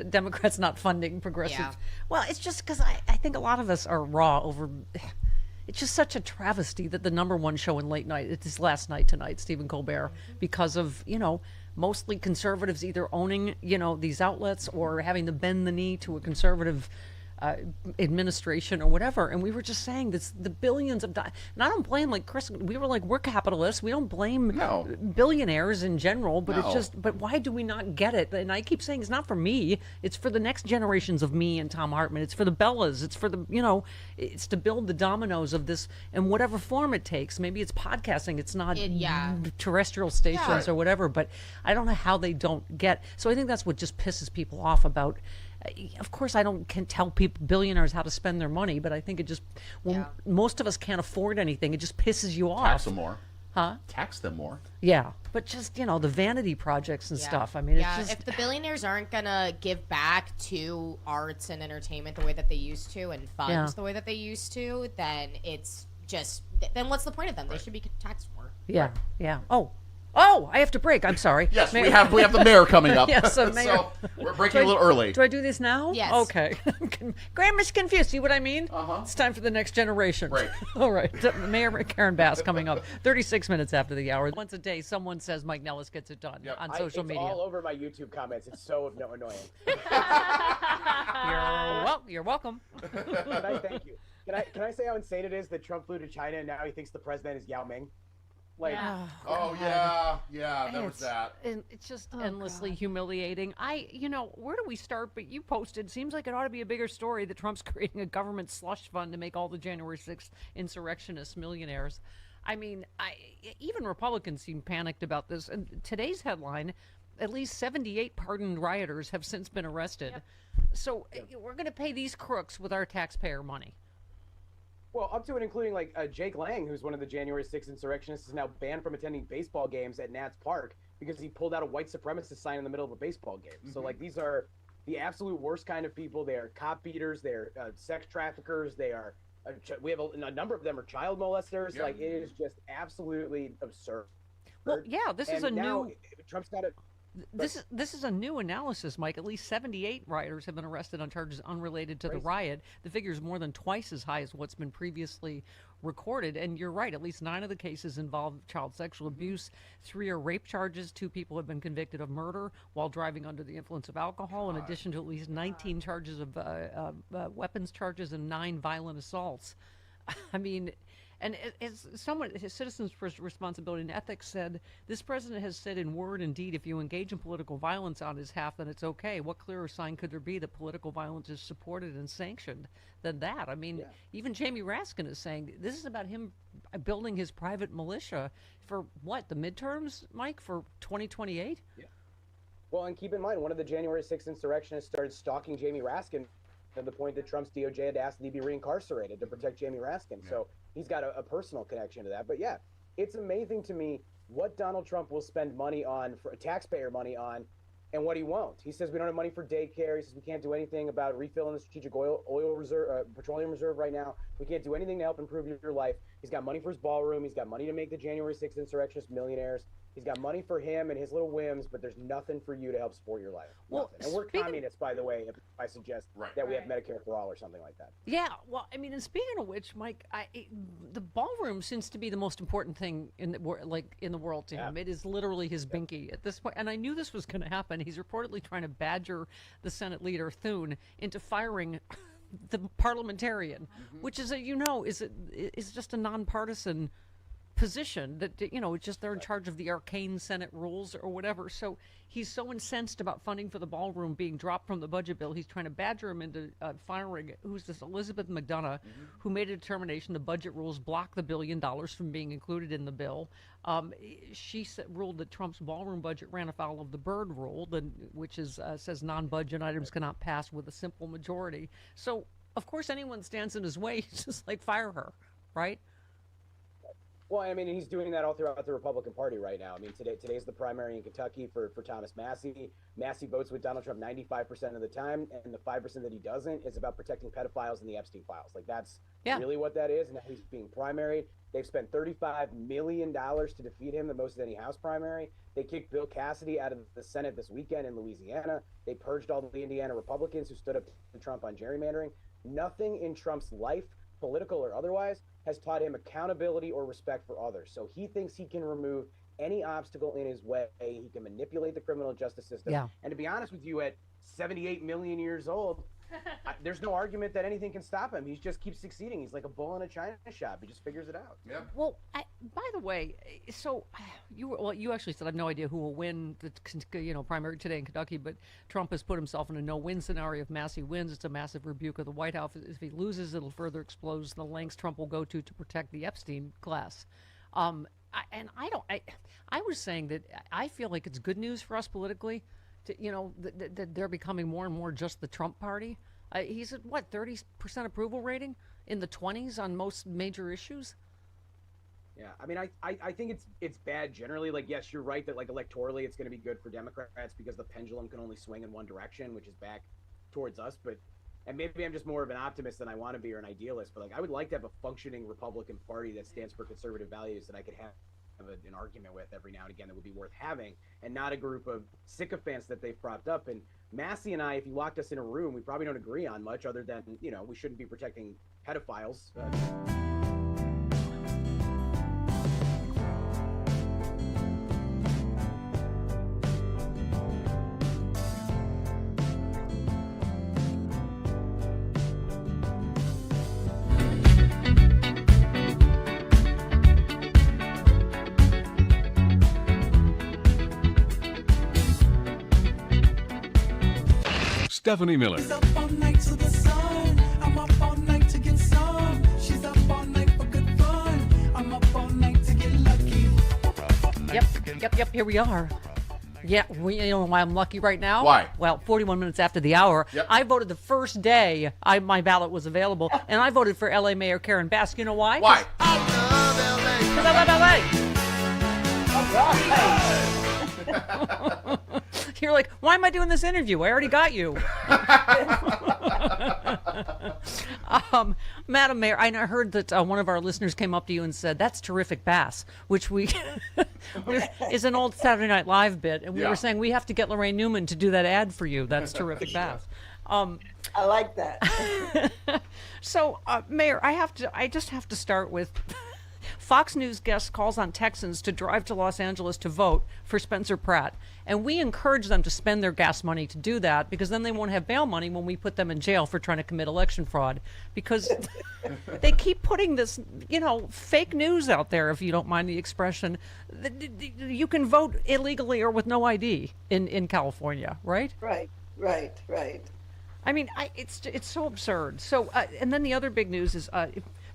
Democrats not funding progressive. Yeah. Well, it's just because I think a lot of us are raw over... It's just such a travesty that the #1 show in late night, it's his last night tonight, Stephen Colbert, because of, mostly conservatives either owning, these outlets or having to bend the knee to a conservative administration or whatever. And we were just saying this, the billions of dollars. And I don't blame, like Chris, we were like, we're capitalists. We don't blame billionaires in general, but it's just, but why do we not get it? And I keep saying it's not for me. It's for the next generations of me and Thom Hartmann. It's for the Bellas. It's for the, it's to build the dominoes of this in whatever form it takes. Maybe it's podcasting. It's not terrestrial stations or whatever, but I don't know how they don't get. So I think that's what just pisses people off about. Of course, I can tell people, billionaires, how to spend their money, but I think it just, most of us can't afford anything. It just pisses you off. Tax them more. Huh? Tax them more. Yeah, but just, the vanity projects and stuff. I mean, it's just... if the billionaires aren't going to give back to arts and entertainment the way that they used to and funds the way that they used to, then it's just, then what's the point of them? They should be taxed more. Yeah, yeah. Oh, I have to break. I'm sorry. Yes, we have the mayor coming up. Yes, so mayor. So we're breaking a little early. Do I do this now? Yes. Okay. Grandma's confused. See what I mean? It's time for the next generation. Right. All right. Mayor Karen Bass coming up 36 minutes after the hour. Once a day, someone says Mike Nellis gets it done on social media. It's all over my YouTube comments. It's so annoying. You're welcome. Thank you. Can I say how insane it is that Trump flew to China and now he thinks the president is Yao Ming? Like, that was that. And it's just endlessly humiliating. Where do we start? But you posted, seems like it ought to be a bigger story that Trump's creating a government slush fund to make all the January 6th insurrectionists millionaires. I mean, even Republicans seem panicked about this. And today's headline, at least 78 pardoned rioters have since been arrested. Yep. So we're going to pay these crooks with our taxpayer money. Well, up to and including like Jake Lang, who's one of the January 6th insurrectionists, is now banned from attending baseball games at Nats Park because he pulled out a white supremacist sign in the middle of a baseball game. Mm-hmm. So like these are the absolute worst kind of people. They are cop beaters. They're sex traffickers. They are. We have a number of them are child molesters. Yeah. Like it is just absolutely absurd. Well, yeah, this is a new. Trump's got it. This is a new analysis, Mike. At least 78 rioters have been arrested on charges unrelated to the riot. The figure is more than twice as high as what's been previously recorded. And you're right, at least 9 of the cases involve child sexual abuse. 3 are rape charges. 2 people have been convicted of murder while driving under the influence of alcohol, in addition to at least 19 charges of weapons charges and 9 violent assaults. I mean... And as someone, his Citizens for Responsibility and Ethics said, this president has said in word and deed, if you engage in political violence on his behalf, then it's okay. What clearer sign could there be that political violence is supported and sanctioned than that? I mean, even Jamie Raskin is saying this is about him building his private militia for what, the midterms, Mike, for 2028? Yeah. Well, and keep in mind, one of the January 6th insurrectionists started stalking Jamie Raskin to the point that Trump's DOJ had asked that he be reincarcerated to protect Jamie Raskin. Yeah. So he's got a personal connection to that. But yeah, it's amazing to me what Donald Trump will spend money on, for taxpayer money on, and what he won't. He says we don't have money for daycare. He says we can't do anything about refilling the strategic oil reserve, petroleum reserve right now. We can't do anything to help improve your life. He's got money for his ballroom. He's got money to make the January 6th insurrectionists millionaires. He's got money for him and his little whims, but there's nothing for you to help support your life. Well, and we're communists, by the way, if I suggest that we have Medicare for all or something like that. Yeah, well, I mean, and speaking of which, Mike, the ballroom seems to be the most important thing in the world to him. It is literally his binky at this point. And I knew this was going to happen. He's reportedly trying to badger the Senate leader, Thom, into firing the parliamentarian, which is, is just a nonpartisan position that, it's just they're in charge of the arcane Senate rules or whatever. So he's so incensed about funding for the ballroom being dropped from the budget bill. He's trying to badger him into firing, who's this, Elizabeth McDonough, who made a determination the budget rules block the $1 billion from being included in the bill. She ruled that Trump's ballroom budget ran afoul of the Byrd rule, which says non-budget items cannot pass with a simple majority. So, of course, anyone stands in his way, he's just like, fire her, right? Well, I mean, he's doing that all throughout the Republican Party right now. I mean, today's the primary in Kentucky for Thomas Massie. Massie votes with Donald Trump 95% of the time, and the 5% that he doesn't is about protecting pedophiles in the Epstein files. Like, that's really what that is. And now he's being primaried. They've spent $35 million to defeat him, the most of any House primary. They kicked Bill Cassidy out of the Senate this weekend in Louisiana. They purged all the Indiana Republicans who stood up to Trump on gerrymandering. Nothing in Trump's life, political or otherwise, has taught him accountability or respect for others. So he thinks he can remove any obstacle in his way. He can manipulate the criminal justice system. Yeah. And to be honest with you, at 78 million years old, there's no argument that anything can stop him. He just keeps succeeding. He's like a bull in a china shop. He just figures it out. Yeah. Well, by the way, so you actually said I have no idea who will win the primary today in Kentucky, but Trump has put himself in a no-win scenario. If Massie wins, it's a massive rebuke of the White House. If he loses, it'll further expose the lengths Trump will go to protect the Epstein class. I was saying that I feel like it's good news for us politically. That they're becoming more and more just the Trump party. He's at 30% approval rating in the 20s on most major issues. Yeah, I mean, I think it's bad generally. Like, yes, you're right that like electorally it's going to be good for Democrats because the pendulum can only swing in one direction, which is back towards us. And maybe I'm just more of an optimist than I want to be or an idealist. But like, I would like to have a functioning Republican Party that stands for conservative values that I could have an argument with every now and again that would be worth having, and not a group of sycophants that they've propped up. And Massie and I, if you locked us in a room, we probably don't agree on much other than, we shouldn't be protecting pedophiles. Stephanie Miller. Yep, here we are. Yeah, you know why I'm lucky right now? Why? Well, 41 minutes after the hour. Yep. I voted the first day my ballot was available, and I voted for L.A. Mayor Karen Bass. You know why? Why? Because I love L.A. You're like, why am I doing this interview? I already got you. Madam Mayor, I heard that one of our listeners came up to you and said, that's terrific bass, which is an old Saturday Night Live bit. And we were saying we have to get Lorraine Newman to do that ad for you. That's terrific bass. I like that. So, Mayor, I just have to start with Fox News guest calls on Texans to drive to Los Angeles to vote for Spencer Pratt. And we encourage them to spend their gas money to do that, because then they won't have bail money when we put them in jail for trying to commit election fraud. Because they keep putting this, fake news out there, if you don't mind the expression. You can vote illegally or with no ID in California, right? Right. I mean, it's so absurd. So, and then the other big news is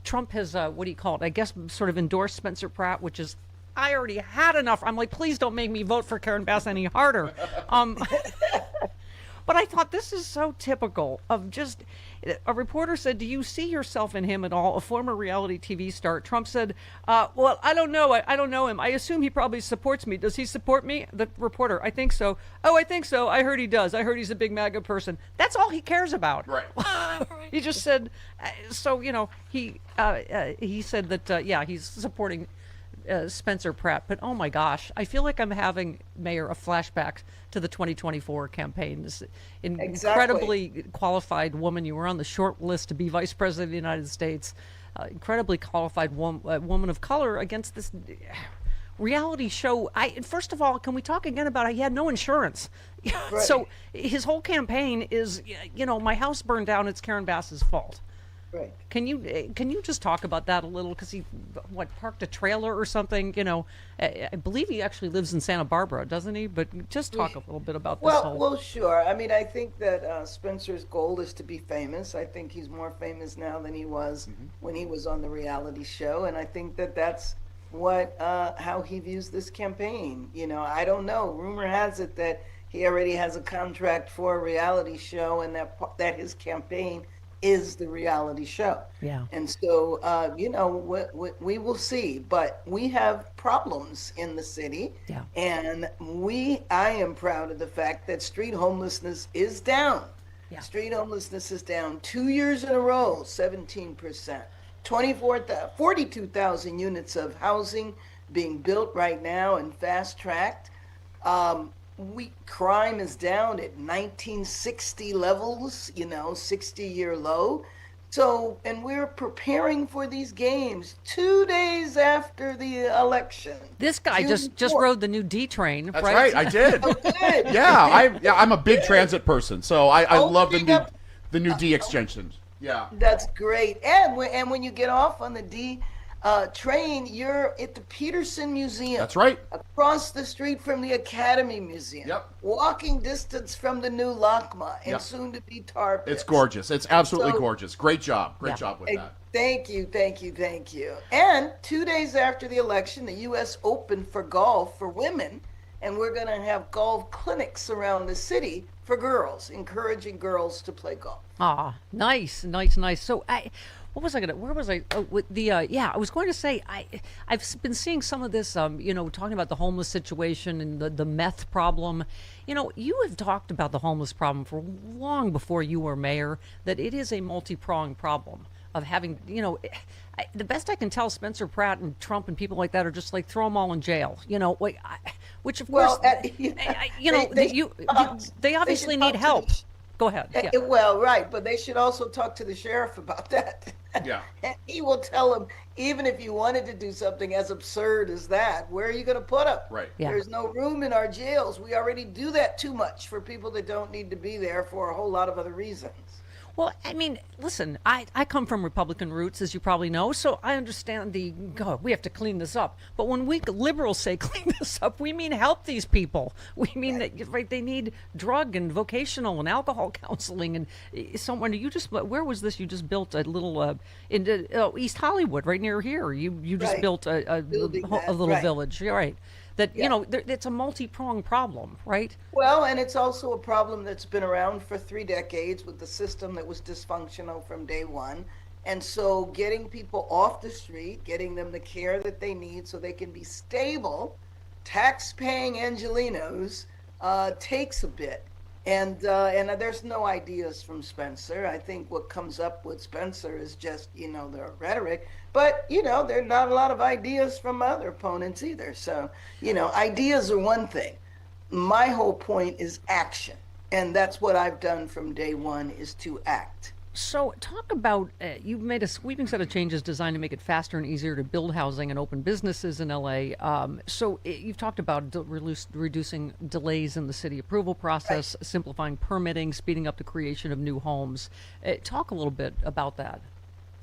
Trump has, what do you call it? I guess sort of endorsed Spencer Pratt, which is, I already had enough. I'm like, please don't make me vote for Karen Bass any harder. But I thought this is so typical of just, a reporter said, do you see yourself in him at all? A former reality TV star. Trump said, well, I don't know. I don't know him. I assume he probably supports me. Does he support me? The reporter, I think so. Oh, I think so. I heard he does. I heard he's a big MAGA person. That's all he cares about. Right. He just said, so, he said that, he's supporting Spencer Pratt. But oh my gosh, I feel like I'm having, Mayor, a flashback to the 2024 campaign. This incredibly qualified woman. You were on the short list to be vice president of the United States. Incredibly qualified woman of color against this reality show. First of all, can we talk again about how he had no insurance? Right. So his whole campaign is, my house burned down, it's Karen Bass's fault. Right. Can you just talk about that a little? Because he parked a trailer or something. I believe he actually lives in Santa Barbara, doesn't he? But just talk a little bit about this. Well, sure. I mean, I think that Spencer's goal is to be famous. I think he's more famous now than he was when he was on the reality show, and I think that that's how he views this campaign. I don't know. Rumor has it that he already has a contract for a reality show, and that his campaign is the reality show. Yeah. And so, we will see. But we have problems in the city. Yeah. And I am proud of the fact that street homelessness is down. Yeah. Street homelessness is down 2 years in a row, 17%. 42,000 units of housing being built right now and fast-tracked. Crime is down at 1960 levels, 60-year low. So, and we're preparing for these games 2 days after the election. This guy June just 4th. rode the new D train. That's right, I did. Oh, good. I'm a big transit person, so I love Opening the new D extensions. Yeah. That's great. And when you get off on the D train, you're at the Peterson Museum. That's right. Across the street from the Academy Museum. Yep. Walking distance from the new LACMA and Yep. soon to be Tar Pits. It's gorgeous. It's absolutely So- gorgeous. Great job. Great job with that. Thank you. And 2 days after the election, the U.S. Open for golf for women, and we're going to have golf clinics around the city for girls, encouraging girls to play golf. Ah, nice. So what was I gonna? Where was I? Oh, with the I was going to say I've been seeing some of this. Talking about the homeless situation and the meth problem. You have talked about the homeless problem for long before you were mayor. That it is a multi-pronged problem of having. The best I can tell, Spencer Pratt and Trump and people like that are just like throw them all in jail. Which of course, they obviously need help. Go ahead. Yeah. Well, right, but they should also talk to the sheriff about that. Yeah. And he will tell them, even if you wanted to do something as absurd as that, where are you going to put them? Right. Yeah. There's no room in our jails. We already do that too much for people that don't need to be there for a whole lot of other reasons. Well, I mean, listen, I come from Republican roots, as you probably know, so I understand we have to clean this up. But when we liberals say clean this up, we mean help these people. We mean that they need drug and vocational and alcohol counseling. And where was this? You just built a little, in East Hollywood, right near here. You just built a little village. You're right. That, it's a multi-pronged problem, right? Well, and it's also a problem that's been around for 3 decades with the system that was dysfunctional from day one. And so getting people off the street, getting them the care that they need so they can be stable, tax-paying Angelinos takes a bit. And there's no ideas from Spencer. I think what comes up with Spencer is just, the rhetoric. But, there are not a lot of ideas from other opponents either. So, ideas are one thing. My whole point is action. And that's what I've done from day one, is to act. So talk about, you've made a sweeping set of changes designed to make it faster and easier to build housing and open businesses in LA. You've talked about reducing delays in the city approval process, simplifying permitting, speeding up the creation of new homes. Talk a little bit about that.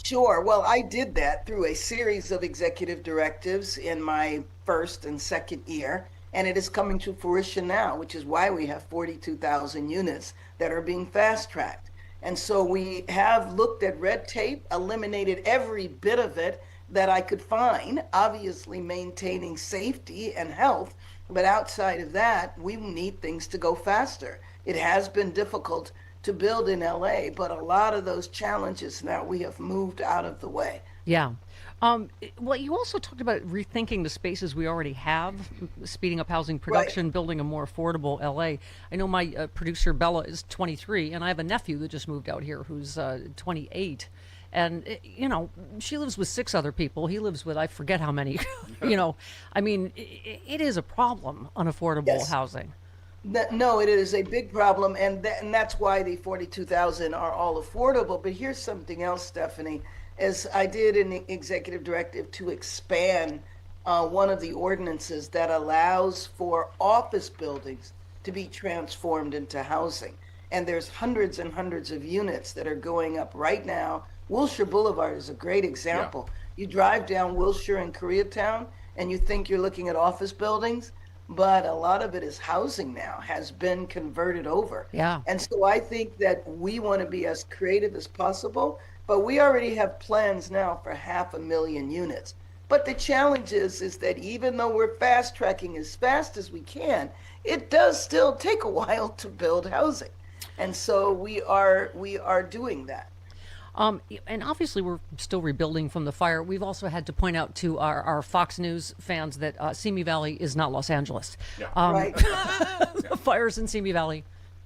Sure. Well, I did that through a series of executive directives in my first and second year, and it is coming to fruition now, which is why we have 42,000 units that are being fast-tracked. And so we have looked at red tape, eliminated every bit of it that I could find, obviously maintaining safety and health. But outside of that, we need things to go faster. It has been difficult to build in LA, but a lot of those challenges now we have moved out of the way. Yeah. Well, you also talked about rethinking the spaces we already have, speeding up housing production, building a more affordable LA. I know my producer Bella is 23, and I have a nephew that just moved out here who's 28. And, she lives with 6 other people. He lives with, I forget how many, it is a problem, unaffordable housing. No, it is a big problem, and that's why the 42,000 are all affordable. But here's something else, Stephanie. As I did an executive directive to expand one of the ordinances that allows for office buildings to be transformed into housing. And there's hundreds and hundreds of units that are going up right now. Wilshire Boulevard is a great example. Yeah. You drive down Wilshire in Koreatown and you think you're looking at office buildings, but a lot of it is housing now, has been converted over. Yeah. And so I think that we want to be as creative as possible. But we already have plans now for 500,000 units. But the challenge is that even though we're fast tracking as fast as we can, it does still take a while to build housing. And so we are doing that. And obviously, we're still rebuilding from the fire. We've also had to point out to our Fox News fans that Simi Valley is not Los Angeles. Yeah. Right. The fires in Simi Valley,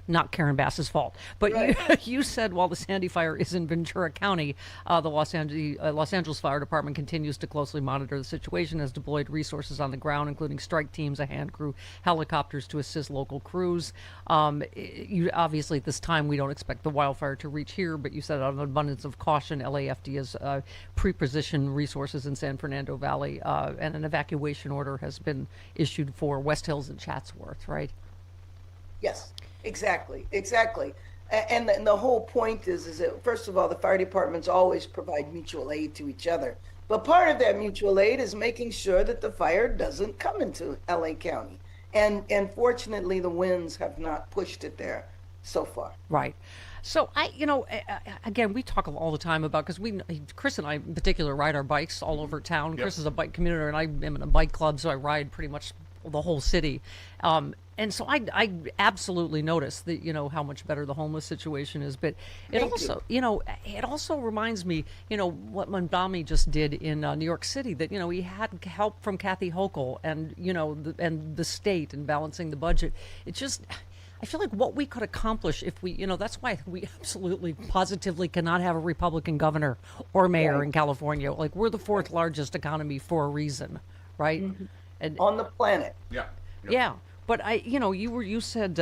not Karen Bass's fault. But Right. you said while the Sandy Fire is in Ventura County, the Los Angeles Fire Department continues to closely monitor the situation, has deployed resources on the ground, including strike teams, a hand crew, helicopters to assist local crews. You obviously, at this time, we don't expect the wildfire to reach here, but you said out of an abundance of caution, LAFD has pre-positioned resources in San Fernando Valley, and an evacuation order has been issued for West Hills and Chatsworth, right? Yes, exactly. And the whole point is that, first of all, the fire departments always provide mutual aid to each other. But part of that mutual aid is making sure that the fire doesn't come into LA County. And fortunately, the winds have not pushed it there so far. Right. So again, we talk all the time about, because Chris and I in particular ride our bikes all over town. Yep. Chris is a bike commuter, and I am in a bike club, so I ride pretty much the whole city. And so I absolutely notice that, how much better the homeless situation is. But it it also reminds me, what Mondami just did in New York City, that, he had help from Kathy Hochul and, and the state in balancing the budget. It just, I feel like what we could accomplish if we, that's why we absolutely positively cannot have a Republican governor or mayor in California. Like, we're the fourth largest economy for a reason, right? Mm-hmm. And on the planet. Yeah. But you said,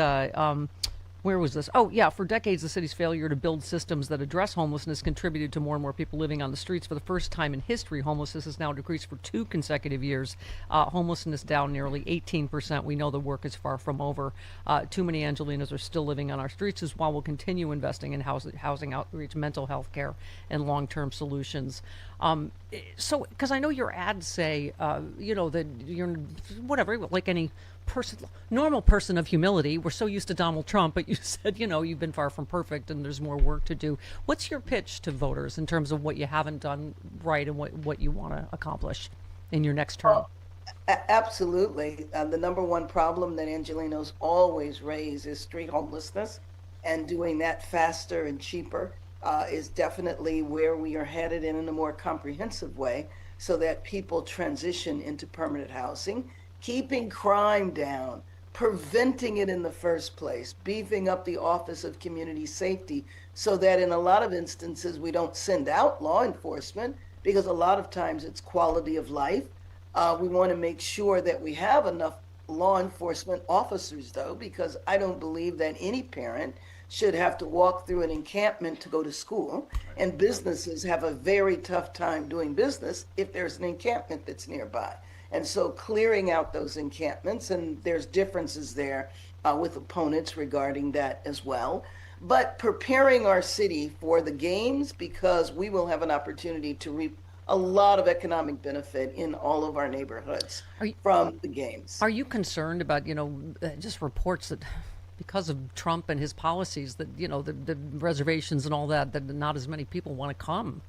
where was this? Oh, yeah. For decades, the city's failure to build systems that address homelessness contributed to more and more people living on the streets. For the first time in history, homelessness has now decreased for 2 consecutive years. Homelessness down nearly 18%. We know the work is far from over. Too many Angelinos are still living on our streets, as while we'll continue investing in housing outreach, mental health care, and long-term solutions. So, because I know your ads say, that you're whatever, like any normal person of humility. We're so used to Donald Trump, but you said, you've been far from perfect and there's more work to do. What's your pitch to voters in terms of what you haven't done right and what you want to accomplish in your next term? Absolutely. The number one problem that Angelinos always raise is street homelessness, and doing that faster and cheaper is definitely where we are headed in a more comprehensive way, so that people transition into permanent housing, keeping crime down, preventing it in the first place, beefing up the Office of Community Safety, so that in a lot of instances we don't send out law enforcement, because a lot of times it's quality of life. We want to make sure that we have enough law enforcement officers, though, because I don't believe that any parent should have to walk through an encampment to go to school, and businesses have a very tough time doing business if there's an encampment that's nearby. And so clearing out those encampments, and there's differences there with opponents regarding that as well, but preparing our city for the games, because we will have an opportunity to reap a lot of economic benefit in all of our neighborhoods from the games. Are you concerned about, just reports that because of Trump and his policies that, the reservations and all that not as many people want to come,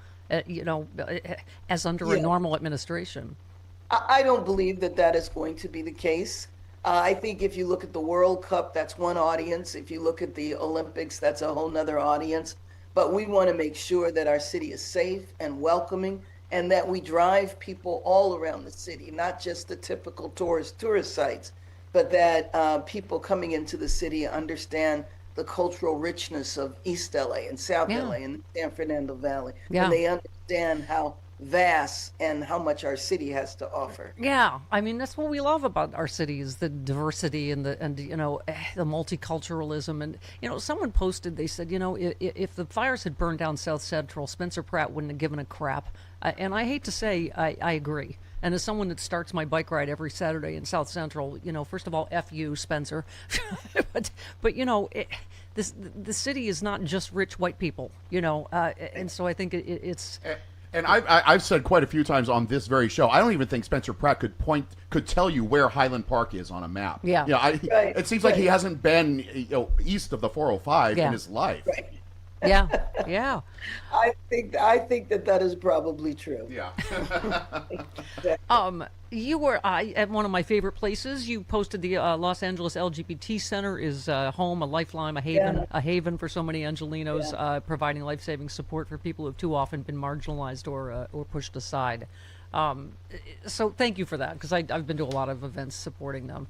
as under a normal administration? I don't believe that is going to be the case. I think if you look at the World Cup, that's one audience. If you look at the Olympics, that's a whole nother audience. But we want to make sure that our city is safe and welcoming, and that we drive people all around the city, not just the typical tourist sites, but that people coming into the city understand the cultural richness of East LA and South LA and San Fernando Valley. And they understand how vast and how much our city has to offer. Yeah, I mean, that's what we love about our city, is the diversity and the multiculturalism. And someone posted, they said, if the fires had burned down South Central, Spencer Pratt wouldn't have given a crap. And I hate to say, I agree. And as someone that starts my bike ride every Saturday in South Central, first of all, F you, Spencer. but the city is not just rich white people, and so I think it's. And I've said quite a few times on this very show, I don't even think Spencer Pratt could tell you where Highland Park is on a map. Yeah. It seems like he hasn't been east of the 405 in his life. Right. Yeah, yeah. I think that is probably true. Yeah. You were at one of my favorite places. You posted the Los Angeles LGBT Center is home, a lifeline, a haven, Yeah. a haven for so many Angelinos, providing life-saving support for people who've too often been marginalized or pushed aside. So thank you for that, because I've been to a lot of events supporting them.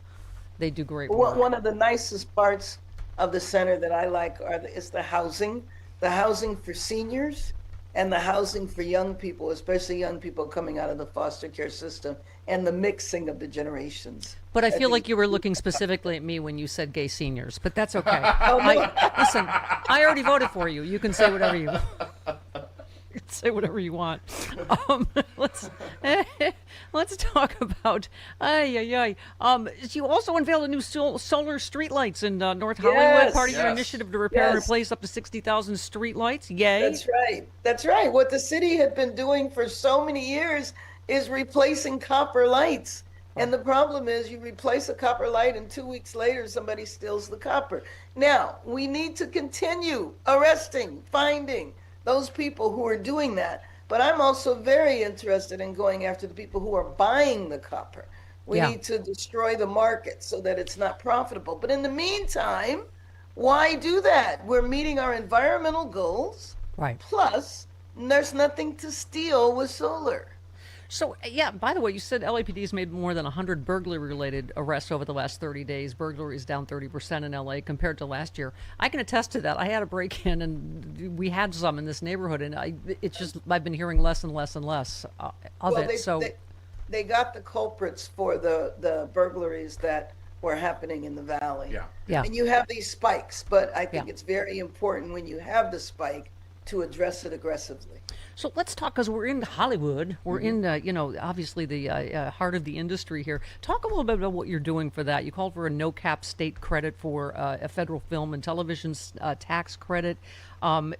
They do great work. One of the nicest parts of the center that I like is the housing for seniors and the housing for young people, especially young people coming out of the foster care system, and the mixing of the generations. But I feel like you were looking specifically at me when you said gay seniors, but that's okay. Oh, no. Listen, I already voted for you. You can say whatever you want. You can say whatever you want. Let's talk about you also unveiled a new solar streetlights in North Hollywood, part of your initiative to repair and replace up to 60,000 streetlights. Yay! That's right. That's right. What the city had been doing for so many years is replacing copper lights. And the problem is you replace a copper light and 2 weeks later somebody steals the copper. Now, we need to continue arresting, finding those people who are doing that. But I'm also very interested in going after the people who are buying the copper. We need to destroy the market so that it's not profitable. But in the meantime, why do that? We're meeting our environmental goals. Right. Plus, there's nothing to steal with solar. So, yeah, by the way, you said LAPD has made more than 100 burglary-related arrests over the last 30 days. Burglary is down 30% in LA compared to last year. I can attest to that. I had a break-in, and we had some in this neighborhood, and I've been hearing less and less and less of it. They got the culprits for the burglaries that were happening in the valley. Yeah. And you have these spikes, but I think it's very important when you have the spike to address it aggressively. So let's talk, because we're in Hollywood. We're in, obviously the heart of the industry here. Talk a little bit about what you're doing for that. You called for a no-cap state credit for a federal film and television tax credit.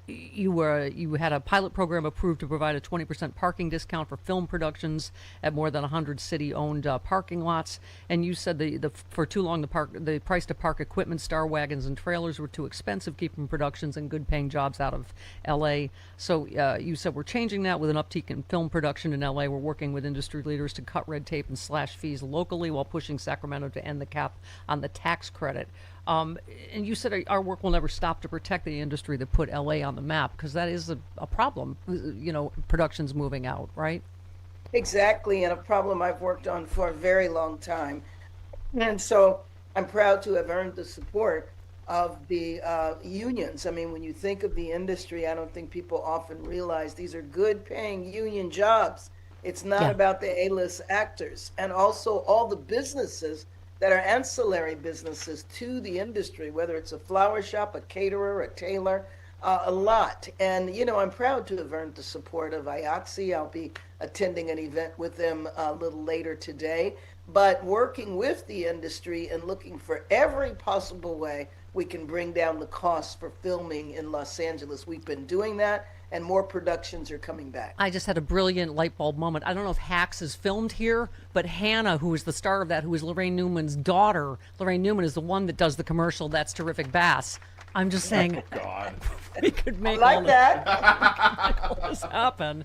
You had a pilot program approved to provide a 20% parking discount for film productions at more than 100 city-owned parking lots. And you said for too long the price to park equipment, star wagons, and trailers were too expensive, keeping productions and good-paying jobs out of L.A. So you said we're changing that with an uptick in film production in L.A. We're working with industry leaders to cut red tape and slash fees locally while pushing Sacramento to end the cap on the tax credit. And you said our work will never stop to protect the industry that put LA on the map, because that is a problem, productions moving out, right? Exactly, and a problem I've worked on for a very long time. And so I'm proud to have earned the support of the unions. I mean, when you think of the industry, I don't think people often realize these are good paying union jobs. It's not about the A-list actors, and also all the businesses that are ancillary businesses to the industry, whether it's a flower shop, a caterer, a tailor, a lot. And, I'm proud to have earned the support of IATSE. I'll be attending an event with them a little later today. But working with the industry and looking for every possible way we can bring down the costs for filming in Los Angeles. We've been doing that, and more productions are coming back. I just had a brilliant light bulb moment. I don't know if Hacks is filmed here, but Hannah, who is the star of that, who is Lorraine Newman's daughter, Lorraine Newman is the one that does the commercial, That's Terrific Bass. I'm just saying, we could make all this happen.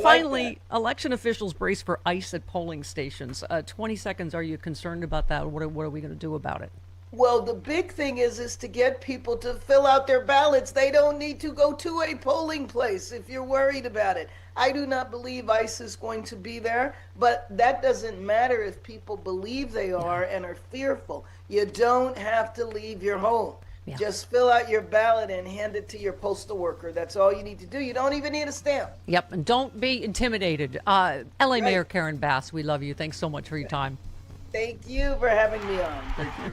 Finally, election officials brace for ICE at polling stations. 20 seconds, are you concerned about that? What are we going to do about it? Well, the big thing is to get people to fill out their ballots. They don't need to go to a polling place if you're worried about it. I do not believe ICE is going to be there, but that doesn't matter if people believe they are and are fearful. You don't have to leave your home. Just fill out your ballot and hand it to your postal worker. That's all you need to do. You don't even need a stamp. Yep, and don't be intimidated. LA Mayor Karen Bass, we love you. Thanks so much for your time. Thank you for having me on. Thank you.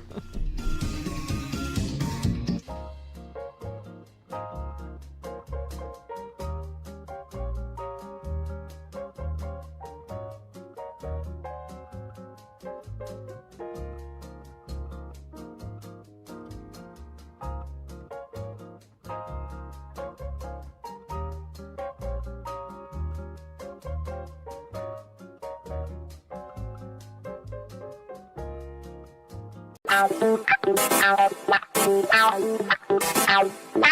Ow. Oh,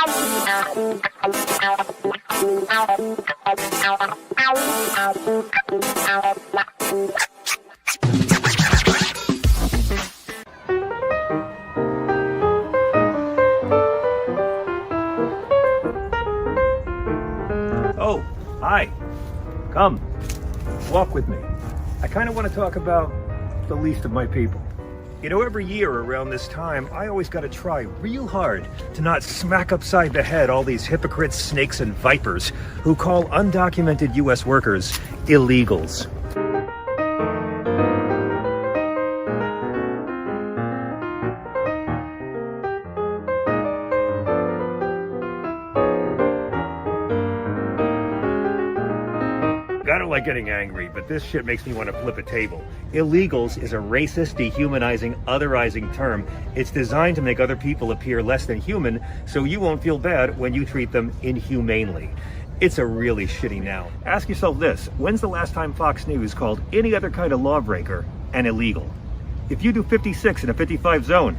hi. Come, walk with me. I kind of want to talk about the least of my people. You know, every year around this time, I always got to try real hard to not smack upside the head all these hypocrites, snakes, and vipers who call undocumented U.S. workers illegals. I don't like getting angry, but this shit makes me want to flip a table. Illegals is a racist, dehumanizing, otherizing term. It's designed to make other people appear less than human, so you won't feel bad when you treat them inhumanely. It's a really shitty noun. Ask yourself this: when's the last time Fox News called any other kind of lawbreaker an illegal? If you do 56 in a 55 zone,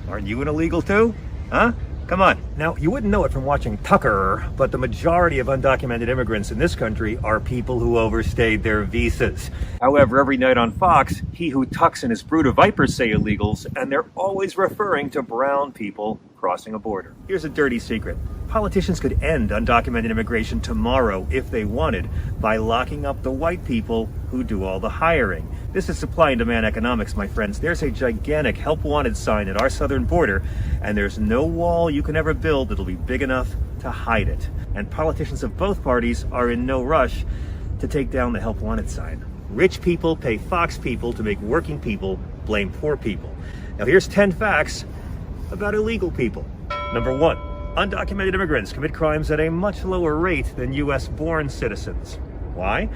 aren't you an illegal too? Huh? Come on. Now, you wouldn't know it from watching Tucker, but the majority of undocumented immigrants in this country are people who overstayed their visas. However, every night on Fox, he who tucks in his brood of vipers say illegals, and they're always referring to brown people crossing a border. Here's a dirty secret. Politicians could end undocumented immigration tomorrow if they wanted by locking up the white people who do all the hiring. This is supply and demand economics, my friends. There's a gigantic help wanted sign at our southern border, and there's no wall you can ever build that'll be big enough to hide it. And politicians of both parties are in no rush to take down the help wanted sign. Rich people pay Fox people to make working people blame poor people. Now here's 10 facts about illegal people. Number 1. Undocumented immigrants commit crimes at a much lower rate than U.S.-born citizens. Why?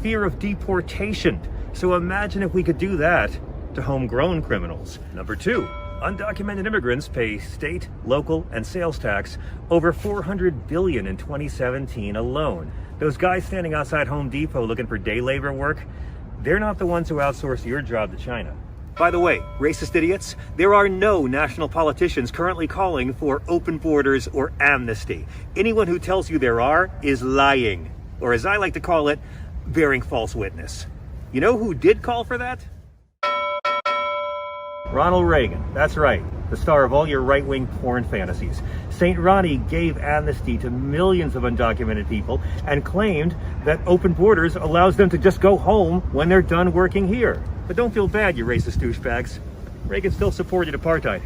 Fear of deportation. So imagine if we could do that to homegrown criminals. Number 2. Undocumented immigrants pay state, local, and sales tax over $400 billion in 2017 alone. Those guys standing outside Home Depot looking for day labor work, they're not the ones who outsource your job to China. By the way, racist idiots, there are no national politicians currently calling for open borders or amnesty. Anyone who tells you there are is lying, or as I like to call it, bearing false witness. You know who did call for that? Ronald Reagan. That's right, the star of all your right-wing porn fantasies. St. Ronnie gave amnesty to millions of undocumented people and claimed that open borders allows them to just go home when they're done working here. But don't feel bad, you racist douchebags. Reagan still supported apartheid.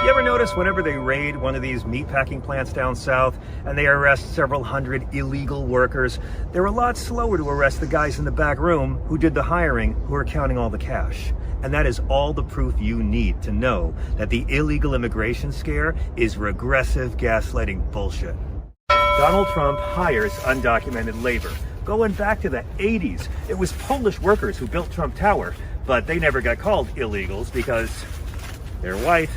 You ever notice whenever they raid one of these meatpacking plants down south and they arrest several hundred illegal workers, they're a lot slower to arrest the guys in the back room who did the hiring, who are counting all the cash. And that is all the proof you need to know that the illegal immigration scare is regressive gaslighting bullshit. Donald Trump hires undocumented labor. Going back to the 80s, it was Polish workers who built Trump Tower, but they never got called illegals because they're white.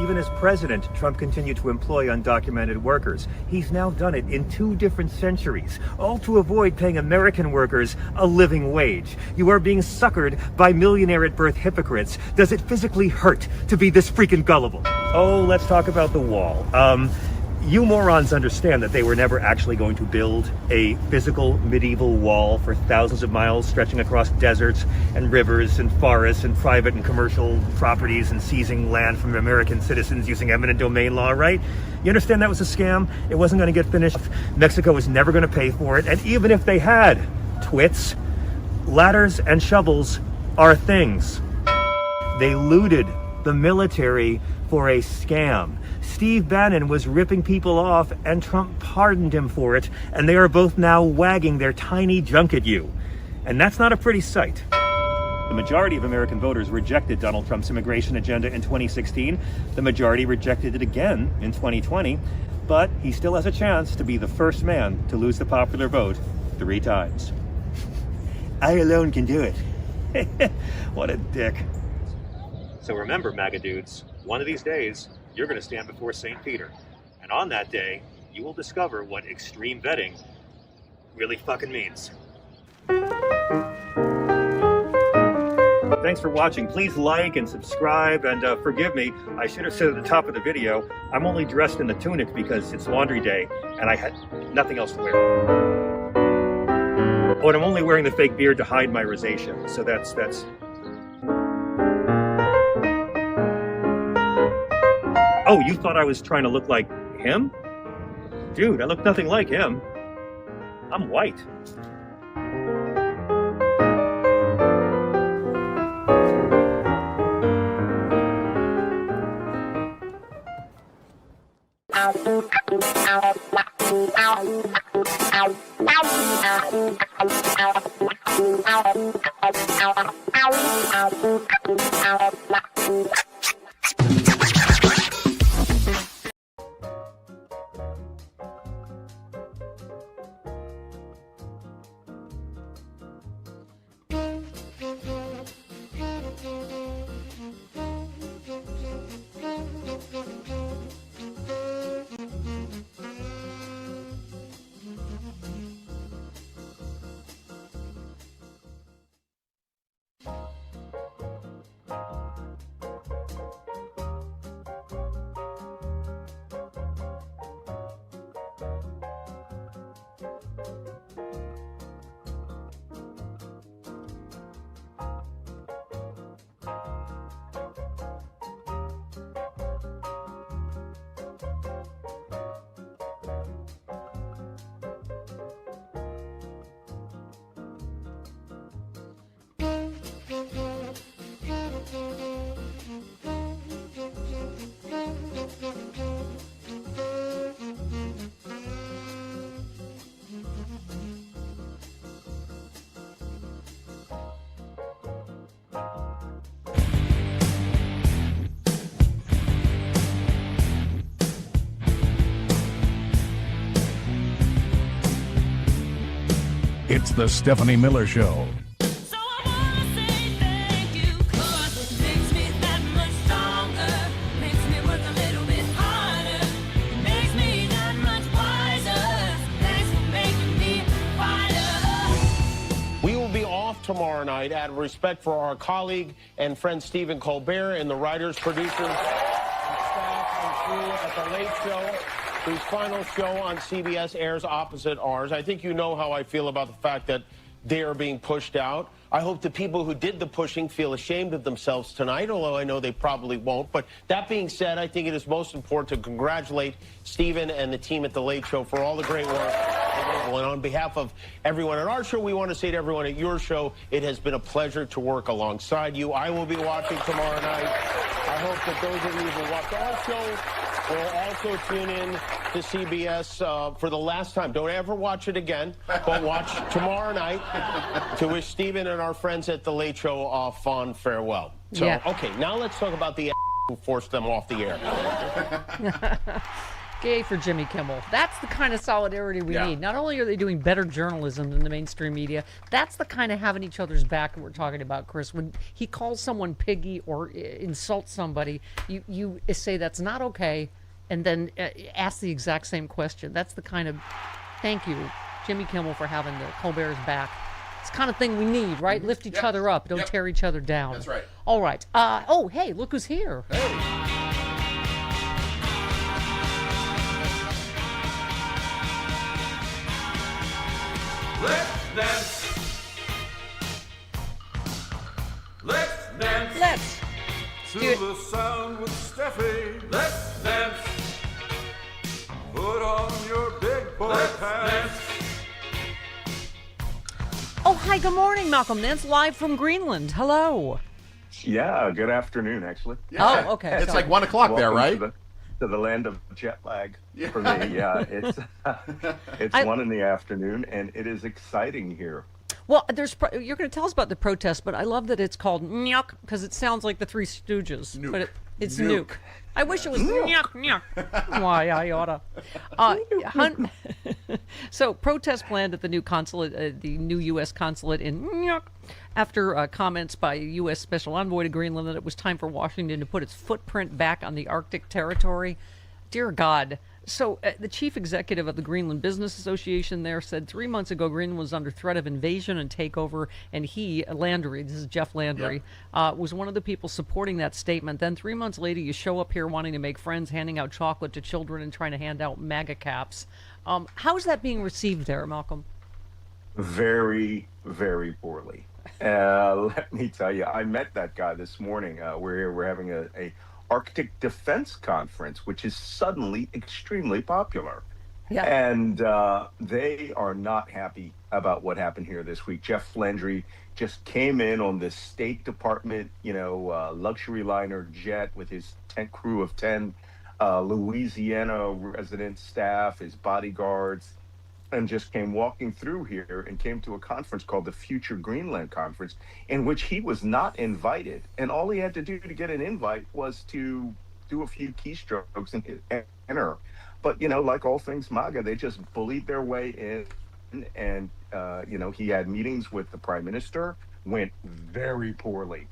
Even as president, Trump continued to employ undocumented workers. He's now done it in 2 different centuries, all to avoid paying American workers a living wage. You are being suckered by millionaire at birth hypocrites. Does it physically hurt to be this freaking gullible? Oh, let's talk about the wall. You morons understand that they were never actually going to build a physical medieval wall for thousands of miles stretching across deserts and rivers and forests and private and commercial properties and seizing land from American citizens using eminent domain law, right? You understand that was a scam? It wasn't going to get finished. Mexico was never going to pay for it. And even if they had, twits, ladders and shovels are things. They looted the military for a scam. Steve Bannon was ripping people off and Trump pardoned him for it, and they are both now wagging their tiny junk at you. And that's not a pretty sight. The majority of American voters rejected Donald Trump's immigration agenda in 2016. The majority rejected it again in 2020, but he still has a chance to be the first man to lose the popular vote 3 times. I alone can do it. What a dick. So remember, MAGA dudes, one of these days, you're going to stand before St. Peter. And on that day, you will discover what extreme vetting really fucking means. Thanks for watching. Please like and subscribe, and forgive me, I should have said at the top of the video, I'm only dressed in the tunic because it's laundry day and I had nothing else to wear. Oh, and I'm only wearing the fake beard to hide my rosacea, so that's... Oh, you thought I was trying to look like him? Dude, I look nothing like him. I'm white. It's the Stephanie Miller Show. We will be off tomorrow night out of respect for our colleague and friend Stephen Colbert and the writers, producers, and staff and crew at The Late Show, whose final show on CBS airs opposite ours. I think you know how I feel about the fact that they are being pushed out. I hope the people who did the pushing feel ashamed of themselves tonight, although I know they probably won't. But that being said, I think it is most important to congratulate Stephen and the team at The Late Show for all the great work. And on behalf of everyone at our show, we want to say to everyone at your show, it has been a pleasure to work alongside you. I will be watching tomorrow night. I hope that those of you who watch our show will also tune in to CBS for the last time. Don't ever watch it again, but watch tomorrow night to wish Stephen and our friends at The Late Show a fond farewell. So, Yeah. okay, now let's talk about the who forced them off the air. Yay for Jimmy Kimmel. That's the kind of solidarity we need. Not only are they doing better journalism than the mainstream media, that's the kind of having each other's back that we're talking about, Chris. When he calls someone piggy or insults somebody, you say that's not okay, and then ask the exact same question. That's the kind of, thank you, Jimmy Kimmel, for having the Colbert's back. It's the kind of thing we need, right? Lift each other up. Don't tear each other down. That's right. All right. Oh, hey, look who's here. Hey. Let's dance. Let's dance. Let's to do it. the sound with Steffi. Let's dance. Put on your big boy pants. Oh, hi, good morning, Malcolm Nance, live from Greenland. Hello. Yeah, good afternoon, actually. Yeah. Oh, okay. It's like 1 o'clock there, right? To the land of jet lag for me. Yeah, it's I- 1 in the afternoon, and it is exciting here. Well, you're going to tell us about the protest, but I love that it's called Nyuk because it sounds like the Three Stooges. Nuke. But it's Nuke. Nuke. I wish it was Nyuk, Nyuk. Why, I oughta. So, protest planned at the new consulate, the new U.S. consulate in Nyuk, after comments by U.S. Special Envoy to Greenland that it was time for Washington to put its footprint back on the Arctic territory. Dear God. So the chief executive of the Greenland Business Association there said 3 months ago Greenland was under threat of invasion and takeover, and he, Landry, this is Jeff Landry, was one of the people supporting that statement. Then 3 months later, you show up here wanting to make friends, handing out chocolate to children, and trying to hand out MAGA caps. How is that being received there, Malcolm? Very, very poorly. Let me tell you, I met that guy this morning. We're having a Arctic Defense Conference, which is suddenly extremely popular. Yeah. And they are not happy about what happened here this week. Jeff Landry just came in on this State Department, luxury liner jet with his crew of 10 Louisiana resident staff, his bodyguards, and just came walking through here and came to a conference called the Future Greenland Conference, in which he was not invited. And all he had to do to get an invite was to do a few keystrokes and hit enter. But, like all things MAGA, they just bullied their way in. And, he had meetings with the prime minister, went very poorly.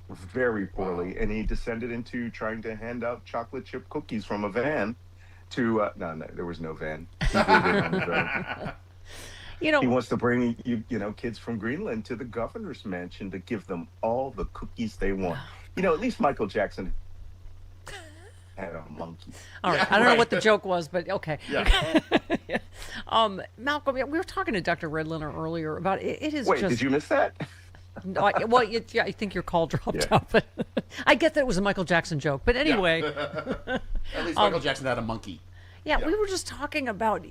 Wow. And he descended into trying to hand out chocolate chip cookies from a van to no, there was no van. He did it on his own. He wants to bring kids from Greenland to the governor's mansion to give them all the cookies they want. At least Michael Jackson had a monkey. All right, I don't know what the joke was, but okay. Yeah. Malcolm, we were talking to Dr. Redliner earlier about it. Wait, did you miss that? No, I think your call dropped out, but I get that it was a Michael Jackson joke. But anyway. At least Michael Jackson had a monkey. Yeah, we were just talking about,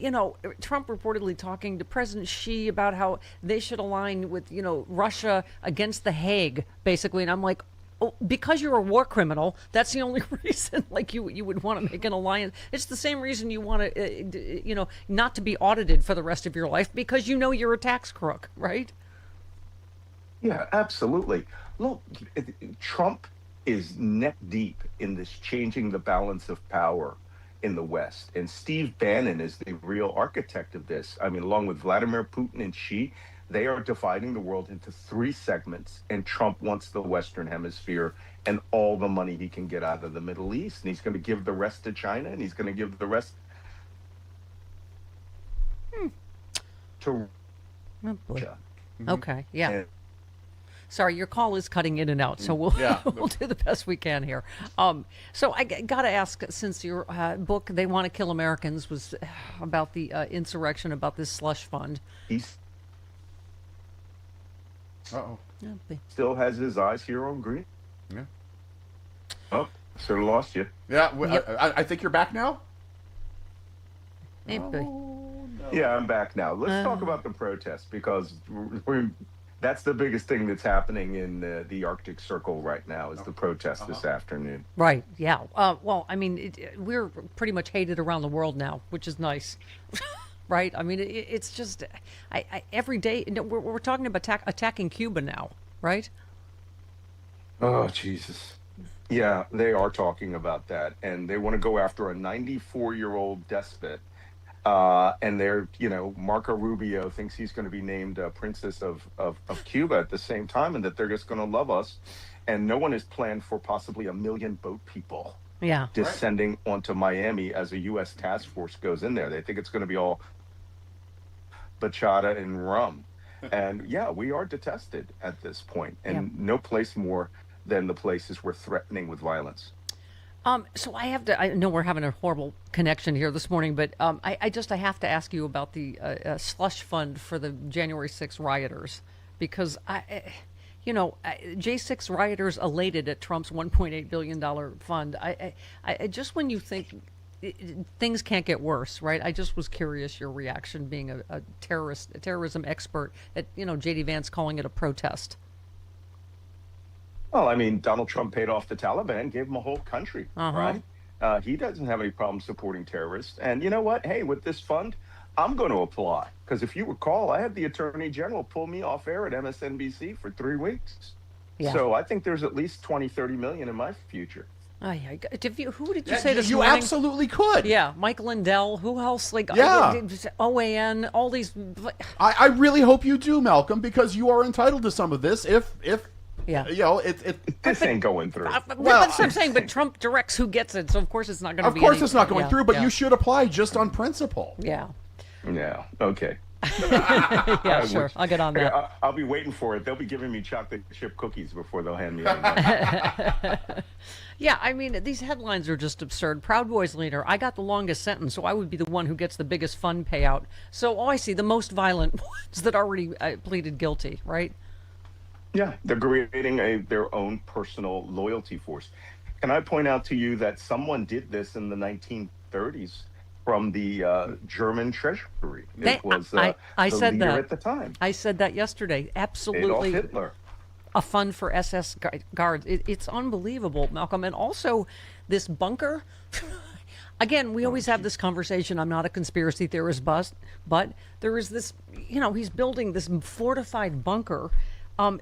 Trump reportedly talking to President Xi about how they should align with, Russia against The Hague, basically. And I'm like, oh, because you're a war criminal, that's the only reason, you would want to make an alliance. It's the same reason you want to, not to be audited for the rest of your life, because you're a tax crook, right? Yeah, absolutely. Look, Trump is neck deep in this changing the balance of power in the West. And Steve Bannon is the real architect of this. I mean, along with Vladimir Putin and Xi, they are dividing the world into 3 segments. And Trump wants the Western Hemisphere and all the money he can get out of the Middle East. And he's going to give the rest to China, and he's going to give the rest to Russia. Okay, yeah. And sorry, your call is cutting in and out, so we'll do the best we can here. So I got to ask, since your book, They Want to Kill Americans, was about the insurrection, about this slush fund. He's still has his eyes here on green. Yeah. Oh, sort of lost you. Yeah, I think you're back now? Yeah, I'm back now. Let's talk about the protests, because that's the biggest thing that's happening in the Arctic Circle right now is the protest this afternoon. Right, yeah. Well, I mean, we're pretty much hated around the world now, which is nice. Right? I mean, it's just, every day, we're talking about attacking Cuba now, right? Oh, Jesus. Yeah, they are talking about that. And they want to go after a 94-year-old despot. And they're, Marco Rubio thinks he's going to be named Princess of Cuba at the same time, and that they're just going to love us. And no one has planned for possibly 1 million boat people descending onto Miami as a U.S. task force goes in there. They think it's going to be all bachata and rum. And we are detested at this point, and no place more than the places we're threatening with violence. So I know we're having a horrible connection here this morning, but I have to ask you about the slush fund for the January 6th rioters, because J6 rioters elated at Trump's $1.8 billion fund. I just, when you think things can't get worse, right? I just was curious your reaction, being a terrorism expert, at J.D. Vance calling it a protest. Well, I mean, Donald Trump paid off the Taliban, gave them a whole country, right? He doesn't have any problem supporting terrorists. And you know what? Hey, with this fund, I'm going to apply. Because if you recall, I had the Attorney General pull me off air at MSNBC for 3 weeks. Yeah. So I think there's at least 20, 30 million in my future. Who did you say this you morning? You absolutely could. Yeah, Mike Lindell. Who else? OAN, all these. I really hope you do, Malcolm, because you are entitled to some of this if Yeah. You know, this ain't going through. Well, that's what I'm saying. But Trump directs who gets it, so of course it's not going to be. Of course, it's not going yeah, through. But yeah. you should apply just on principle. Yeah. Yeah. Okay. Yeah, sure. I'll get on that. I'll be waiting for it. They'll be giving me chocolate chip cookies before they'll hand me anything. Yeah, I mean, these headlines are just absurd. Proud Boys leader, I got the longest sentence, so I would be the one who gets the biggest fund payout. So, I see the most violent ones that already pleaded guilty, right? Yeah, they're creating their own personal loyalty force. Can I point out to you that someone did this in the 1930s from the German treasury? It was I the said leader that at the time. I said that yesterday. Absolutely. Adolf Hitler. A fund for SS guards. It's unbelievable, Malcolm. And also, this bunker. Again, we always have this conversation. I'm not a conspiracy theorist, but there is this. He's building this fortified bunker.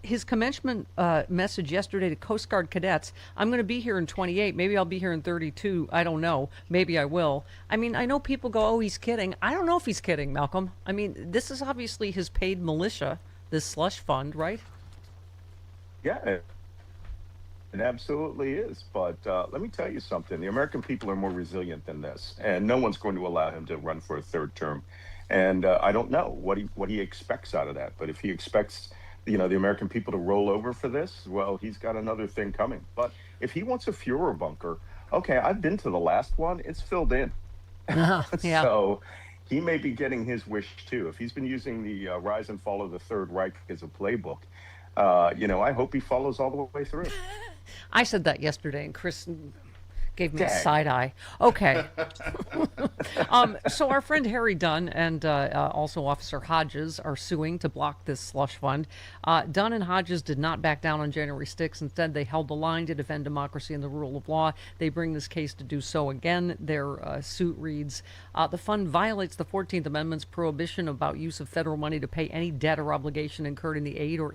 His commencement message yesterday to Coast Guard cadets, I'm going to be here in 28. Maybe I'll be here in 32. I don't know. Maybe I will. I mean, I know people go, oh, he's kidding. I don't know if he's kidding, Malcolm. I mean, this is obviously his paid militia, this slush fund, right? Yeah, it absolutely is. But let me tell you something. The American people are more resilient than this, and no one's going to allow him to run for a third term. And I don't know what he expects out of that. But if he expects, the American people to roll over for this, well, he's got another thing coming. But if he wants a Fuhrer bunker, okay, I've been to the last one. It's filled in. Yeah. So he may be getting his wish, too. If he's been using the rise and fall of the Third Reich as a playbook, I hope he follows all the way through. I said that yesterday, and Chris gave me a Dang. side eye. Okay. So our friend Harry Dunn and also Officer Hodges are suing to block this slush fund. Dunn and Hodges did not back down on January 6th. Instead, they held the line to defend democracy and the rule of law. They bring this case to do so again. Their suit reads, the fund violates the 14th Amendment's prohibition about use of federal money to pay any debt or obligation incurred in the aid or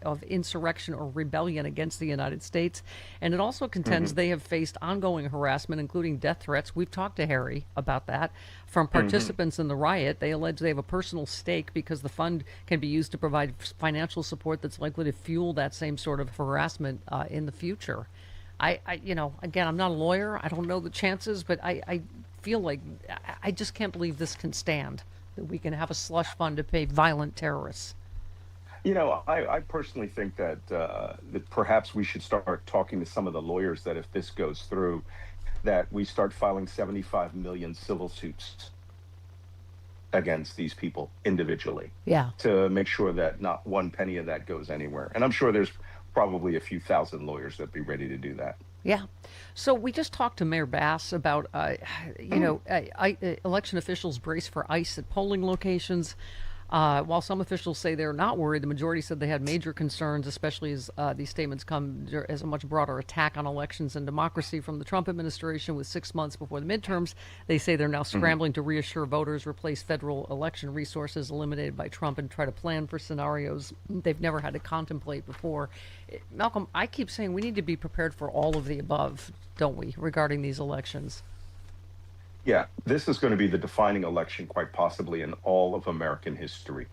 of insurrection or rebellion against the United States. And it also contends they have faced ongoing harassment, including death threats. We've talked to Harry about that. From participants in the riot, they allege they have a personal stake because the fund can be used to provide financial support that's likely to fuel that same sort of harassment in the future. Again, I'm not a lawyer. I don't know the chances, but I feel like I just can't believe this can stand, that we can have a slush fund to pay violent terrorists. I personally think that perhaps we should start talking to some of the lawyers that if this goes through, that we start filing 75 million civil suits against these people individually. Yeah. To make sure that not one penny of that goes anywhere. And I'm sure there's probably a few thousand lawyers that'd be ready to do that. Yeah. So we just talked to Mayor Bass about, election officials brace for ICE at polling locations. While some officials say they're not worried, the majority said they had major concerns, especially as these statements come as a much broader attack on elections and democracy from the Trump administration with 6 months before the midterms. They say they're now scrambling to reassure voters, replace federal election resources eliminated by Trump, and try to plan for scenarios they've never had to contemplate before. Malcolm, I keep saying we need to be prepared for all of the above, don't we, regarding these elections? Yeah, this is going to be the defining election, quite possibly, in all of American history.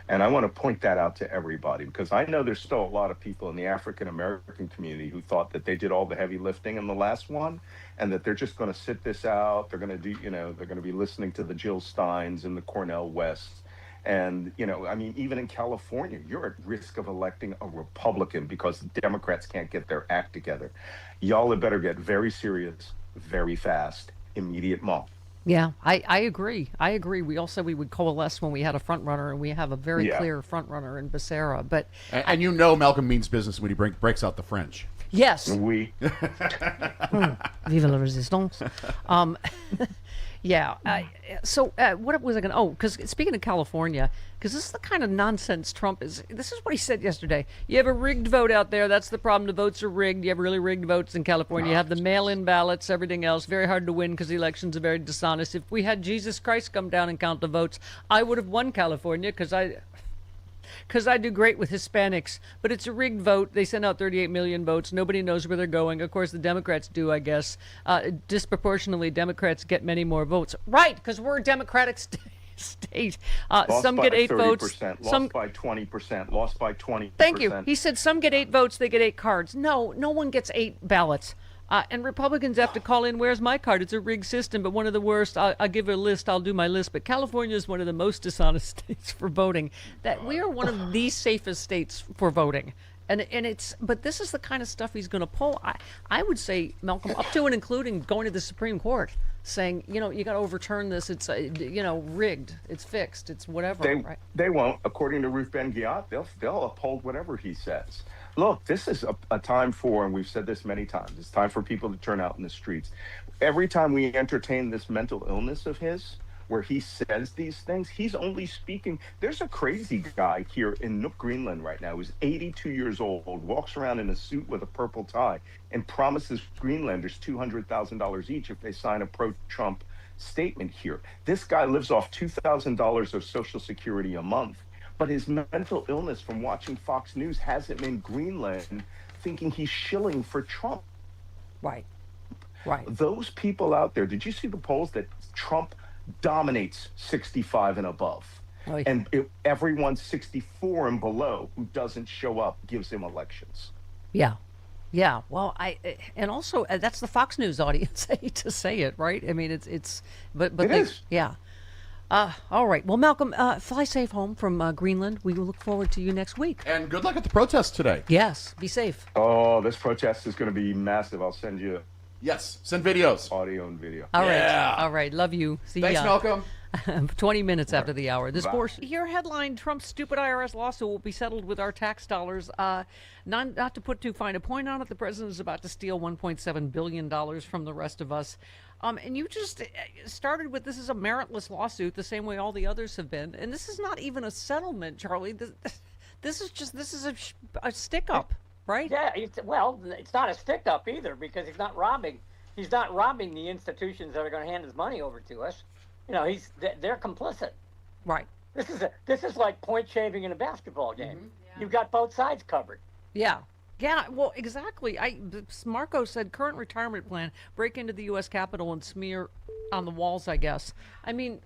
And I want to point that out to everybody, because I know there's still a lot of people in the African American community who thought that they did all the heavy lifting in the last one, and that they're just going to sit this out. They're going to do, they're going to be listening to the Jill Steins and the Cornel Wests. And, even in California, you're at risk of electing a Republican because the Democrats can't get their act together. Y'all had better get very serious, very fast. Immediate mall. Yeah, I agree. We all said we would coalesce when we had a front runner, and we have a very clear front runner in Becerra. But and Malcolm means business when he breaks out the French. Yes. Oui. Vive la résistance. Yeah. So what was I going to... Oh, because speaking of California, because this is the kind of nonsense Trump is... This is what he said yesterday. You have a rigged vote out there. That's the problem. The votes are rigged. You have really rigged votes in California. You have the mail-in ballots, everything else. Very hard to win because the elections are very dishonest. If we had Jesus Christ come down and count the votes, I would have won California because I do great with Hispanics, but it's a rigged vote. They send out 38 million votes. Nobody knows where they're going. Of course, the Democrats do, I guess. Disproportionately, Democrats get many more votes. Right, because we're a democratic state. state. Lost Some by get 8 votes. 30%, lost Some by 20%, lost by 20%. Thank you. He said some get 8 votes, they get 8 cards. No one gets 8 ballots. And Republicans have to call in, where's my card? It's a rigged system, but one of the worst. I'll give a list. I'll do my list. But California is one of the most dishonest states for voting. That we are one of the safest states for voting. But this is the kind of stuff he's going to pull. I would say, Malcolm, up to and including going to the Supreme Court, saying, you got to overturn this. It's, rigged. It's fixed. It's whatever. Right? They won't. According to Ruth Ben-Ghiat, they'll uphold whatever he says. Look, this is a time for, and we've said this many times, it's time for people to turn out in the streets. Every time we entertain this mental illness of his, where he says these things, he's only speaking. There's a crazy guy here in Nook, Greenland right now who's 82 years old, walks around in a suit with a purple tie, and promises Greenlanders $200,000 each if they sign a pro-Trump statement here. This guy lives off $2,000 of Social Security a month. But his mental illness from watching Fox News has him in Greenland thinking he's shilling for Trump. Right. Those people out there, did you see the polls that Trump dominates 65 and above? Oh, yeah. And everyone 64 and below who doesn't show up gives him elections. Yeah. Well, and also that's the Fox News audience. I hate to say it, right? I mean, it is. Yeah. All right. Well, Malcolm, fly safe home from Greenland. We will look forward to you next week. And good luck at the protest today. Yes. Be safe. Oh, this protest is going to be massive. I'll send you. Yes. Send videos. Audio and video. All right. All right. Love you. See Thanks, ya. Malcolm. 20 minutes after the hour. This Bye. course, your headline, Trump's stupid IRS lawsuit will be settled with our tax dollars. Not to put too fine a point on it, the president is about to steal $1.7 billion from the rest of us. And you just started with, this is a meritless lawsuit, the same way all the others have been. And this is not even a settlement, Charlie. This is a stick-up, right? Yeah, it's not a stick-up either, because he's not robbing the institutions that are going to hand his money over to us. They're complicit. Right. This is like point shaving in a basketball game. Mm-hmm. Yeah. You've got both sides covered. Yeah. Yeah, well, exactly. Marco said current retirement plan, break into the U.S. Capitol and smear on the walls, I guess. I mean,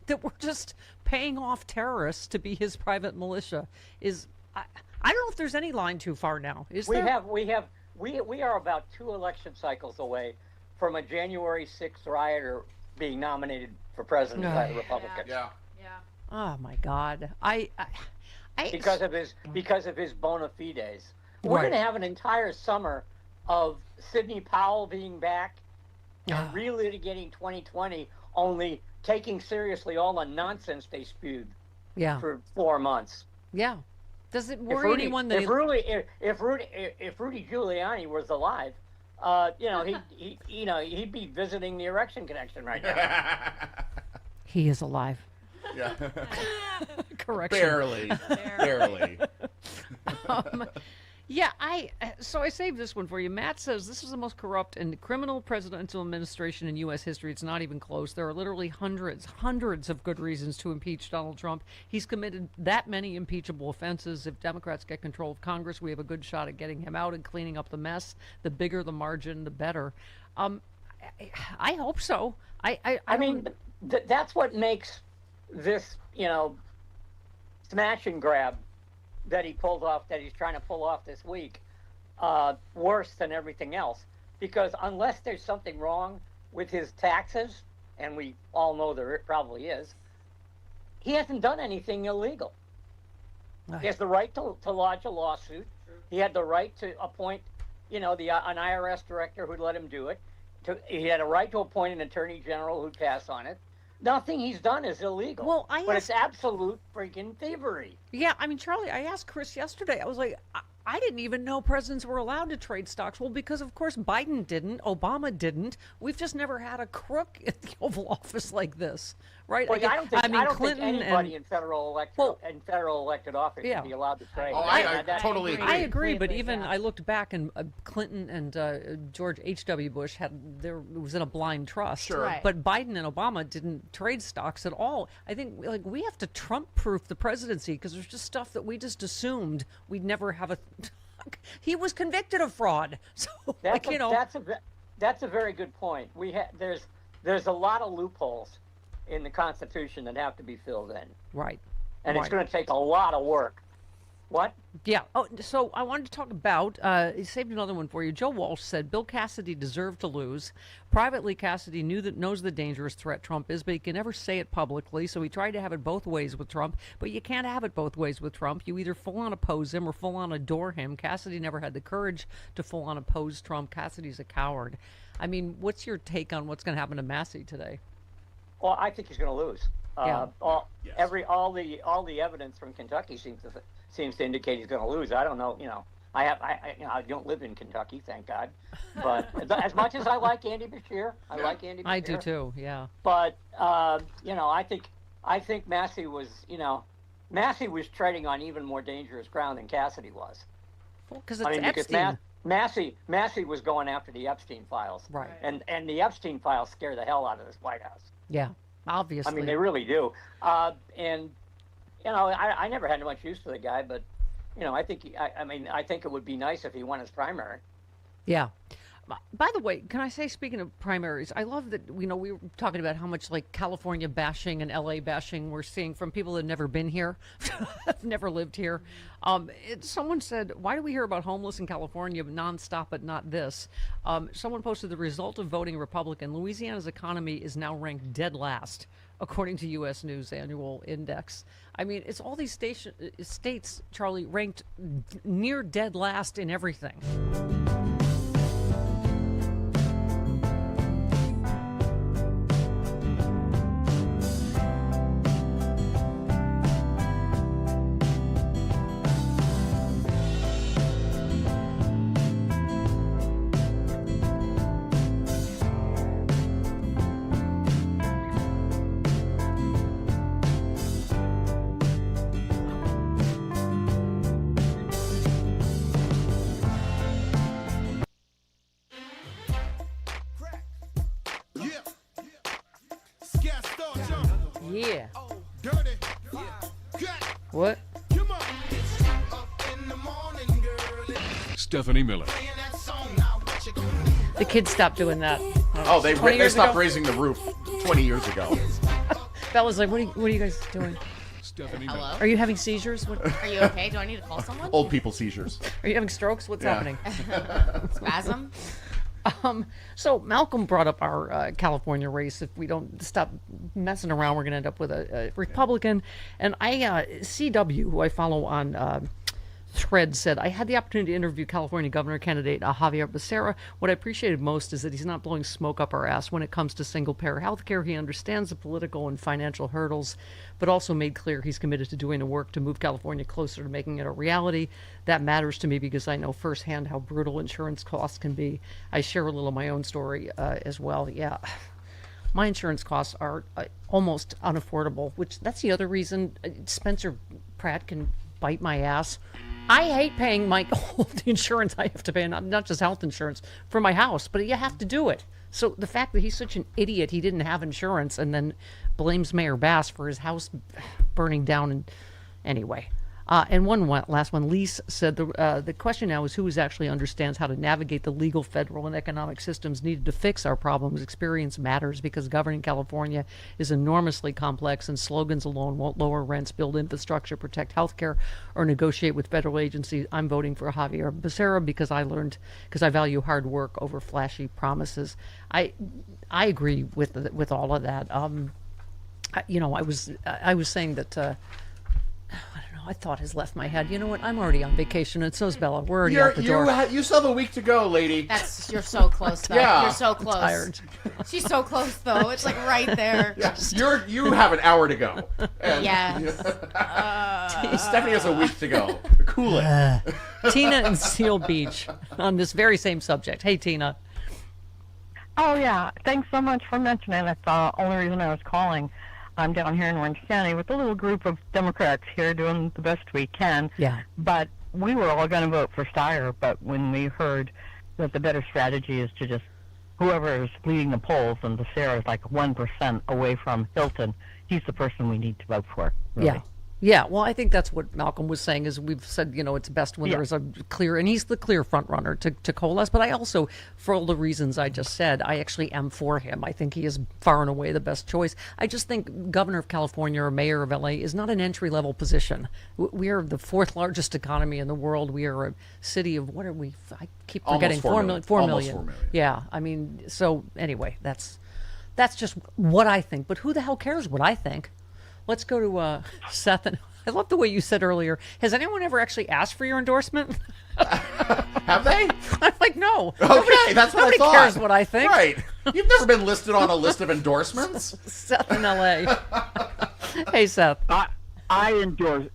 that we're just paying off terrorists to be his private militia is, I don't know if there's any line too far now. We are about 2 election cycles away from a January 6th rioter being nominated for president by the Republicans. Yeah. Oh my God. Because of his bona fides. We're going to have an entire summer of Sidney Powell being back and relitigating 2020, only taking seriously all the nonsense they spewed for 4 months. Yeah. Does it worry anyone that if Rudy Giuliani was alive, he'd be visiting the Erection Connection right now. He is alive. Yeah. Correction. Barely. Yeah, so I saved this one for you. Matt says this is the most corrupt and criminal presidential administration in U.S. history. It's not even close. There are literally hundreds of good reasons to impeach Donald Trump. He's committed that many impeachable offenses. If Democrats get control of Congress, we have a good shot at getting him out and cleaning up the mess. The bigger the margin, the better. I hope so. I mean, that's what makes this, smash and grab that he pulled off, that he's trying to pull off this week, worse than everything else. Because unless there's something wrong with his taxes, and we all know there probably is, he hasn't done anything illegal. He has the right to lodge a lawsuit. He had the right to appoint, an IRS director who'd let him do it. He had a right to appoint an attorney general who'd pass on it. Nothing he's done is illegal. But it's absolute freaking thievery. Yeah, I mean, Charlie, I asked Chris yesterday. I was like, I didn't even know presidents were allowed to trade stocks. Well, because, of course, Biden didn't. Obama didn't. We've just never had a crook in the Oval Office like this, right? Well, I don't think Clinton anybody in federal elected office should be allowed to trade. I totally agree. I agree, but even I looked back, and Clinton and George H.W. Bush it was in a blind trust. Sure. Right. But Biden and Obama didn't trade stocks at all. I think we have to Trump-proof the presidency, because there's just stuff that we just assumed we'd never have a. He was convicted of fraud, so that's a very good point. There's a lot of loopholes in the Constitution that have to be filled in. Right. And it's going to take a lot of work. What? Yeah. Oh, so I wanted to talk about, he saved another one for you. Joe Walsh said Bill Cassidy deserved to lose. Privately, Cassidy knows the dangerous threat Trump is, but he can never say it publicly, so he tried to have it both ways with Trump. But you can't have it both ways with Trump. You either full-on oppose him or full-on adore him. Cassidy never had the courage to full-on oppose Trump. Cassidy's a coward. I mean, what's your take on what's going to happen to Massey today? Well, I think he's going to lose. Yeah. All the evidence from Kentucky seems to indicate he's going to lose. I don't know. I don't live in Kentucky, thank God. But as much as I like Andy Beshear, I do too. Yeah. But I think Massey was treading on even more dangerous ground than Cassidy was. Well, because Epstein. Massey was going after the Epstein files, right? And the Epstein files scare the hell out of this White House. Yeah, obviously. I mean, they really do. And I never had much use for the guy, but I think it would be nice if he won his primary. Yeah. By the way, can I say, speaking of primaries, I love that, we were talking about how much like California bashing and LA bashing we're seeing from people that have never been here, have never lived here. Someone said, why do we hear about homeless in California nonstop, but not this? Someone posted the result of voting Republican. Louisiana's economy is now ranked dead last, according to U.S. News Annual Index. I mean, it's all these states, Charlie, ranked near dead last in everything. Yeah. What? Stephanie Miller. The kids stopped doing that. Oh, they stopped raising the roof 20 years ago. Bella's like, what are you guys doing? Stephanie Hello? Miller. Are you having seizures? What? Are you okay? Do I need to call someone? Old people seizures. Are you having strokes? What's happening? Spasm? So Malcolm brought up our California race. If we don't stop messing around, we're going to end up with a Republican. And CW, who I follow on Thread, said, I had the opportunity to interview California governor candidate Javier Becerra. What I appreciated most is that he's not blowing smoke up our ass when it comes to single-payer health care. He understands the political and financial hurdles, but also made clear he's committed to doing the work to move California closer to making it a reality. That matters to me because I know firsthand how brutal insurance costs can be. I share a little of my own story as well. Yeah, my insurance costs are almost unaffordable, which that's the other reason Spencer Pratt can bite my ass. I hate paying all the insurance I have to pay, not just health insurance, for my house, but you have to do it. So the fact that he's such an idiot, he didn't have insurance, and then blames Mayor Bass for his house burning down. And anyway, and last one, Lise said the question now is who actually understands how to navigate the legal, federal, and economic systems needed to fix our problems. Experience matters because governing California is enormously complex, and slogans alone won't lower rents, build infrastructure, protect healthcare, or negotiate with federal agencies. I'm voting for Javier Becerra because I value hard work over flashy promises. I agree with all of that. I was saying that. I thought has left my head. You know what? I'm already on vacation, and so's Bella. We're already out the door. You still have a week to go, lady. You're so close, though. Yeah. You're so close. I'm tired. She's so close, though. It's like right there. Yeah. You have an hour to go. Yes. Stephanie has a week to go. Cool it. Tina in Seal Beach on this very same subject. Hey, Tina. Oh, yeah. Thanks so much for mentioning it. That's the only reason I was calling. I'm down here in Orange County with a little group of Democrats here doing the best we can. Yeah. But we were all going to vote for Steyer, but when we heard that the better strategy is to just, whoever is leading the polls, and Becerra is like 1% away from Hilton, he's the person we need to vote for. Really. Yeah, well, I think that's what Malcolm was saying. Is we've said, it's best when there's a clear, and he's the clear front runner to coalesce. But I also, for all the reasons I just said, I actually am for him. I think he is far and away the best choice. I just think governor of California or mayor of LA is not an entry level position. We are the fourth largest economy in the world. We are a city of, what are we? I keep forgetting. 4 million. 4 million. 4 million. Yeah, I mean, so anyway, that's just what I think. But who the hell cares what I think? Let's go to Seth. And I love the way you said earlier. Has anyone ever actually asked for your endorsement? Have they? I'm like, no. Okay, that's what I thought. Nobody cares what I think. Right. You've never been listed on a list of endorsements? Seth in L.A. Hey, Seth. I endorse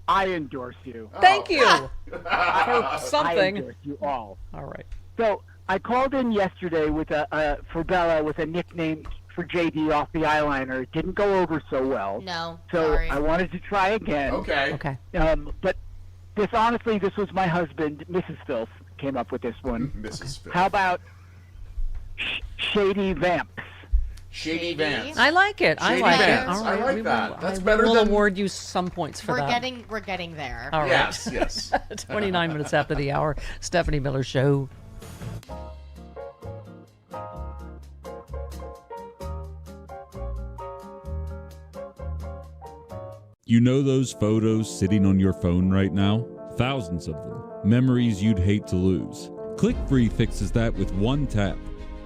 you. Thank you. For something. I endorse you all. All right. So I called in yesterday with for Bella with a nickname for JD off the eyeliner. It didn't go over so well. No, so sorry. I wanted to try again. Okay. But this was my husband, Mrs. Filth, came up with this one. Mrs. Filth. How about Shady Vamps? Shady Vamps. I like it. Shady I like Vamps. it. All right. I like that. That's I better will than... award you some points for that. We're getting there. All right. Yes. 29 minutes after the hour. Stephanie Miller Show. You know those photos sitting on your phone right now? Thousands of them. Memories you'd hate to lose. ClickFree fixes that with one tap.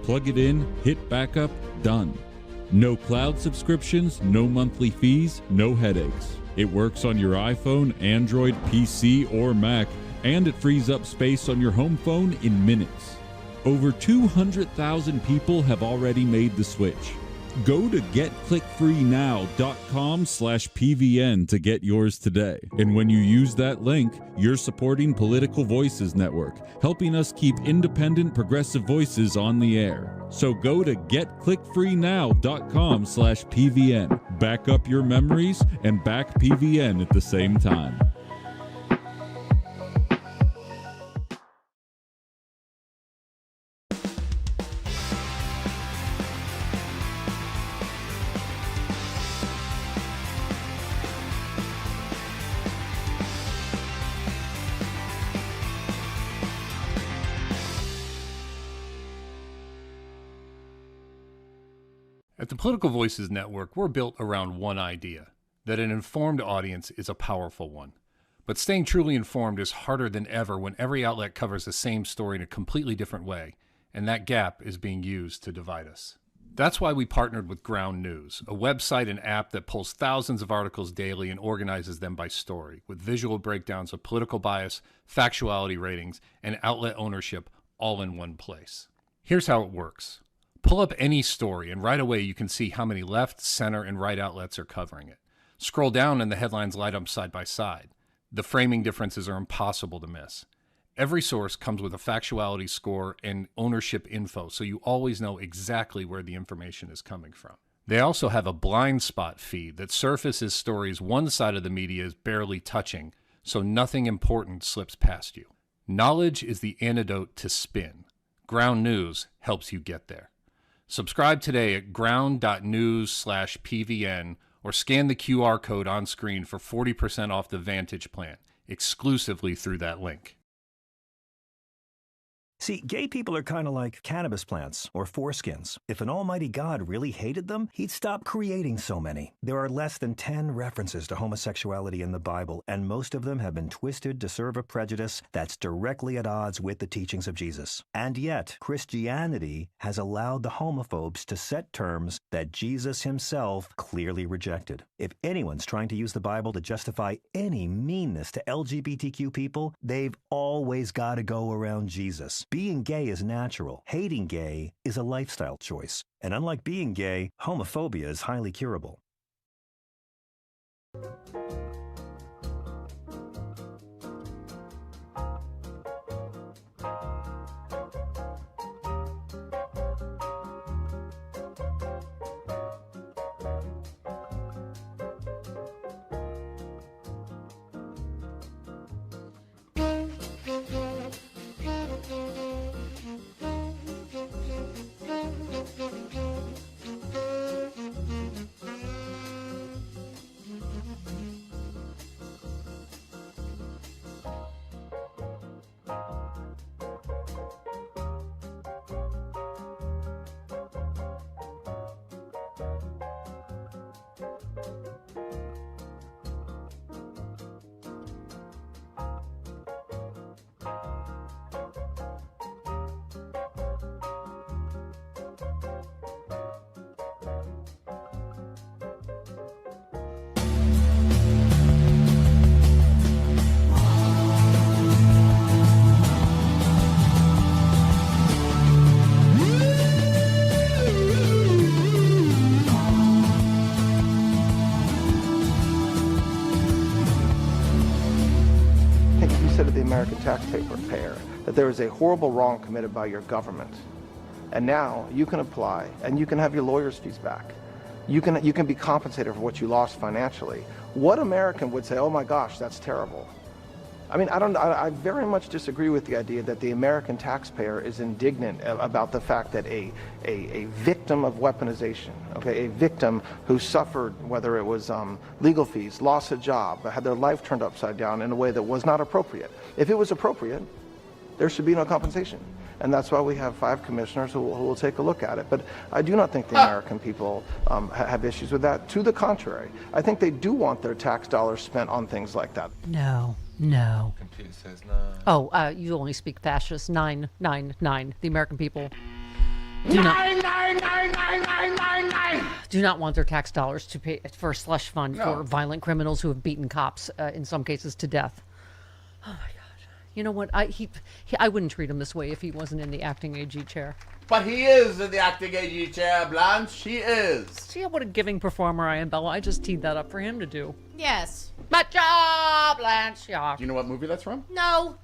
Plug it in, hit backup, done. No cloud subscriptions, no monthly fees, no headaches. It works on your iPhone, Android, PC, or Mac, and it frees up space on your home phone in minutes. Over 200,000 people have already made the switch. Go to getclickfreenow.com/PVN to get yours today. And when you use that link, you're supporting Political Voices Network, helping us keep independent progressive voices on the air. So go to getclickfreenow.com/PVN. Back up your memories and back PVN at the same time. At the Political Voices Network, we're built around one idea, that an informed audience is a powerful one. But staying truly informed is harder than ever when every outlet covers the same story in a completely different way, and that gap is being used to divide us. That's why we partnered with Ground News, a website and app that pulls thousands of articles daily and organizes them by story, with visual breakdowns of political bias, factuality ratings, and outlet ownership all in one place. Here's how it works. Pull up any story, and right away you can see how many left, center, and right outlets are covering it. Scroll down and the headlines light up side by side. The framing differences are impossible to miss. Every source comes with a factuality score and ownership info, so you always know exactly where the information is coming from. They also have a blind spot feed that surfaces stories one side of the media is barely touching, so nothing important slips past you. Knowledge is the antidote to spin. Ground News helps you get there. Subscribe today at ground.news/PVN or scan the QR code on screen for 40% off the Vantage plan, exclusively through that link. See, gay people are kind of like cannabis plants or foreskins. If an almighty God really hated them, he'd stop creating so many. There are less than 10 references to homosexuality in the Bible, and most of them have been twisted to serve a prejudice that's directly at odds with the teachings of Jesus. And yet, Christianity has allowed the homophobes to set terms that Jesus himself clearly rejected. If anyone's trying to use the Bible to justify any meanness to LGBTQ people, they've always got to go around Jesus. Being gay is natural. Hating gay is a lifestyle choice. And unlike being gay, homophobia is highly curable. the American taxpayer, that there is a horrible wrong committed by your government. And now you can apply and you can have your lawyer's fees back. You can be compensated for what you lost financially. What American would say, oh my gosh, that's terrible? I mean, I very much disagree with the idea that the American taxpayer is indignant about the fact that a victim of weaponization, okay, a victim who suffered, whether it was legal fees, lost a job, had their life turned upside down in a way that was not appropriate. If it was appropriate, there should be no compensation. And that's why we have 5 commissioners who will take a look at it. But I do not think the American people have issues with that. To the contrary, I think they do want their tax dollars spent on things like that. No. Computer says no. Oh, you only speak fascist. 999. The American people do not want their tax dollars to pay for a slush fund for violent criminals who have beaten cops, in some cases to death. Oh my God. You know what? I wouldn't treat him this way if he wasn't in the acting AG chair. But he is in the acting AG chair, Blanche. He is. See what a giving performer I am, Bella. I just teed that up for him to do. Yes. But Blanche. Yeah. Do you know what movie that's from? No.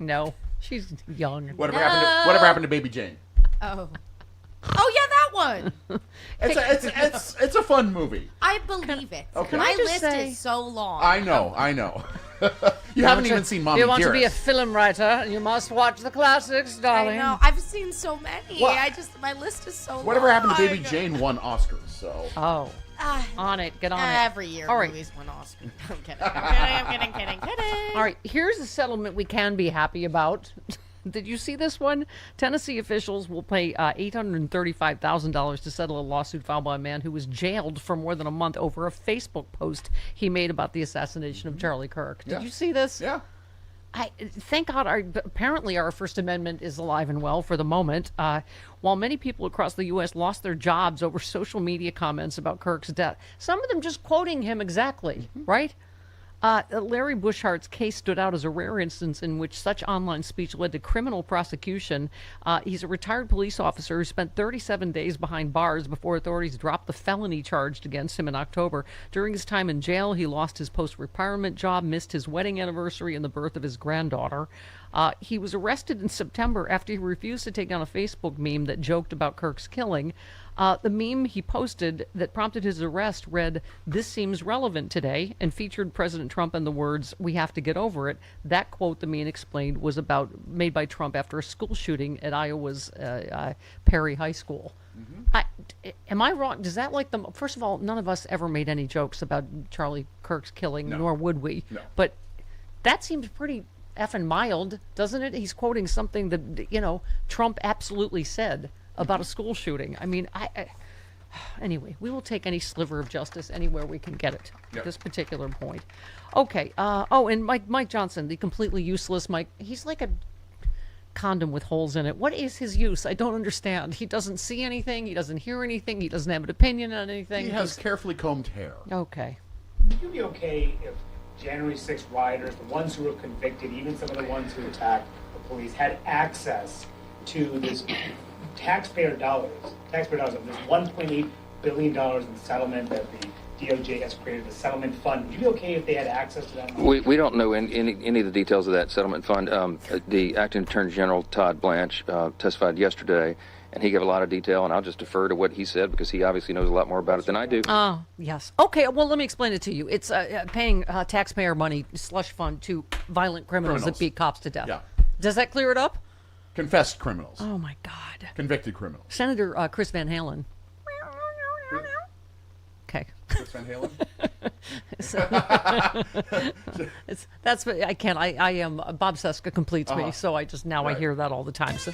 She's young. Whatever happened to Baby Jane? Oh yeah, that one. It's a fun movie. I believe it. Okay. My list is so long. I know. You haven't even seen Mommy You want Dearest. to be a film writer, you must watch the classics, darling. I know. I've seen so many. What? My list is so long. Whatever happened to Baby Jane won Oscars, so. Oh. On it. Get on it. Every year All right. movies win Oscars. I'm kidding. All right, here's a settlement we can be happy about. Did you see this one? Tennessee officials will pay $835,000 to settle a lawsuit filed by a man who was jailed for more than a month over a Facebook post he made about the assassination of Charlie Kirk. Did you see this? Yeah. Thank God, apparently our First Amendment is alive and well for the moment. While many people across the U.S. lost their jobs over social media comments about Kirk's death, some of them just quoting him exactly, right? Larry Buschart's case stood out as a rare instance in which such online speech led to criminal prosecution. He's a retired police officer who spent 37 days behind bars before authorities dropped the felony charged against him in October. During his time in jail, he lost his post-retirement job, missed his wedding anniversary and the birth of his granddaughter. He was arrested in September after he refused to take down a Facebook meme that joked about Kirk's killing. The meme he posted that prompted his arrest read, "This seems relevant today," and featured President Trump and the words, "We have to get over it." That quote, the meme explained, was made by Trump after a school shooting at Iowa's Perry High School. Am I wrong? Does that first of all, none of us ever made any jokes about Charlie Kirk's killing, nor would we. No. But that seems pretty effing mild, doesn't it? He's quoting something that, Trump absolutely said about a school shooting. I mean, anyway, we will take any sliver of justice anywhere we can get it at this particular point. Okay. And Mike Johnson, the completely useless Mike, he's like a condom with holes in it. What is his use? I don't understand. He doesn't see anything. He doesn't hear anything. He doesn't have an opinion on anything. He has carefully combed hair. Okay. Would you be okay if January 6th rioters, the ones who were convicted, even some of the ones who attacked the police, had access to this taxpayer dollars of this $1.8 billion in settlement that the DOJ has created, a settlement fund? Would you be okay if they had access to that money? We don't know any of the details of that settlement fund. The acting attorney general, Todd Blanche, testified yesterday, and he gave a lot of detail, and I'll just defer to what he said because he obviously knows a lot more about it than I do. Oh, yes. Okay, well, let me explain it to you. It's paying taxpayer money, slush fund, to violent criminals that beat cops to death. Yeah. Does that clear it up? Confessed criminals. Oh, my God. Convicted criminals. Senator Chris Van Halen. Okay. Chris Van Halen? That's what I can't. I am Bob Seska completes me, so I just I hear that all the time. So,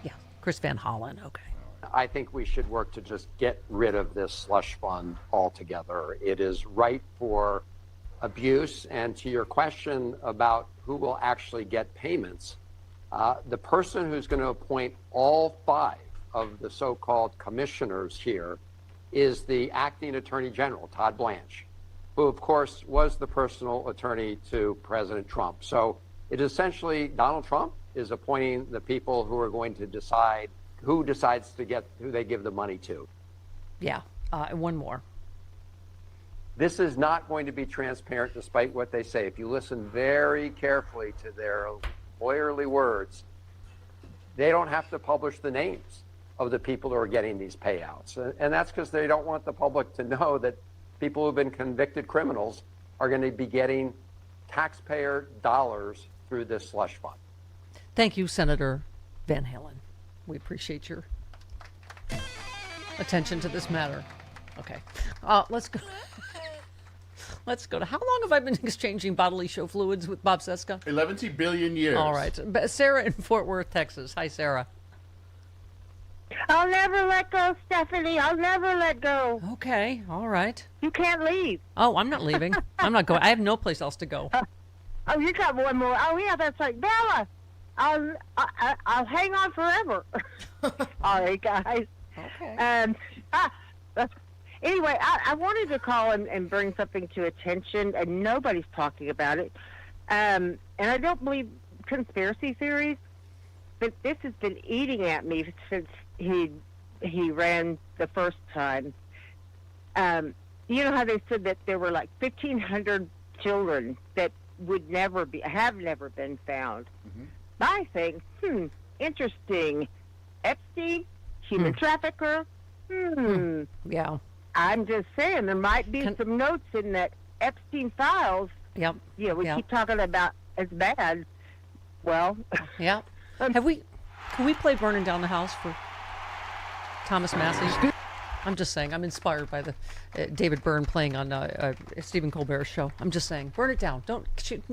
yeah, Chris Van Halen. Okay. I think we should work to just get rid of this slush fund altogether. It is ripe for abuse. And to your question about who will actually get payments, the person who's going to appoint all 5 of the so-called commissioners here is the acting attorney general, Todd Blanche, who, of course, was the personal attorney to President Trump. So it essentially, Donald Trump is appointing the people who are going to decide who decides to get who they give the money to. Yeah. And one more. This is not going to be transparent despite what they say. If you listen very carefully to their lawyerly words, they don't have to publish the names of the people who are getting these payouts. And that's because they don't want the public to know that people who've been convicted criminals are going to be getting taxpayer dollars through this slush fund. Thank you, Senator Van Halen. We appreciate your attention to this matter. Okay, let's go. Let's go to, how long have I been exchanging bodily show fluids with Bob Seska? 11 billion years. All right. Sarah in Fort Worth, Texas. Hi, Sarah. I'll never let go, Stephanie. I'll never let go. Okay. All right. You can't leave. Oh, I'm not leaving. I'm not going. I have no place else to go. Oh, you got one more. Oh, yeah, that's right. Bella, I'll hang on forever. All right, guys. Okay. Anyway, I wanted to call and bring something to attention, and nobody's talking about it. And I don't believe conspiracy theories, but this has been eating at me since he ran the first time. You know how they said that there were like 1,500 children that have never been found. Mm-hmm. I think, interesting. Epstein, human trafficker. Yeah. I'm just saying there might be some notes in that Epstein files. Yep. Yeah, we keep talking about as bad. Well. Yeah. Can we play Burning Down the House for Thomas Massey? I'm just saying. I'm inspired by the David Byrne playing on Stephen Colbert's show. I'm just saying. Burn it down.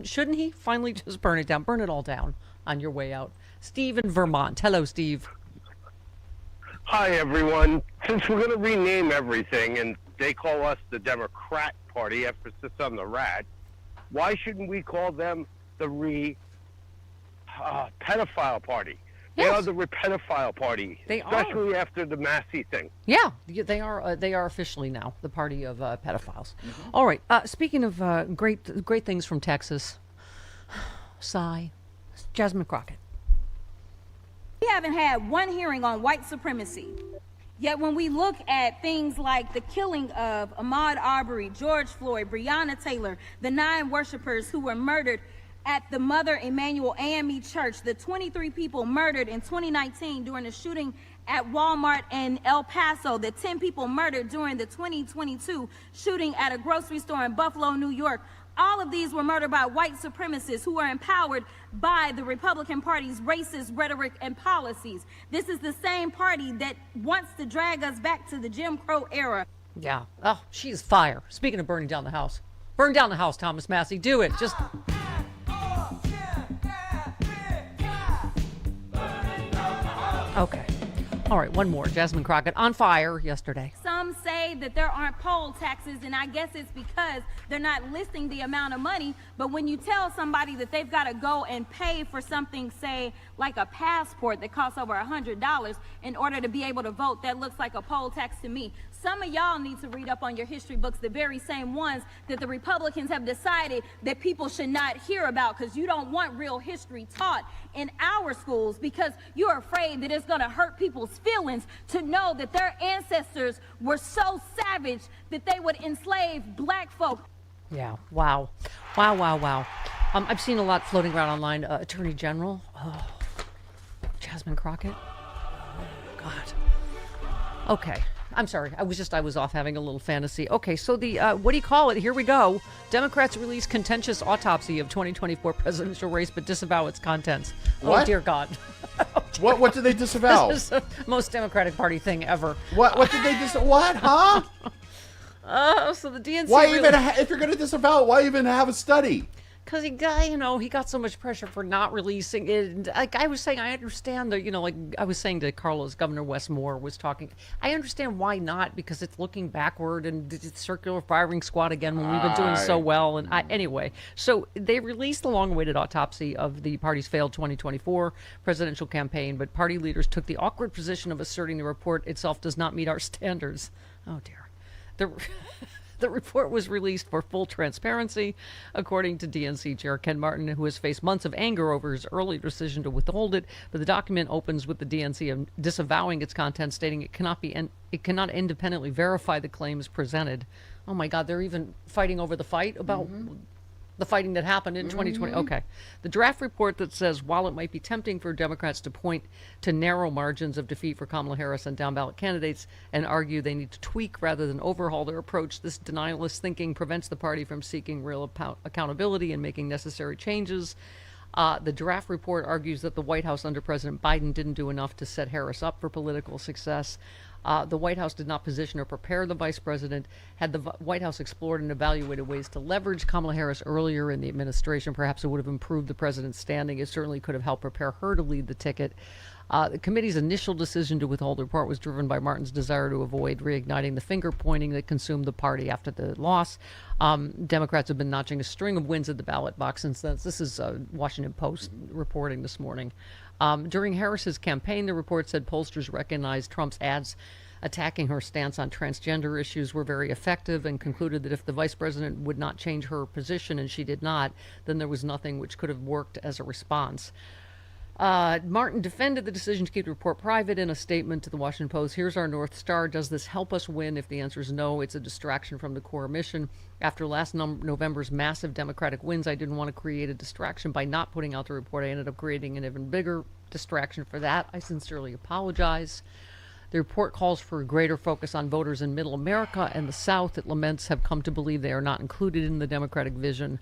Shouldn't he finally just burn it down? Burn it all down on your way out. Steve in Vermont. Hello, Steve. Hi, everyone. Since we're going to rename everything and they call us the Democrat Party, emphasis on the rat, why shouldn't we call them the pedophile party? They are the pedophile party, especially after the Massey thing. Yeah, they are. They are officially now the party of pedophiles. Mm-hmm. All right. Speaking of great things from Texas, sigh, Jasmine Crockett. We haven't had one hearing on white supremacy. Yet when we look at things like the killing of Ahmaud Arbery, George Floyd, Breonna Taylor, the 9 worshipers who were murdered at the Mother Emanuel AME Church, the 23 people murdered in 2019 during the shooting at Walmart in El Paso, the 10 people murdered during the 2022 shooting at a grocery store in Buffalo, New York, all of these were murdered by white supremacists who are empowered by the Republican Party's racist rhetoric and policies. This is the same party that wants to drag us back to the Jim Crow era. Yeah. Oh, she's fire. Speaking of burning down the house. Burn down the house, Thomas Massey. Do it. Just... Okay. All right, one more. Jasmine Crockett on fire yesterday. Some say that there aren't poll taxes, and I guess it's because they're not listing the amount of money. But when you tell somebody that they've got to go and pay for something, say, like a passport that costs over $100 in order to be able to vote, that looks like a poll tax to me. Some of y'all need to read up on your history books, the very same ones that the Republicans have decided that people should not hear about, because you don't want real history taught in our schools because you're afraid that it's going to hurt people's feelings to know that their ancestors were so savage that they would enslave black folk. Yeah. Wow. Wow, wow, wow. I've seen a lot floating around online. Attorney General. Oh, Jasmine Crockett. Oh, God. Okay. I'm sorry. I was off having a little fantasy. Okay, so the, what do you call it? Here we go. Democrats release contentious autopsy of 2024 presidential race, but disavow its contents. What? Oh, dear God. What did they disavow? This is the most Democratic Party thing ever. What did they what, huh? So the DNC Why even, if you're going to disavow it, why even have a study? Because he got so much pressure for not releasing it. Like I was saying, I understand that, like I was saying to Carlos, Governor Wes Moore was talking. I understand why not, because it's looking backward and it's circular firing squad again when we've been doing so well. And anyway, so they released the long-awaited autopsy of the party's failed 2024 presidential campaign, but party leaders took the awkward position of asserting the report itself does not meet our standards. Oh dear. The report was released for full transparency, according to DNC Chair Ken Martin, who has faced months of anger over his early decision to withhold it. But the document opens with the DNC disavowing its content, stating it cannot independently verify the claims presented. Oh my God, they're even fighting over the fight about the fighting that happened in 2020. Okay. The draft report that says while it might be tempting for Democrats to point to narrow margins of defeat for Kamala Harris and down ballot candidates and argue they need to tweak rather than overhaul their approach, this denialist thinking prevents the party from seeking real accountability and making necessary changes. The draft report argues that the White House under President Biden didn't do enough to set Harris up for political success. The White House did not position or prepare the vice president. Had the White House explored and evaluated ways to leverage Kamala Harris earlier in the administration, perhaps it would have improved the president's standing. It certainly could have helped prepare her to lead the ticket. The committee's initial decision to withhold the report was driven by Martin's desire to avoid reigniting the finger pointing that consumed the party after the loss. Democrats have been notching a string of wins at the ballot box since then. This is Washington Post reporting this morning. During Harris's campaign, the report said pollsters recognized Trump's ads attacking her stance on transgender issues were very effective and concluded that if the vice president would not change her position, and she did not, then there was nothing which could have worked as a response. Martin defended the decision to keep the report private in a statement to the Washington Post. Here's our North Star. Does this help us win? If the answer is no, it's a distraction from the core mission. After last November's massive Democratic wins, I didn't want to create a distraction by not putting out the report. I ended up creating an even bigger distraction for that. I sincerely apologize. The report calls for a greater focus on voters in Middle America and the South. It laments have come to believe they are not included in the Democratic vision.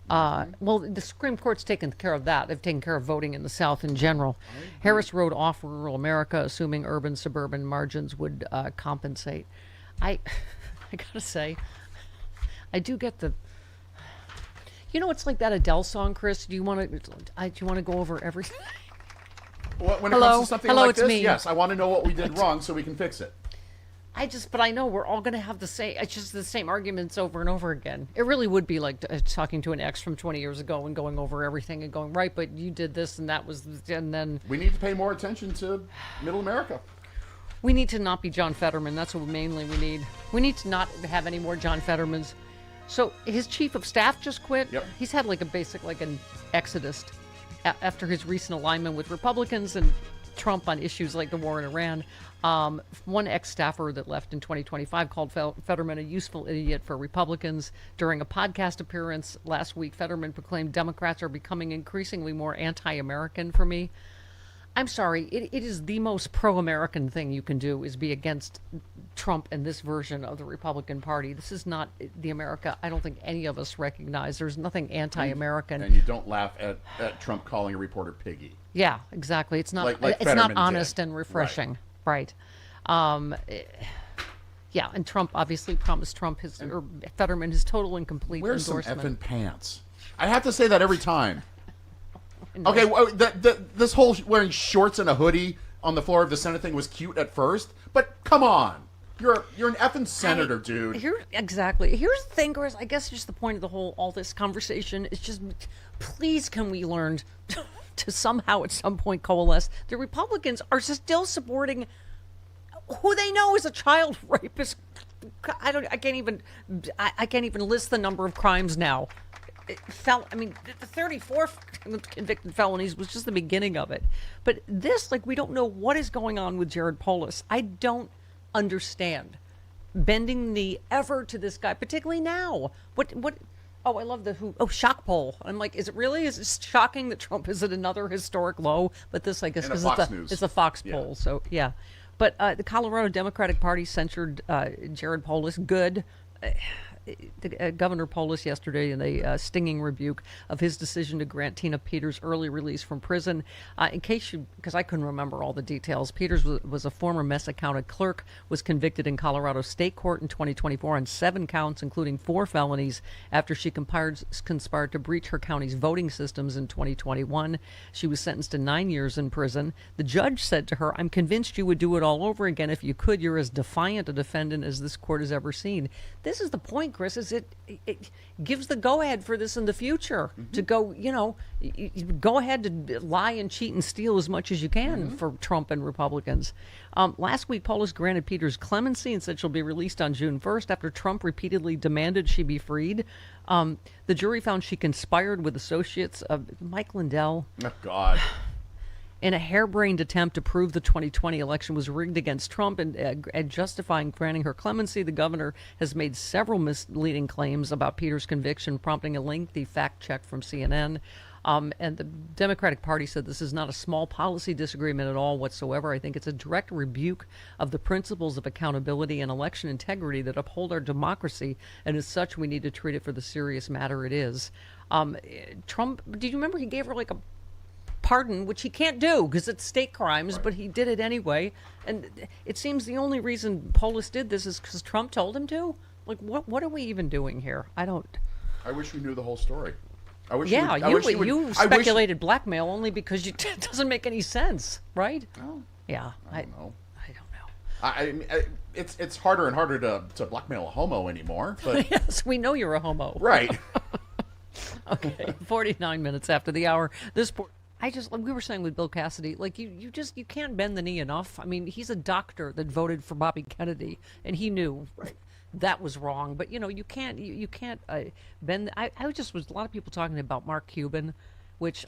Well, the Supreme Court's taken care of that. They've taken care of voting in the South in general. Harris wrote off rural America, assuming urban suburban margins would compensate. I gotta say, I do get the. You know, it's like that Adele song, Chris. Do you want to go over everything? When it comes to something like this, me. yes, I want to know what we did wrong so we can fix it. But I know we're all going to have it's just the same arguments over and over again. It really would be like talking to an ex from 20 years ago and going over everything and going, right, but you did this and that was, and then. We need to pay more attention to Middle America. We need to not be John Fetterman. That's what mainly we need. We need to not have any more John Fettermans. So his chief of staff just quit. Yep. He's had an exodus after his recent alignment with Republicans and Trump on issues like the war in Iran. One ex-staffer that left in 2025 called Fetterman a useful idiot for Republicans. During a podcast appearance last week, Fetterman proclaimed Democrats are becoming increasingly more anti-American for me. I'm sorry, it is the most pro-American thing you can do is be against Trump and this version of the Republican Party. This is not the America I don't think any of us recognize. There's nothing anti-American. And you don't laugh at Trump calling a reporter piggy. Yeah, exactly. It's not like it's not Fetterman honest did. and refreshing. Right. Yeah, and Trump obviously promised Fetterman his total and complete endorsement. Wear some effing pants. I have to say that every time. Okay, well, this whole wearing shorts and a hoodie on the floor of the Senate thing was cute at first, but come on. You're an effing senator, dude. Exactly. Here's the thing, Chris. I guess just the point of all this conversation is just, please can we learn to somehow at some point coalesce. The Republicans are still supporting who they know is a child rapist. I can't even list the number of crimes now. The 34 convicted felonies was just the beginning of it. But this, we don't know what is going on with Jared Polis. I don't understand bending the knee ever to this guy, particularly now. What? Oh, I love shock poll. I'm like, is it shocking that Trump is at another historic low? But this, I guess, because it's a Fox poll. So, yeah. But the Colorado Democratic Party censured Jared Polis. Good. Governor Polis yesterday in a stinging rebuke of his decision to grant Tina Peters early release from prison. Because I couldn't remember all the details, Peters was a former Mesa County clerk, was convicted in Colorado State Court in 2024 on 7 counts, including 4 felonies, after she conspired to breach her county's voting systems in 2021. She was sentenced to 9 years in prison. The judge said to her, "I'm convinced you would do it all over again if you could. You're as defiant a defendant as this court has ever seen." This is the point, Chris, is it gives the go-ahead for this in the future to go, go ahead to lie and cheat and steal as much as you can for Trump and Republicans. Last week, Polis granted Peters clemency and said she'll be released on June 1st after Trump repeatedly demanded she be freed. The jury found she conspired with associates of Mike Lindell. Oh, God. in a harebrained attempt to prove the 2020 election was rigged against Trump and justifying granting her clemency, the governor has made several misleading claims about Peter's conviction, prompting a lengthy fact check from CNN. And the Democratic Party said this is not a small policy disagreement at all whatsoever. I think it's a direct rebuke of the principles of accountability and election integrity that uphold our democracy, and as such, we need to treat it for the serious matter it is. Trump, do you remember he gave her like a pardon, which he can't do because it's state crimes, but he did it anyway. And it seems the only reason Polis did this is because Trump told him to. Like, what are we even doing here? I wish we knew the whole story. You speculated blackmail only because it doesn't make any sense, right? Oh, yeah, I don't know. It's harder and harder to blackmail a homo anymore. But yes, we know you're a homo, right? Okay, 49 minutes after the hour. We were saying with Bill Cassidy, like you can't bend the knee enough. I mean, he's a doctor that voted for Bobby Kennedy, and he knew that was wrong. But you can't bend. I was a lot of people talking about Mark Cuban, which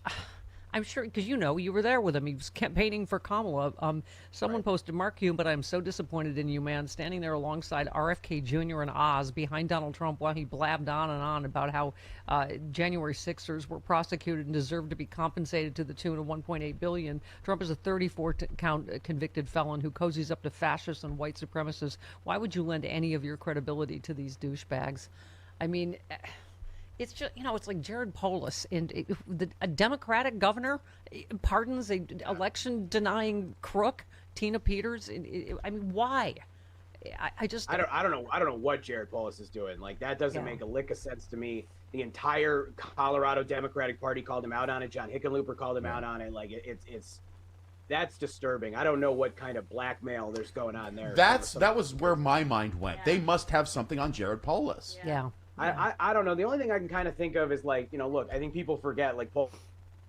I'm sure because you were there with him. He was campaigning for Kamala. Someone posted, Mark Cuban, I'm so disappointed in you, man, standing there alongside RFK Jr. and Oz behind Donald Trump while he blabbed on and on about how January 6ers were prosecuted and deserved to be compensated to the tune of $1.8 billion. Trump is a 34-count convicted felon who cozies up to fascists and white supremacists. Why would you lend any of your credibility to these douchebags? I mean, it's just, it's like Jared Polis, and a Democratic governor pardons a election-denying crook, Tina Peters. I mean, why? I don't know what Jared Polis is doing. Like, that doesn't make a lick of sense to me. The entire Colorado Democratic Party called him out on it. John Hickenlooper called him out on it. Like, that's disturbing. I don't know what kind of blackmail there's going on there. That was where my mind went. Yeah. They must have something on Jared Polis. Yeah. I don't know. The only thing I can kind of think of is like, look, I think people forget, like,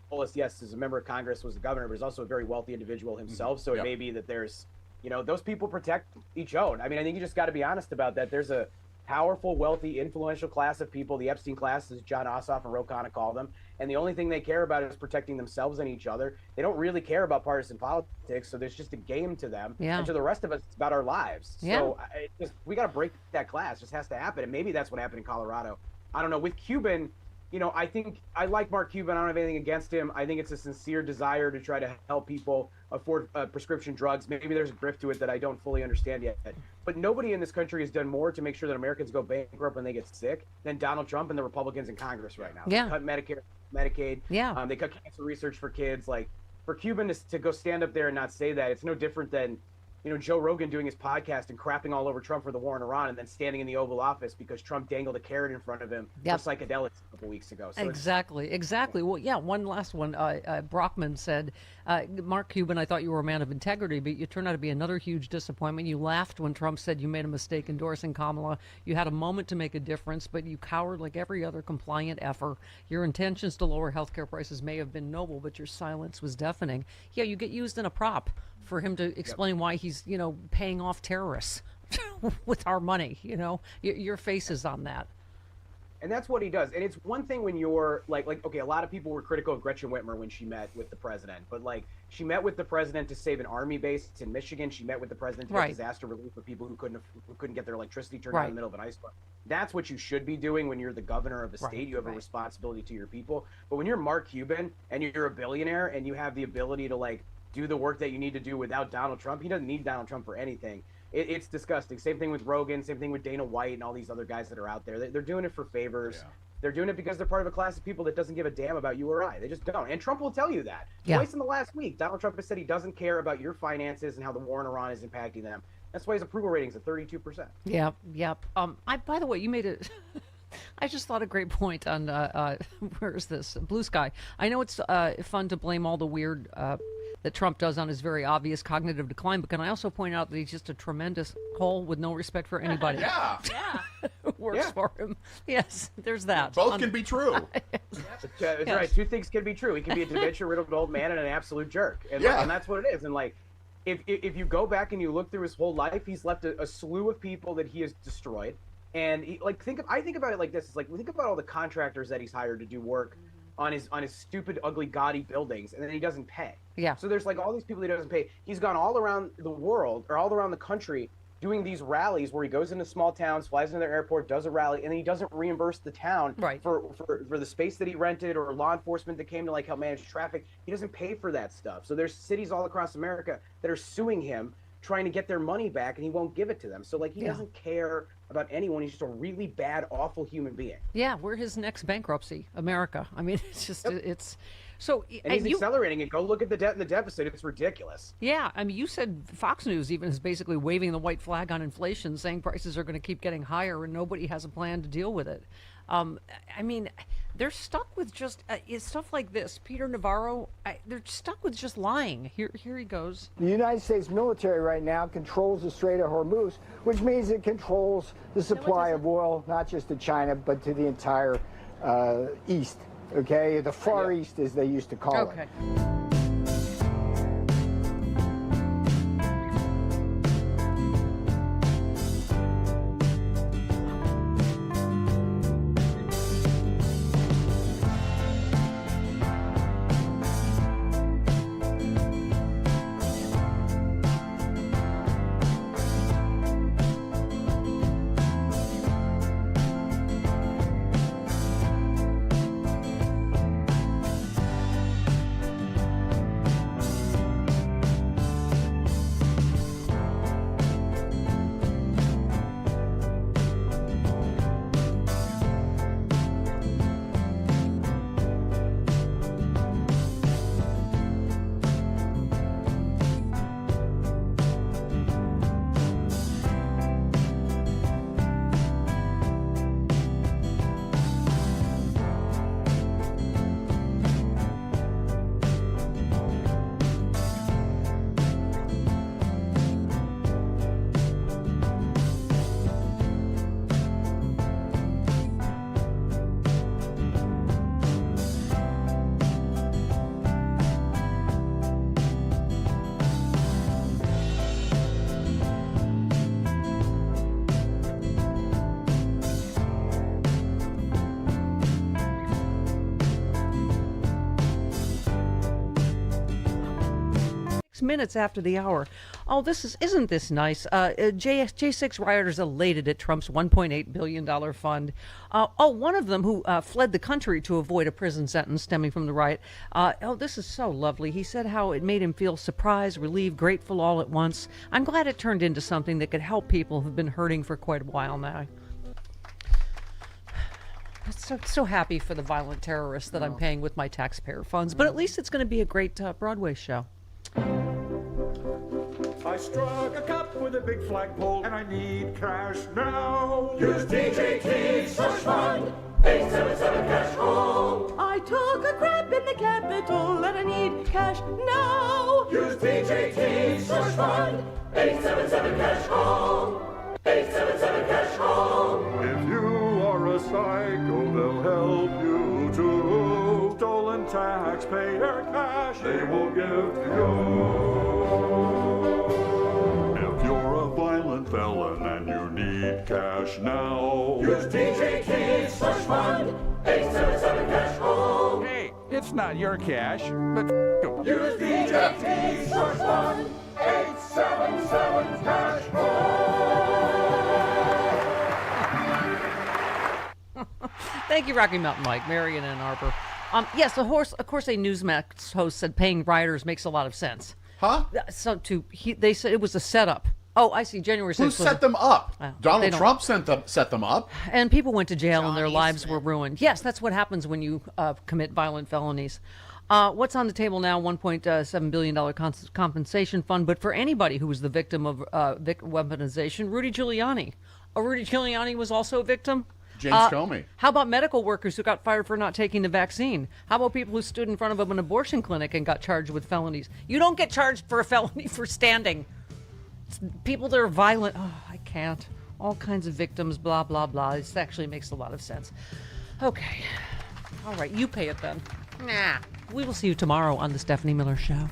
Polis, yes, as a member of Congress, was the governor, but he's also a very wealthy individual himself. So it may be that there's, those people protect each own. I mean, I think you just got to be honest about that. There's a powerful, wealthy, influential class of people, the Epstein class, as John Ossoff and Ro Khanna call them. And the only thing they care about is protecting themselves and each other. They don't really care about partisan politics. So there's just a game to them. Yeah. And to the rest of us, it's about our lives. Yeah. So we got to break that glass. It just has to happen. And maybe that's what happened in Colorado. I don't know. With Cuban, I think I like Mark Cuban. I don't have anything against him. I think it's a sincere desire to try to help people afford prescription drugs. Maybe there's a grift to it that I don't fully understand yet. But nobody in this country has done more to make sure that Americans go bankrupt when they get sick than Donald Trump and the Republicans in Congress right now. Yeah. They cut Medicare, Medicaid. Yeah. They cut cancer research for kids. Like, for Cuban to go stand up there and not say that, it's no different than Joe Rogan doing his podcast and crapping all over Trump for the war in Iran and then standing in the Oval Office because Trump dangled a carrot in front of him for psychedelics a couple weeks ago. So Exactly. Well, yeah, one last one. Brockman said, Mark Cuban, I thought you were a man of integrity, but you turned out to be another huge disappointment. You laughed when Trump said you made a mistake endorsing Kamala. You had a moment to make a difference, but you cowered like every other compliant effer. Your intentions to lower healthcare prices may have been noble, but your silence was deafening. Yeah, you get used in a prop for him to explain why he's, paying off terrorists with our money. Your face is on that. And that's what he does. And it's one thing when you're like, okay, a lot of people were critical of Gretchen Whitmer when she met with the president, but like, she met with the president to save an army base in Michigan. She met with the president to get disaster relief for people who couldn't get their electricity turned on in the middle of an ice storm. That's what you should be doing when you're the governor of a state. You have a responsibility to your people. But when you're Mark Cuban and you're a billionaire and you have the ability to like do the work that you need to do without Donald Trump, he doesn't need Donald Trump for anything. It's disgusting. Same thing with Rogan, same thing with Dana White and all these other guys that are out there. They're doing it for favors. Yeah. They're doing it because they're part of a class of people that doesn't give a damn about you or I. They just don't. And Trump will tell you that. Yeah. Twice in the last week, Donald Trump has said he doesn't care about your finances and how the war in Iran is impacting them. That's why his approval rating's at 32%. Yep. By the way, you made it. I just thought a great point on where is this? Blue Sky. I know it's fun to blame all the weird that Trump does on his very obvious cognitive decline, but can I also point out that he's just a tremendous hole with no respect for anybody? Yeah. Works for him. Yes, there's that. Both can be true. That's right. Two things can be true. He can be a dementia-riddled old man and an absolute jerk. And that's what it is. And like, if you go back and you look through his whole life, he's left a slew of people that he has destroyed. And I think about it like this. It's like, think about all the contractors that he's hired to do work on his stupid, ugly, gaudy buildings, and then he doesn't pay. Yeah. So there's like all these people he doesn't pay. He's gone all around the world or all around the country doing these rallies where he goes into small towns, flies into their airport, does a rally, and then he doesn't reimburse the town for the space that he rented or law enforcement that came to like help manage traffic. He doesn't pay for that stuff. So there's cities all across America that are suing him, trying to get their money back, and he won't give it to them. So like he doesn't care about anyone. He's just a really bad, awful human being. Yeah, we're his next bankruptcy, America. I mean, it's just it's so. And he's accelerating it. Go look at the debt and the deficit. It's ridiculous. Yeah, I mean, you said Fox News even is basically waving the white flag on inflation, saying prices are going to keep getting higher, and nobody has a plan to deal with it. I mean, they're stuck with just stuff like this. Peter Navarro, they're stuck with just lying. Here he goes. The United States military right now controls the Strait of Hormuz, which means it controls the supply of oil, not just to China, but to the entire East, okay? The Far East, as they used to call it. Minutes after the hour. Oh, isn't this nice? J6 rioters elated at Trump's $1.8 billion fund. One of them who fled the country to avoid a prison sentence stemming from the riot. This is so lovely. He said how it made him feel surprised, relieved, grateful all at once. I'm glad it turned into something that could help people who've been hurting for quite a while now. I'm so happy for the violent terrorists that I'm paying with my taxpayer funds, but at least it's going to be a great Broadway show. I struck a cup with a big flagpole and I need cash now. Use DJT slush fund 877 cash home. I took a crap in the Capitol and I need cash now. Use DJT slush fund 877 cash home. 877 cash home. If you are a psycho, they'll help you too. Stolen taxpayer cash they will give to you. If you're a violent felon and you need cash now, use DJT slush fund 877 cash home. Hey, it's not your cash, but use DJT slush fund 877 cash home. Thank you, Rocky Mountain Mike, Marion Ann Arbor. Yes, of course, a Newsmax host said paying rioters makes a lot of sense. Huh? They said it was a setup. Oh, I see. January 6th. Who set them up? Well, Donald Trump set them up. And people went to jail and their lives were ruined. Yes, that's what happens when you commit violent felonies. What's on the table now? $1.7 billion compensation fund. But for anybody who was the victim of weaponization, Rudy Giuliani. Rudy Giuliani was also a victim. James Comey. How about medical workers who got fired for not taking the vaccine? How about people who stood in front of an abortion clinic and got charged with felonies? You don't get charged for a felony for standing. It's people that are violent. Oh, I can't. All kinds of victims, blah, blah, blah. This actually makes a lot of sense. Okay. All right, you pay it then. Nah. We will see you tomorrow on The Stephanie Miller Show.